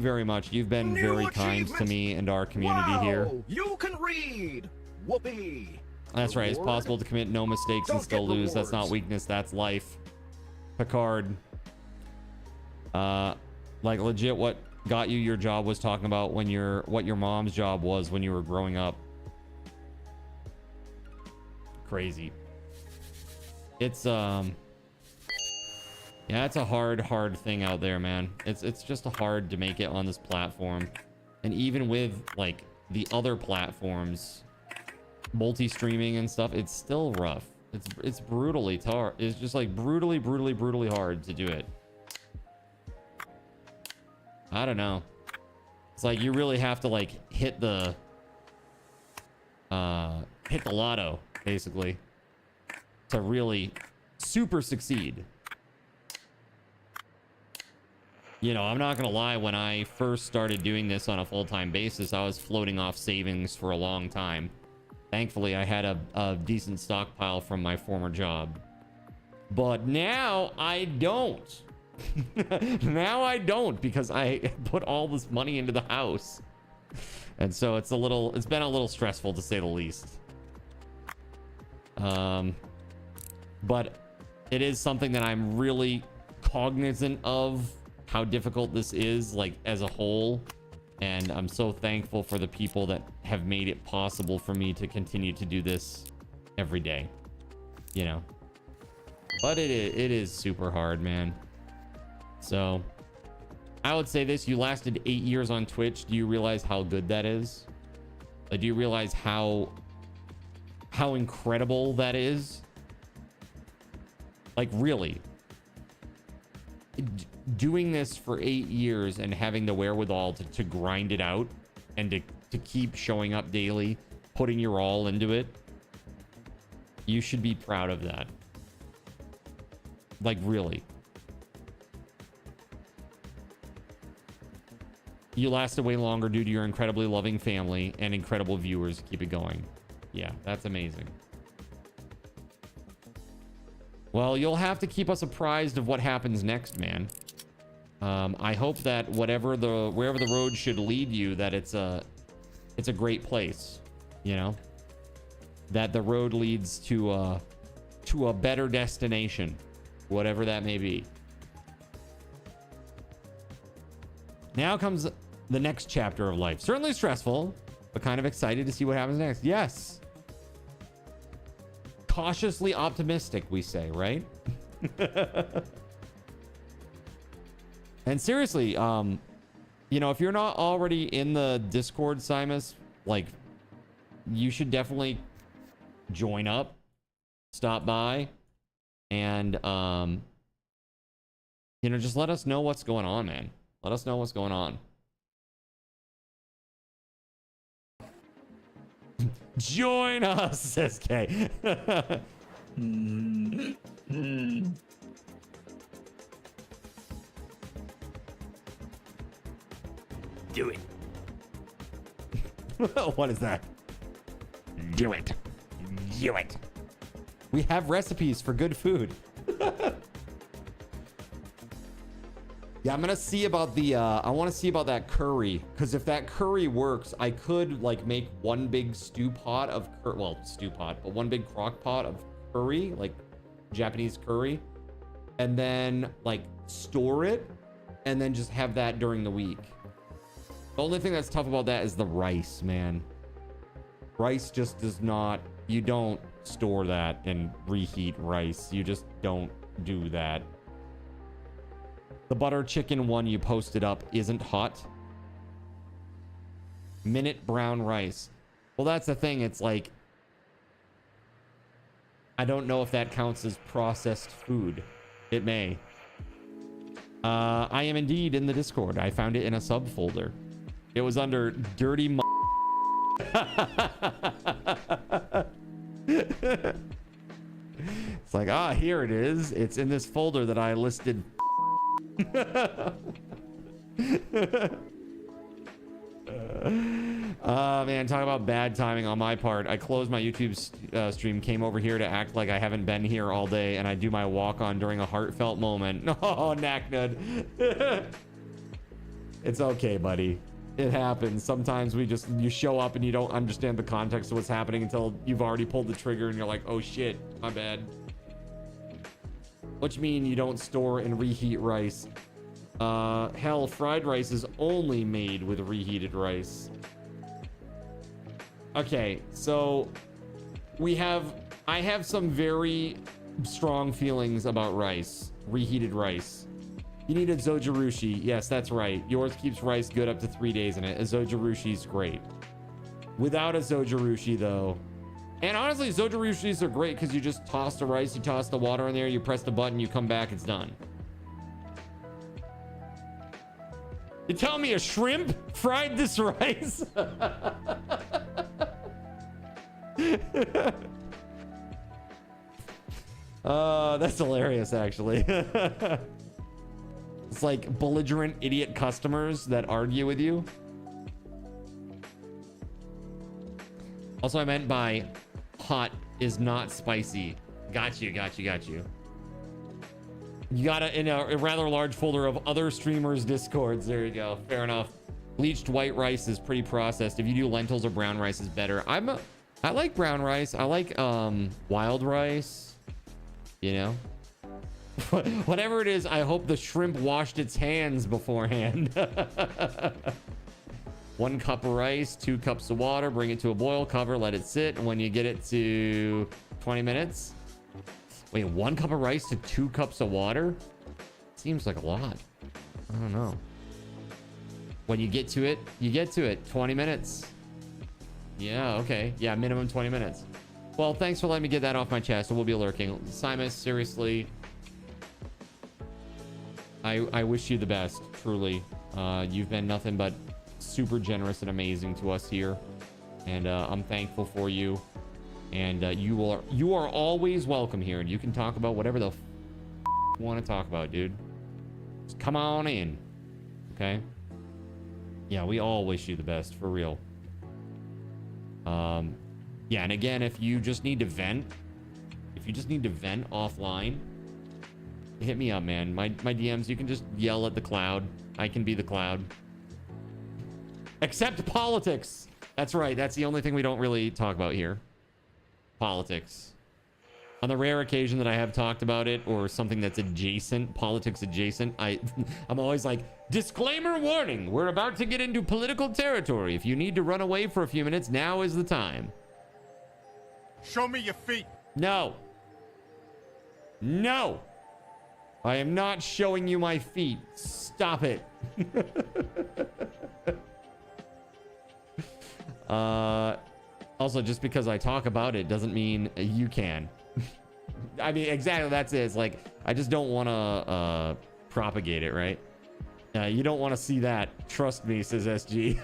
very much. You've been very kind to me and our community here. You can read. Whoopee. That's right. It's possible to commit no mistakes and still lose. That's not weakness. That's life. Picard. Like legit, what got you your job was talking about what your mom's job was when you were growing up. Crazy. It's yeah, it's a hard thing out there, man. It's just hard to make it on this platform. And even with like the other platforms, multi-streaming and stuff, it's still rough. It's brutally hard. It's just like brutally hard to do it. I don't know. It's like you really have to like hit the lotto basically to really super succeed. You know, I'm not gonna lie, when I first started doing this on a full-time basis, I was floating off savings for a long time. Thankfully, I had a decent stockpile from my former job. But now I don't. Now I don't, because I put all this money into the house. And so it's been a little stressful, to say the least. But it is something that I'm really cognizant of, how difficult this is, like as a whole. And I'm so thankful for the people that have made it possible for me to continue to do this every day, you know. But it is super hard, man. So I would say this: you lasted 8 years on Twitch. Do you realize how good that is? Like, do you realize how incredible that is? Like, really, doing this for 8 years and having the wherewithal to grind it out and to keep showing up daily, putting your all into it, you should be proud of that. Like, really. You lasted way longer due to your incredibly loving family and incredible viewers. Keep it going. Yeah, that's amazing. Well, you'll have to keep us apprised of what happens next, man. I hope that wherever the road should lead you, that it's a great place, you know, that the road leads to a better destination, whatever that may be. Now comes the next chapter of life. Certainly stressful, but kind of excited to see what happens next. Yes. Cautiously optimistic, we say, right? And seriously, you know, if you're not already in the Discord, Simus, like, you should definitely join up, stop by, and you know, just let us know what's going on, man. Let us know what's going on. Join us, says Kay. Do it. What is that? Do it. Do it. We have recipes for good food. Yeah, I'm gonna see about the I want to see about that curry, because if that curry works, I could like make one big stew pot of but one big crock pot of curry, like Japanese curry, and then like store it and then just have that during the week. The only thing that's tough about that is the rice, man. Rice just does not, you don't store that and reheat rice. You just don't do that. The butter chicken one you posted up isn't hot. Minute brown rice. Well, that's the thing. It's like, I don't know if that counts as processed food. It may. I am indeed in the Discord. I found it in a subfolder. It was under dirty It's like, here it is. It's in this folder that I listed. Man, talk about bad timing on my part. I closed my YouTube stream, came over here to act like I haven't been here all day, and I do my walk on during a heartfelt moment. Oh, Knacknud. It's okay, buddy. It happens. Sometimes you show up and you don't understand the context of what's happening until you've already pulled the trigger and you're like, oh shit, my bad. What you mean you don't store and reheat rice? Hell, fried rice is only made with reheated rice. Okay, so I have some very strong feelings about rice, reheated rice. You need a zojirushi. Yes, that's right. Yours keeps rice good up to 3 days in it. A zojirushi's great. Without a zojirushi, though. And honestly, zojirushis are great because you just toss the rice, you toss the water in there, you press the button, you come back, it's done. You tell me a shrimp fried this rice? That's hilarious, actually. It's like belligerent idiot customers that argue with you. Also, I meant by hot is not spicy. Got you. You got it in a rather large folder of other streamers' discords. There you go. Fair enough. Bleached white rice is pretty processed. If you do lentils or brown rice is better. I like brown rice. I like wild rice. You know? Whatever it is, I hope the shrimp washed its hands beforehand. 1 cup of rice, 2 cups of water, bring it to a boil, cover, let it sit. And when you get it to 20 minutes, wait, 1 cup of rice to 2 cups of water? Seems like a lot. I don't know. When you get to it, you get to it. 20 minutes. Yeah, okay. Yeah, minimum 20 minutes. Well, thanks for letting me get that off my chest. We'll be lurking. Simus, seriously, I wish you the best, truly. You've been nothing but super generous and amazing to us here, and I'm thankful for you. And you are always welcome here, and you can talk about whatever the you want to talk about, dude. Just come on in, okay? Yeah, we all wish you the best, for real. Yeah, and again, if you just need to vent, offline, hit me up, man. My DMs, you can just yell at the cloud. I can be the cloud. Except politics. That's right. That's the only thing we don't really talk about here. Politics. On the rare occasion that I have talked about it, or something that's adjacent, politics adjacent, I'm always like, disclaimer warning, we're about to get into political territory. If you need to run away for a few minutes, now is the time. Show me your feet. No. No. I am not showing you my feet. Stop it. Also, just because I talk about it doesn't mean you can. I mean, exactly, that's it. It's like, I just don't want to propagate it, right? You don't want to see that. Trust me, says SG.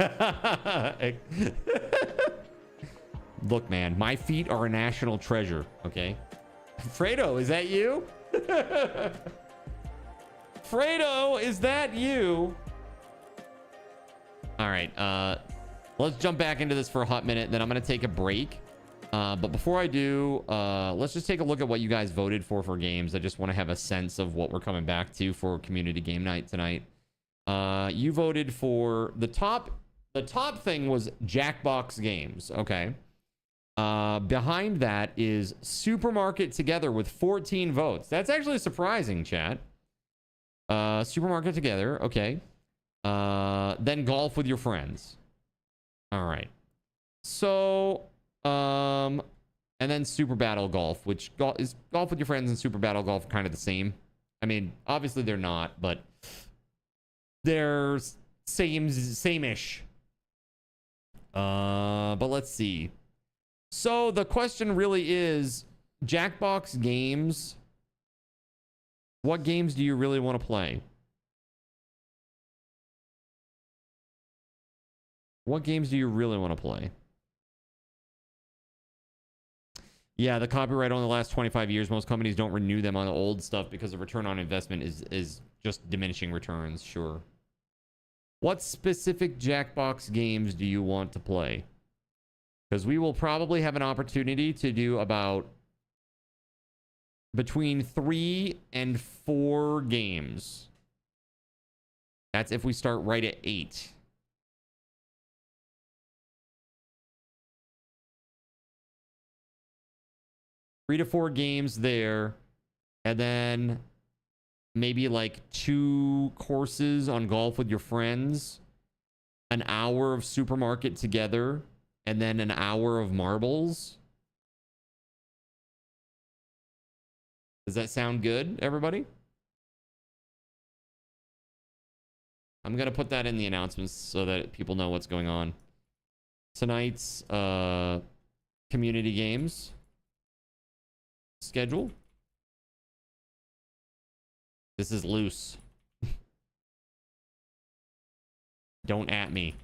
Look, man, my feet are a national treasure, okay? Fredo, is that you? Fredo, is that you? All right, let's jump back into this for a hot minute, then I'm going to take a break. But before I do, let's just take a look at what you guys voted for games. I just want to have a sense of what we're coming back to for community game night tonight. You voted for the top thing was Jackbox Games. Okay. Behind that is Supermarket Together with 14 votes. That's actually surprising, chat. Supermarket Together. Okay. Then Golf with Your Friends. All right. So, and then Super Battle Golf, which is Golf with Your Friends and Super Battle Golf kind of the same. I mean, obviously they're not, but they're same-ish. But let's see. So the question really is, Jackbox Games, what games do you really want to play? What games do you really want to play? Yeah, the copyright only lasts 25 years. Most companies don't renew them on the old stuff because the return on investment is just diminishing returns, sure. What specific Jackbox games do you want to play? Because we will probably have an opportunity to do about between 3 and 4 games. That's if we start right at 8. Three to 4 games there, and then maybe like 2 courses on Golf with Your Friends, an hour of Supermarket Together, and then an hour of marbles. Does that sound good, everybody? I'm gonna put that in the announcements so that people know what's going on. Tonight's community games schedule. This is loose. Don't at me.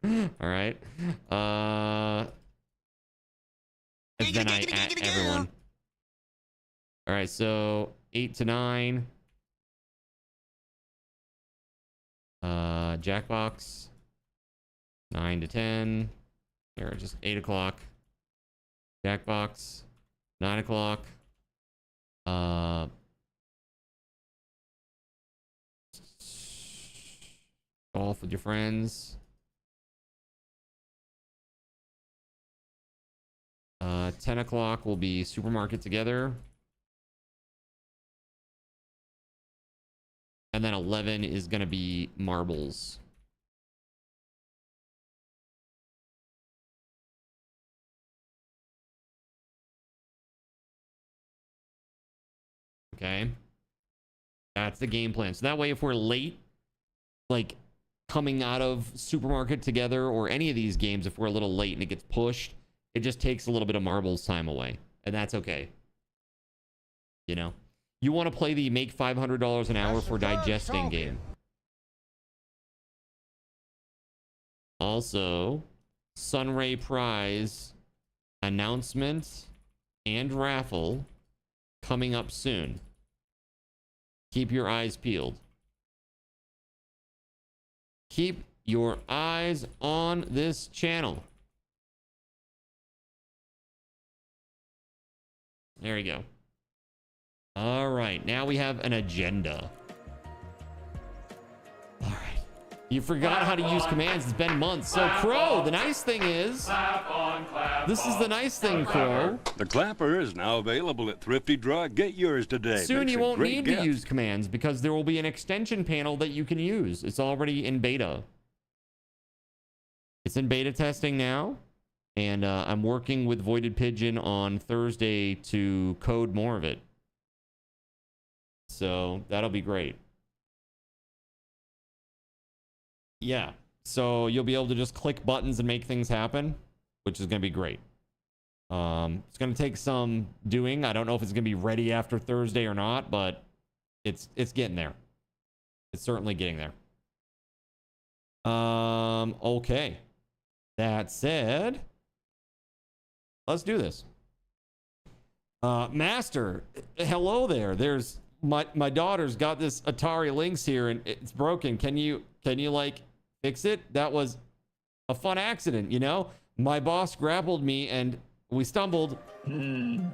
All right. And then I at everyone. All right, so 8 to 9. Jackbox. 9 to 10. Here, just 8 o'clock. Jackbox. 9 o'clock. Golf with Your Friends. 10 o'clock will be Supermarket Together. And then 11 is going to be marbles. Okay. That's the game plan. So that way, if we're late, like coming out of supermarket together or any of these games, if we're a little late and it gets pushed, it just takes a little bit of Marble's time away. And that's okay. You know, you want to play the make $500 an hour for digesting game. Also, Sunray Prize announcement and raffle coming up soon. Keep your eyes peeled. Keep your eyes on this channel. There we go. All right, now we have an agenda. All right. You forgot how to use commands. It's been months. So, Crow, the nice thing is... This is the nice thing, Crow. The clapper is now available at Thrifty Drug. Get yours today. Soon Makes you a won't great need gift. to use commands because there will be an extension panel that you can use. It's already in beta. It's in beta testing now. And I'm working with Voided Pigeon on Thursday to code more of it. So that'll be great. Yeah. So you'll be able to just click buttons and make things happen, which is going to be great. It's going to take some doing. I don't know if it's going to be ready after Thursday or not, but it's getting there. It's certainly getting there. Okay. That said, let's do this. Master, hello there. There's my daughter's got this Atari Lynx here and it's broken. Can you like fix it? That was a fun accident, you know? My boss grappled me and we stumbled.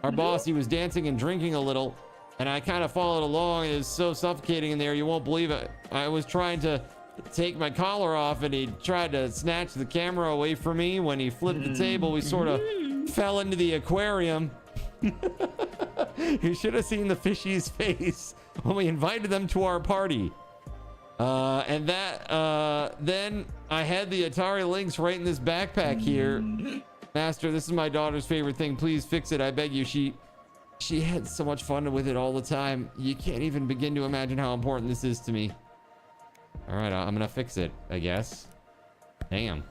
Our boss, he was dancing and drinking a little and I kind of followed along. It was so suffocating in there, you won't believe it. I was trying to take my collar off and he tried to snatch the camera away from me. When he flipped the table, we sort of fell into the aquarium. You should have seen the fishy's face when we invited them to our party. And that then I had the Atari Lynx right in this backpack here. Master, this is my daughter's favorite thing. Please fix it, I beg you. She had so much fun with it all the time. You can't even begin to imagine how important this is to me. All right, I'm gonna fix it, I guess. Damn.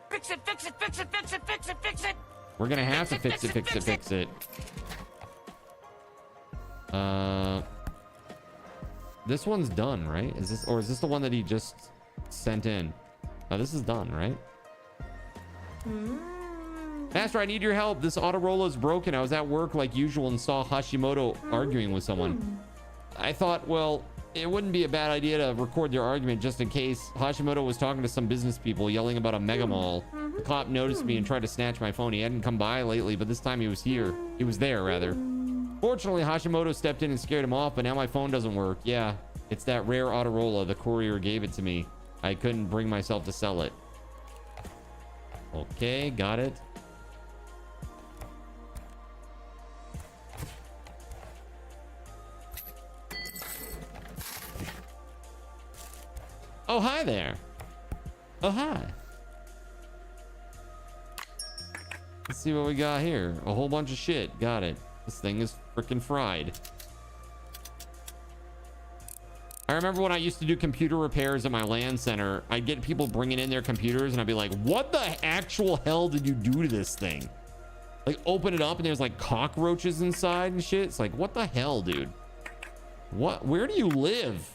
Fix it, fix it, fix it, fix it, fix it, fix it. We're gonna have to fix it. This one's done, right? Is this the one that he just sent in? Oh, this is done, right? Master, I need your help. This Autorola is broken. I was at work like usual and saw Hashimoto arguing with someone. I thought, well, it wouldn't be a bad idea to record their argument just in case. Hashimoto was talking to some business people yelling about a mega mall. The cop noticed me and tried to snatch my phone. He hadn't come by lately, but this time he was here. He was there, rather. Fortunately, Hashimoto stepped in and scared him off, but now my phone doesn't work. Yeah, it's that rare Autorola. The courier gave it to me. I couldn't bring myself to sell it. Okay, got it. Oh, hi there. Oh, hi. Let's see what we got here. A whole bunch of shit. Got it. This thing is freaking fried. I remember when I used to do computer repairs at my LAN center, I'd get people bringing in their computers and I'd be like, what the actual hell did you do to this thing? Like, open it up and there's like cockroaches inside and shit. It's like, what the hell, dude? What? Where do you live?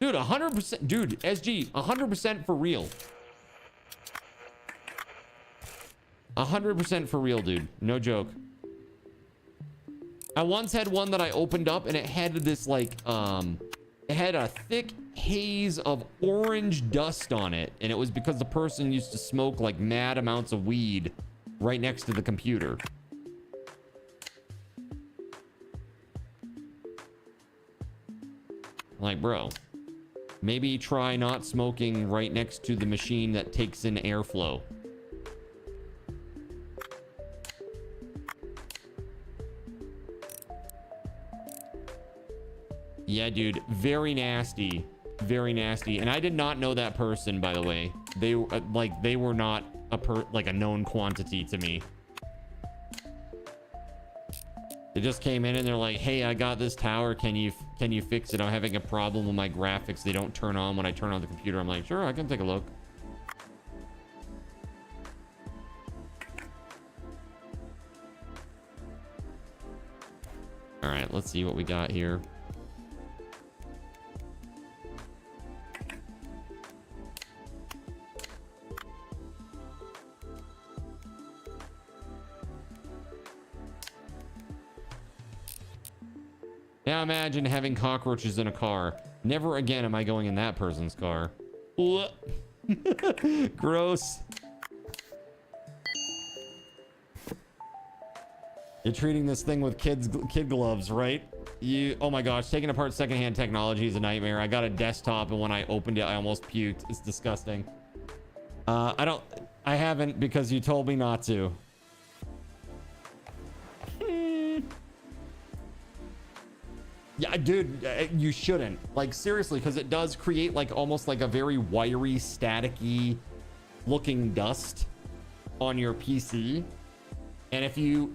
Dude, 100%. Dude, SG, 100% for real. 100% for real, dude. No joke. I once had one that I opened up and it had this like, it had a thick haze of orange dust on it. And it was because the person used to smoke like mad amounts of weed right next to the computer. Like, bro, maybe try not smoking right next to the machine that takes in airflow. Yeah, dude, very nasty. Very nasty. And I did not know that person, by the way. They they were not a known quantity to me. They just came in and they're like, hey, I got this tower. Can you fix it? I'm having a problem with my graphics. They don't turn on when I turn on the computer. I'm like, sure, I can take a look. All right, let's see what we got here. Now imagine having cockroaches in a car. Never again am I going in that person's car. Gross. You're treating this thing with kid gloves, right? Oh my gosh, taking apart secondhand technology is a nightmare. I got a desktop and when I opened it, I almost puked. It's disgusting. I haven't because you told me not to. Yeah, dude, you shouldn't. Like, seriously, because it does create like almost like a very wiry, staticky looking dust on your PC. And if you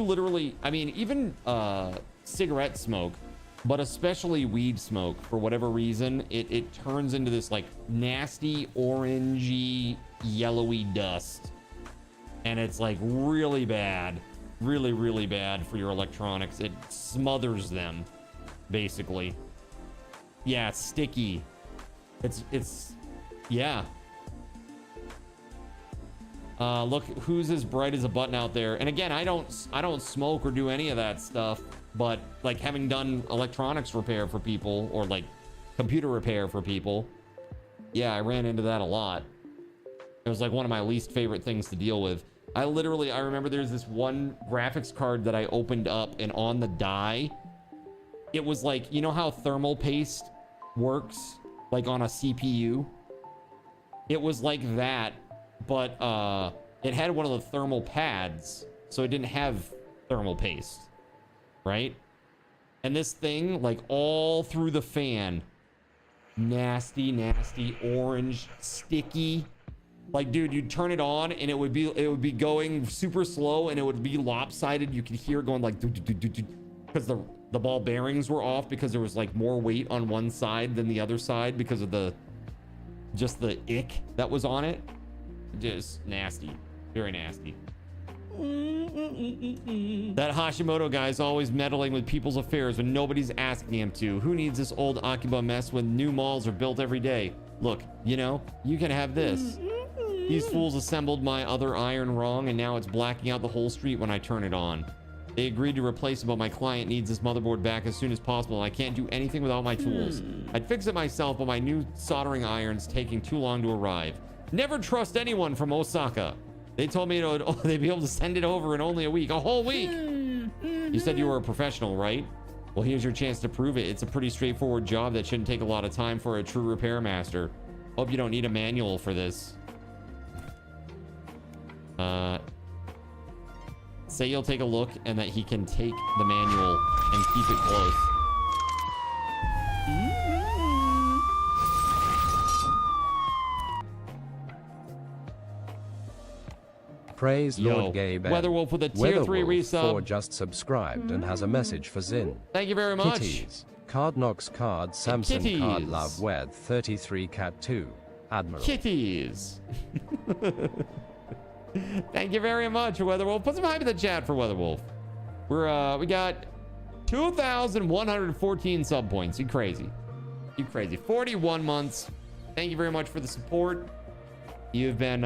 literally, I mean, even cigarette smoke, but especially weed smoke, for whatever reason, it turns into this like nasty orangey yellowy dust, and it's like really bad. Really, really bad for your electronics. It smothers them, basically. Yeah, it's sticky. It's yeah. Look, who's as bright as a button out there? And again, I don't smoke or do any of that stuff, but like having done electronics repair for people or like computer repair for people, yeah, I ran into that a lot. It was like one of my least favorite things to deal with. I remember there's this one graphics card that I opened up, and on the die, it was like, you know how thermal paste works, like on a CPU? It was like that, but it had one of the thermal pads, so it didn't have thermal paste, right? And this thing, like all through the fan, nasty, nasty, orange, sticky. Like, dude, you'd turn it on and it would be going super slow and it would be lopsided. You could hear it going like, because the ball bearings were off because there was like more weight on one side than the other side because of just the ick that was on it. Just nasty, very nasty. That Hashimoto guy is always meddling with people's affairs when nobody's asking him to. Who needs this old Akiba mess when new malls are built every day? Look, you know, you can have this. These fools assembled my other iron wrong, and now it's blacking out the whole street when I turn it on. They agreed to replace it, but my client needs this motherboard back as soon as possible. I can't do anything without my tools. I'd fix it myself, but my new soldering iron's taking too long to arrive. Never trust anyone from Osaka. They told me they'd be able to send it over in only a week. A whole week! You said you were a professional, right? Well, here's your chance to prove it. It's a pretty straightforward job that shouldn't take a lot of time for a true repair master. Hope you don't need a manual for this. Say you'll take a look and that he can take the manual and keep it close. Praise Lord Gabe. WeatherWolf with a tier 3 resub. Just subscribed and has a message for Zin. Thank you very much. Kitties. Card Knox Card Samson Kitties. Card Love Wed 33 Cat 2 Admiral. Kitties. Thank you very much, WeatherWolf. Put some hype in the chat for WeatherWolf. We got 2,114 sub points. You crazy. You crazy. 41 months. Thank you very much for the support. You've been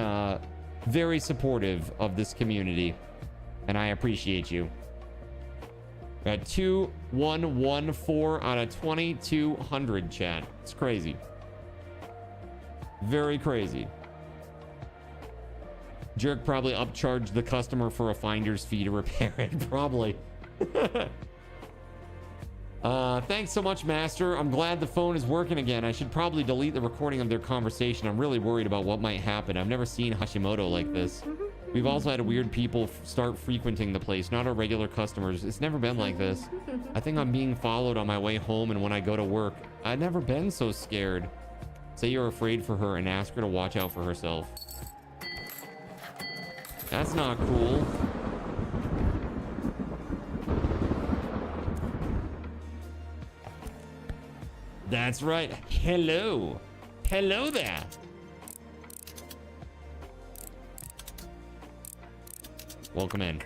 very supportive of this community, and I appreciate you. We got 2,114 out of 2,200 chat. It's crazy. Very crazy. Jerk probably upcharged the customer for a finder's fee to repair it. Probably. Thanks so much, Master. I'm glad the phone is working again. I should probably delete the recording of their conversation. I'm really worried about what might happen. I've never seen Hashimoto like this. We've also had weird people start frequenting the place, not our regular customers. It's never been like this. I think I'm being followed on my way home and when I go to work. I've never been so scared. Say you're afraid for her and ask her to watch out for herself. That's not cool. That's right. Hello. Hello there. Welcome in.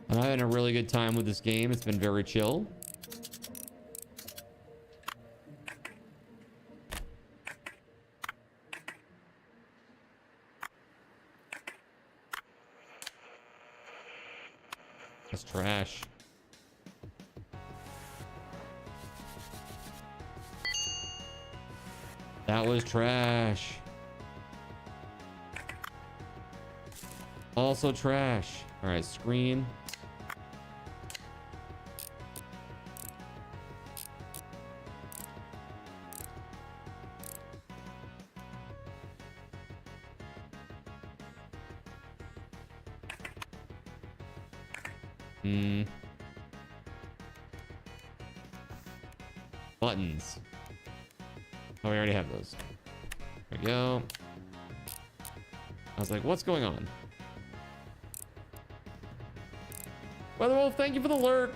I'm having a really good time with this game. It's been very chill. That's trash. That was trash. Also trash. All right, screen. Buttons. Oh, we already have those. There we go. I was like, what's going on? WeatherWolf, thank you for the lurk.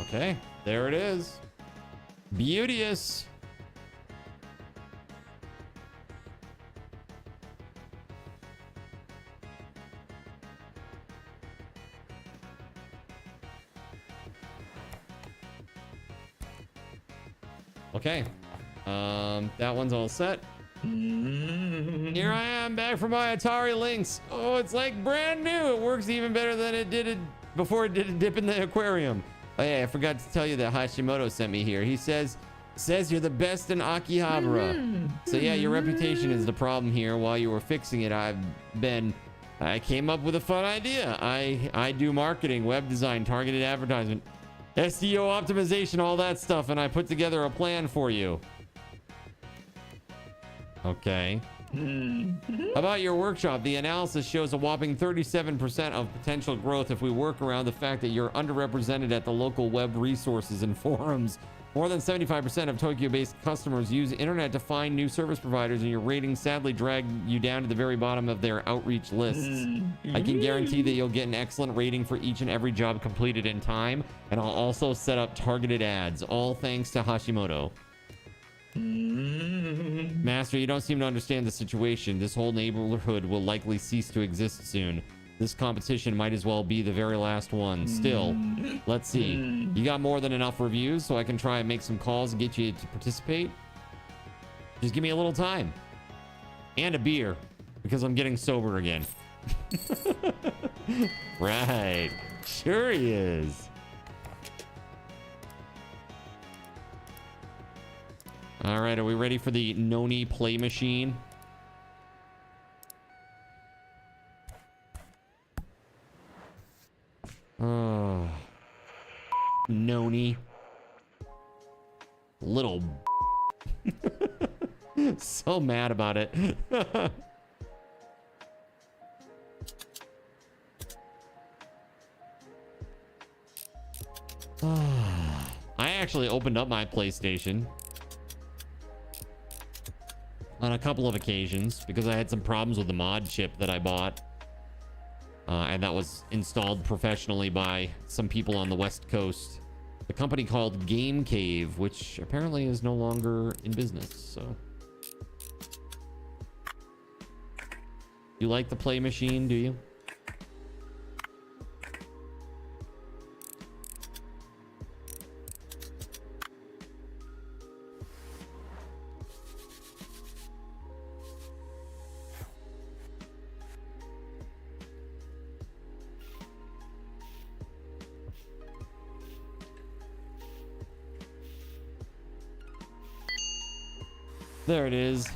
Okay, there it is. Beauteous. Okay, that one's all set. Here I am back from my Atari Lynx. Oh, it's like brand new. It works even better than it did before it did a dip in the aquarium. Oh yeah, I forgot to tell you that Hashimoto sent me here. He says you're the best in Akihabara. So yeah, your reputation is the problem here. While you were fixing it, I came up with a fun idea. I do marketing, web design, targeted advertisement, SEO optimization, all that stuff, and I put together a plan for you. Okay. About your workshop, the analysis shows a whopping 37% of potential growth if we work around the fact that you're underrepresented at the local web resources and forums. More than 75% of Tokyo-based customers use internet to find new service providers, and your ratings sadly drag you down to the very bottom of their outreach lists. I can guarantee that you'll get an excellent rating for each and every job completed in time, and I'll also set up targeted ads, all thanks to Hashimoto. Master, you don't seem to understand the situation. This whole neighborhood will likely cease to exist soon. This competition might as well be the very last one. Still, let's see. You got more than enough reviews, so I can try and make some calls and get you to participate. Just give me a little time. And a beer, because I'm getting sober again. Right. Sure he is. All right, are we ready for the Noni play machine? Oh, Noni. Little. So mad about it. I actually opened up my PlayStation on a couple of occasions because I had some problems with the mod chip that I bought. And that was installed professionally by some people on the West Coast. The company called Game Cave, which apparently is no longer in business, so. You like the play machine, do you? There it is.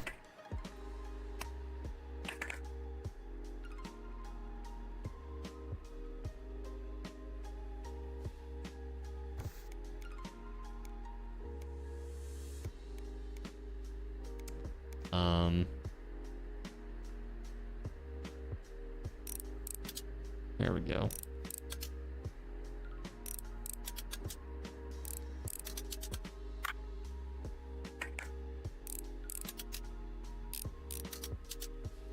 There we go.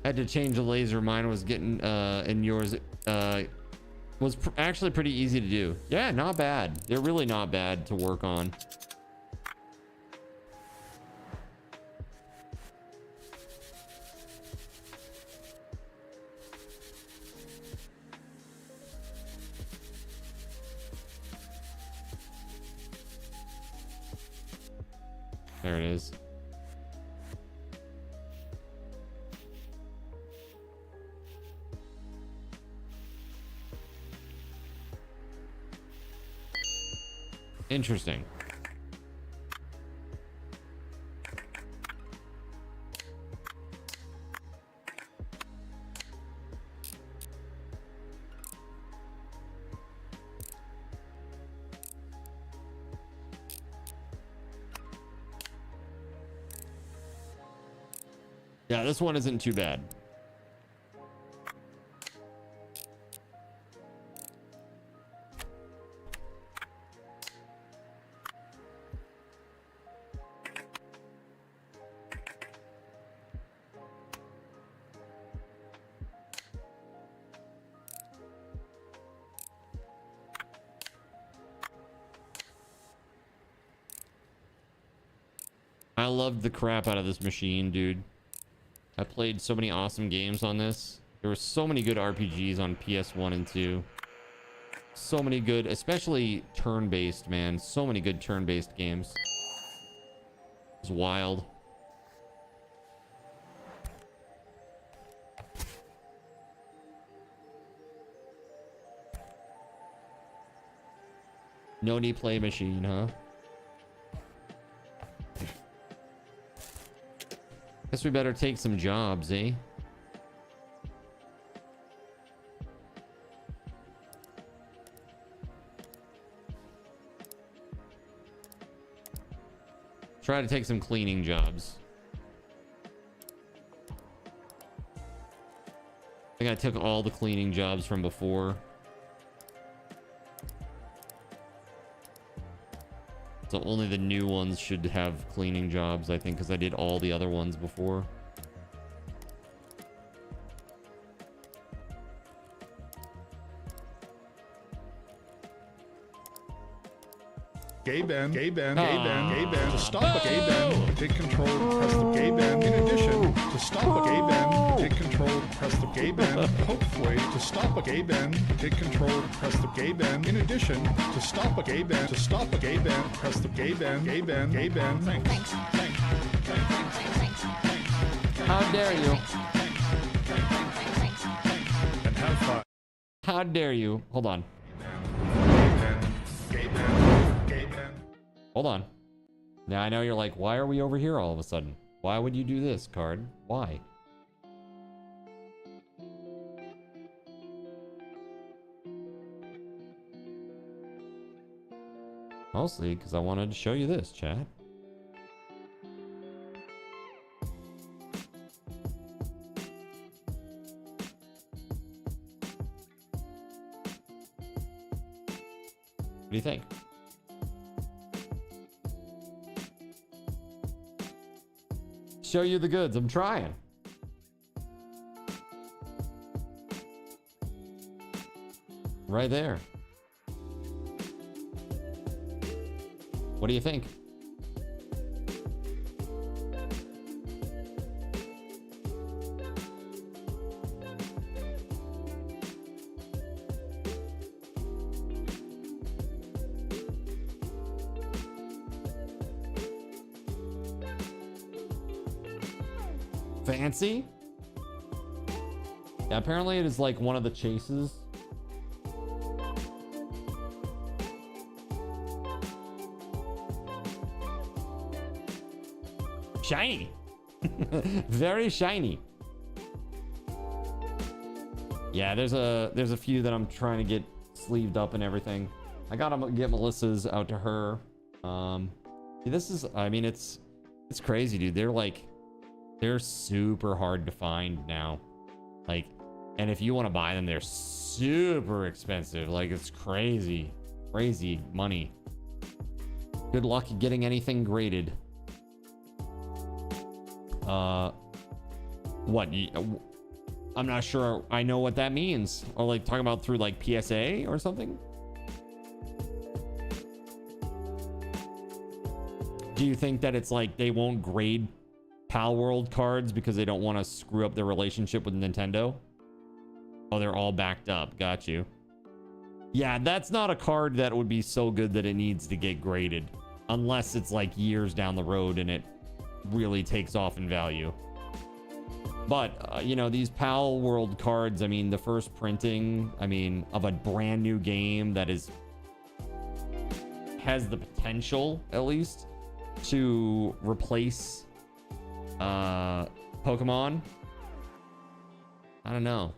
Had to change the laser. Mine was getting and yours was actually pretty easy to do. Yeah, not bad. They're really not bad to work on. There it is. Interesting. Yeah, this one isn't too bad. I loved the crap out of this machine, dude. I played so many awesome games on this. There were so many good RPGs on PS1 and 2. So many good, especially turn-based, man. So many good turn-based games. It was wild. No need play machine, huh? Guess we better take some jobs, eh? Try to take some cleaning jobs. I think I took all the cleaning jobs from before. So only the new ones should have cleaning jobs, I think, because I did all the other ones before. Gay band, gay band, gay band, gay band. To stop a gay band, take control, press the gay band. In addition, to stop a gay band, take control, press the gay band. Hopefully, to stop a gay band, take control, press the gay band. In addition, to stop a gay band, press the gay band, gay band, gay band. Thanks. How dare you? And have fun. How dare you? Hold on. Hold on. Now I know you're like, why are we over here all of a sudden? Why would you do this, Card? Why? Mostly because I wanted to show you this, chat. What do you think? Show you the goods. I'm trying. Right there. What do you think? Fancy? Yeah, apparently it is like one of the chases. Shiny. Very shiny. Yeah, there's a few that I'm trying to get sleeved up and everything. I gotta get Melissa's out to her. This is, I mean, it's crazy, dude. They're super hard to find now. Like, and if you want to buy them, they're super expensive. Like, it's crazy money. Good luck getting anything graded. What? I'm not sure I know what that means. Or like talking about through like PSA or something? Do you think that it's like they won't grade Pal World cards because they don't want to screw up their relationship with Nintendo? Oh, they're all backed up. Got you. Yeah, that's not a card that would be so good that it needs to get graded. Unless it's like years down the road and it really takes off in value. But, you know, these Pal World cards, I mean, the first printing, I mean, of a brand new game that has the potential, at least, to replace Pokemon. I don't know.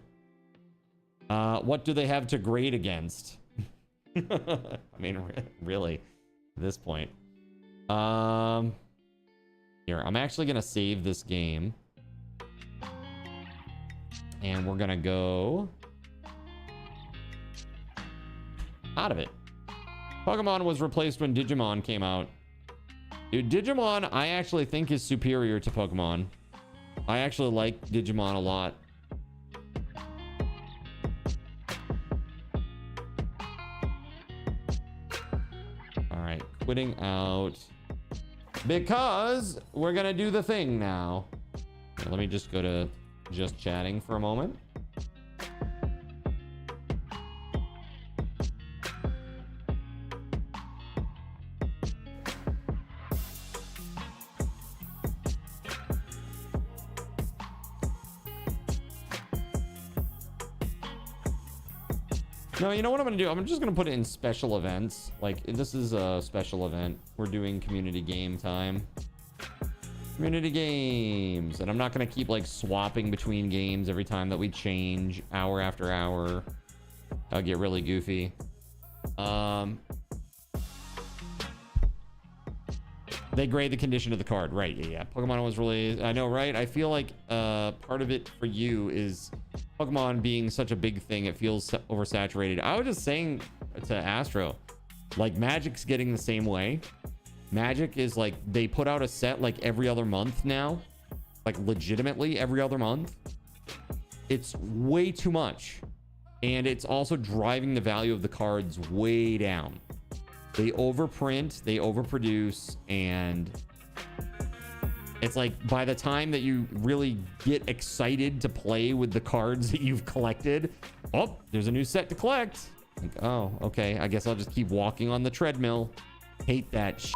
What do they have to grade against? I mean, really, at this point. Here, I'm actually gonna save this game. And we're gonna go out of it. Pokemon was replaced when Digimon came out. Dude, Digimon, I actually think is superior to Pokemon. I actually like Digimon a lot. All right, quitting out because we're gonna do the thing now. Here, let me just go to just chatting for a moment. No, you know what I'm gonna do? I'm just gonna put it in special events. Like, this is a special event. We're doing community game time. Community games. And I'm not gonna keep like swapping between games every time that we change hour after hour. I'll get really goofy. They grade the condition of the card, right? Yeah. Pokemon was really, I know, right? I feel like part of it for you is Pokemon being such a big thing, it feels oversaturated. I was just saying to Astro, like, Magic's getting the same way. Magic is like, they put out a set like every other month now, like legitimately every other month. It's way too much, and it's also driving the value of the cards way down. They overprint, they overproduce, and it's like by the time that you really get excited to play with the cards that you've collected, oh, there's a new set to collect. Like, oh, okay, I guess I'll just keep walking on the treadmill. Hate that shit.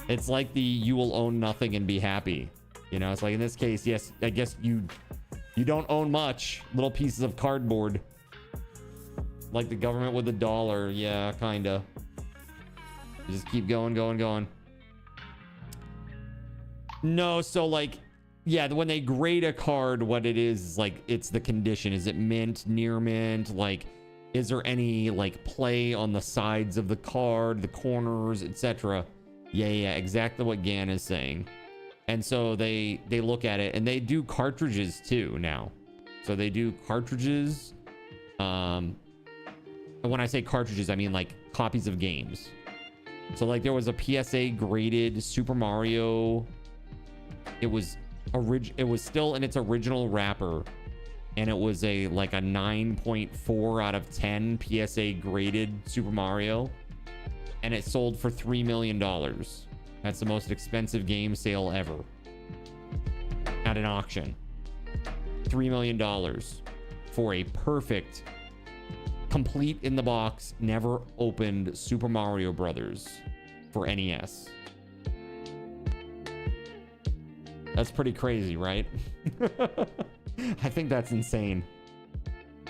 It's like the you will own nothing and be happy. You know, it's like in this case, yes, I guess you don't own much. Little pieces of cardboard. Like the government with the dollar. Yeah, kinda. You just keep going. No, so like, yeah, when they grade a card, what it is like, it's the condition. Is it mint, near mint? Like, is there any like play on the sides of the card, the corners, etc.? Yeah, exactly what Gan is saying. And so they look at it, and they do cartridges too now. So they do cartridges. And when I say cartridges, I mean like copies of games. So like there was a PSA graded Super Mario. It was still in its original wrapper, and it was a 9.4 out of 10 PSA graded Super Mario, and it sold for $3 million. That's the most expensive game sale ever at an auction. $3 million for a perfect, complete in the box, never opened Super Mario Brothers for NES. That's pretty crazy, right? I think that's insane.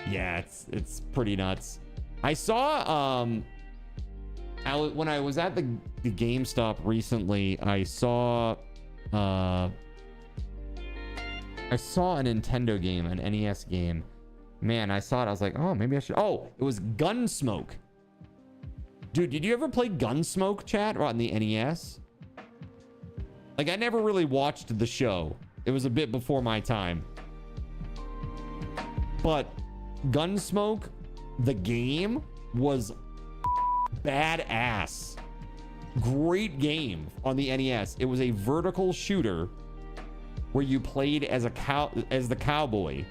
Yeah, it's pretty nuts. I saw when I was at the GameStop recently, I saw I saw a Nintendo game, an NES game. Man, I saw it. I was like, oh, maybe I should. Oh, it was Gunsmoke. Dude, did you ever play Gunsmoke, chat, on the NES? Like, I never really watched the show. It was a bit before my time. But Gunsmoke, the game, was badass. Great game on the NES. It was a vertical shooter where you played as the cowboy.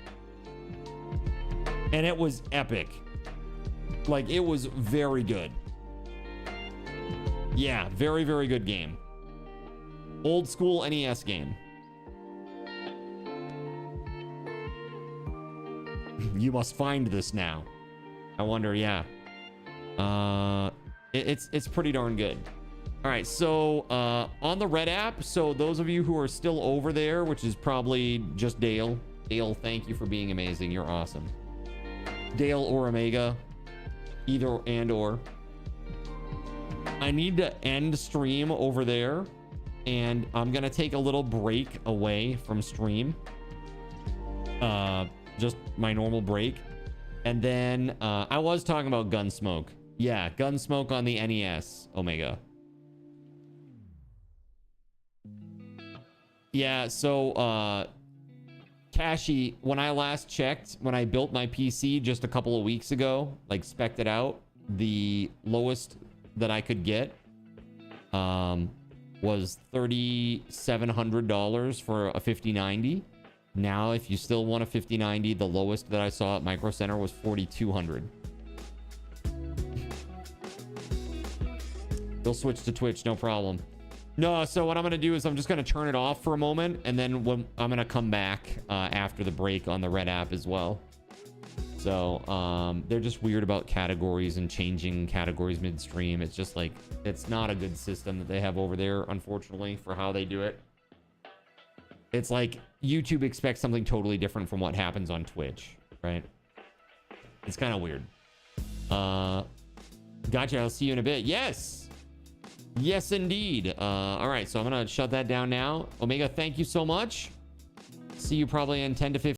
And it was epic. Like, it was very good. Yeah, very, very good game. Old school NES game. You must find this now. I wonder, yeah. It's pretty darn good. All right, so on the Red app, so those of you who are still over there, which is probably just Dale. Dale, thank you for being amazing. You're awesome. Dale or Omega, either and or. I need to end stream over there, and I'm gonna take a little break away from stream. Just my normal break. And then I was talking about Gunsmoke. Yeah, Gunsmoke on the NES, Omega. Yeah, so Kashi, when I last checked, when I built my PC just a couple of weeks ago, like spec'd it out, the lowest that I could get was $3,700 for a 5090. Now, if you still want a 5090, the lowest that I saw at Micro Center was $4,200. They'll switch to Twitch, no problem. No, so what I'm going to do is I'm just going to turn it off for a moment, and then I'm going to come back after the break on the Red app as well. So they're just weird about categories and changing categories midstream. It's just like, it's not a good system that they have over there, unfortunately, for how they do it. It's like YouTube expects something totally different from what happens on Twitch, right? It's kind of weird. Gotcha, I'll see you in a bit. Yes! Yes, indeed. All right, so I'm going to shut that down now. Omega, thank you so much. See you probably in 10 to 15.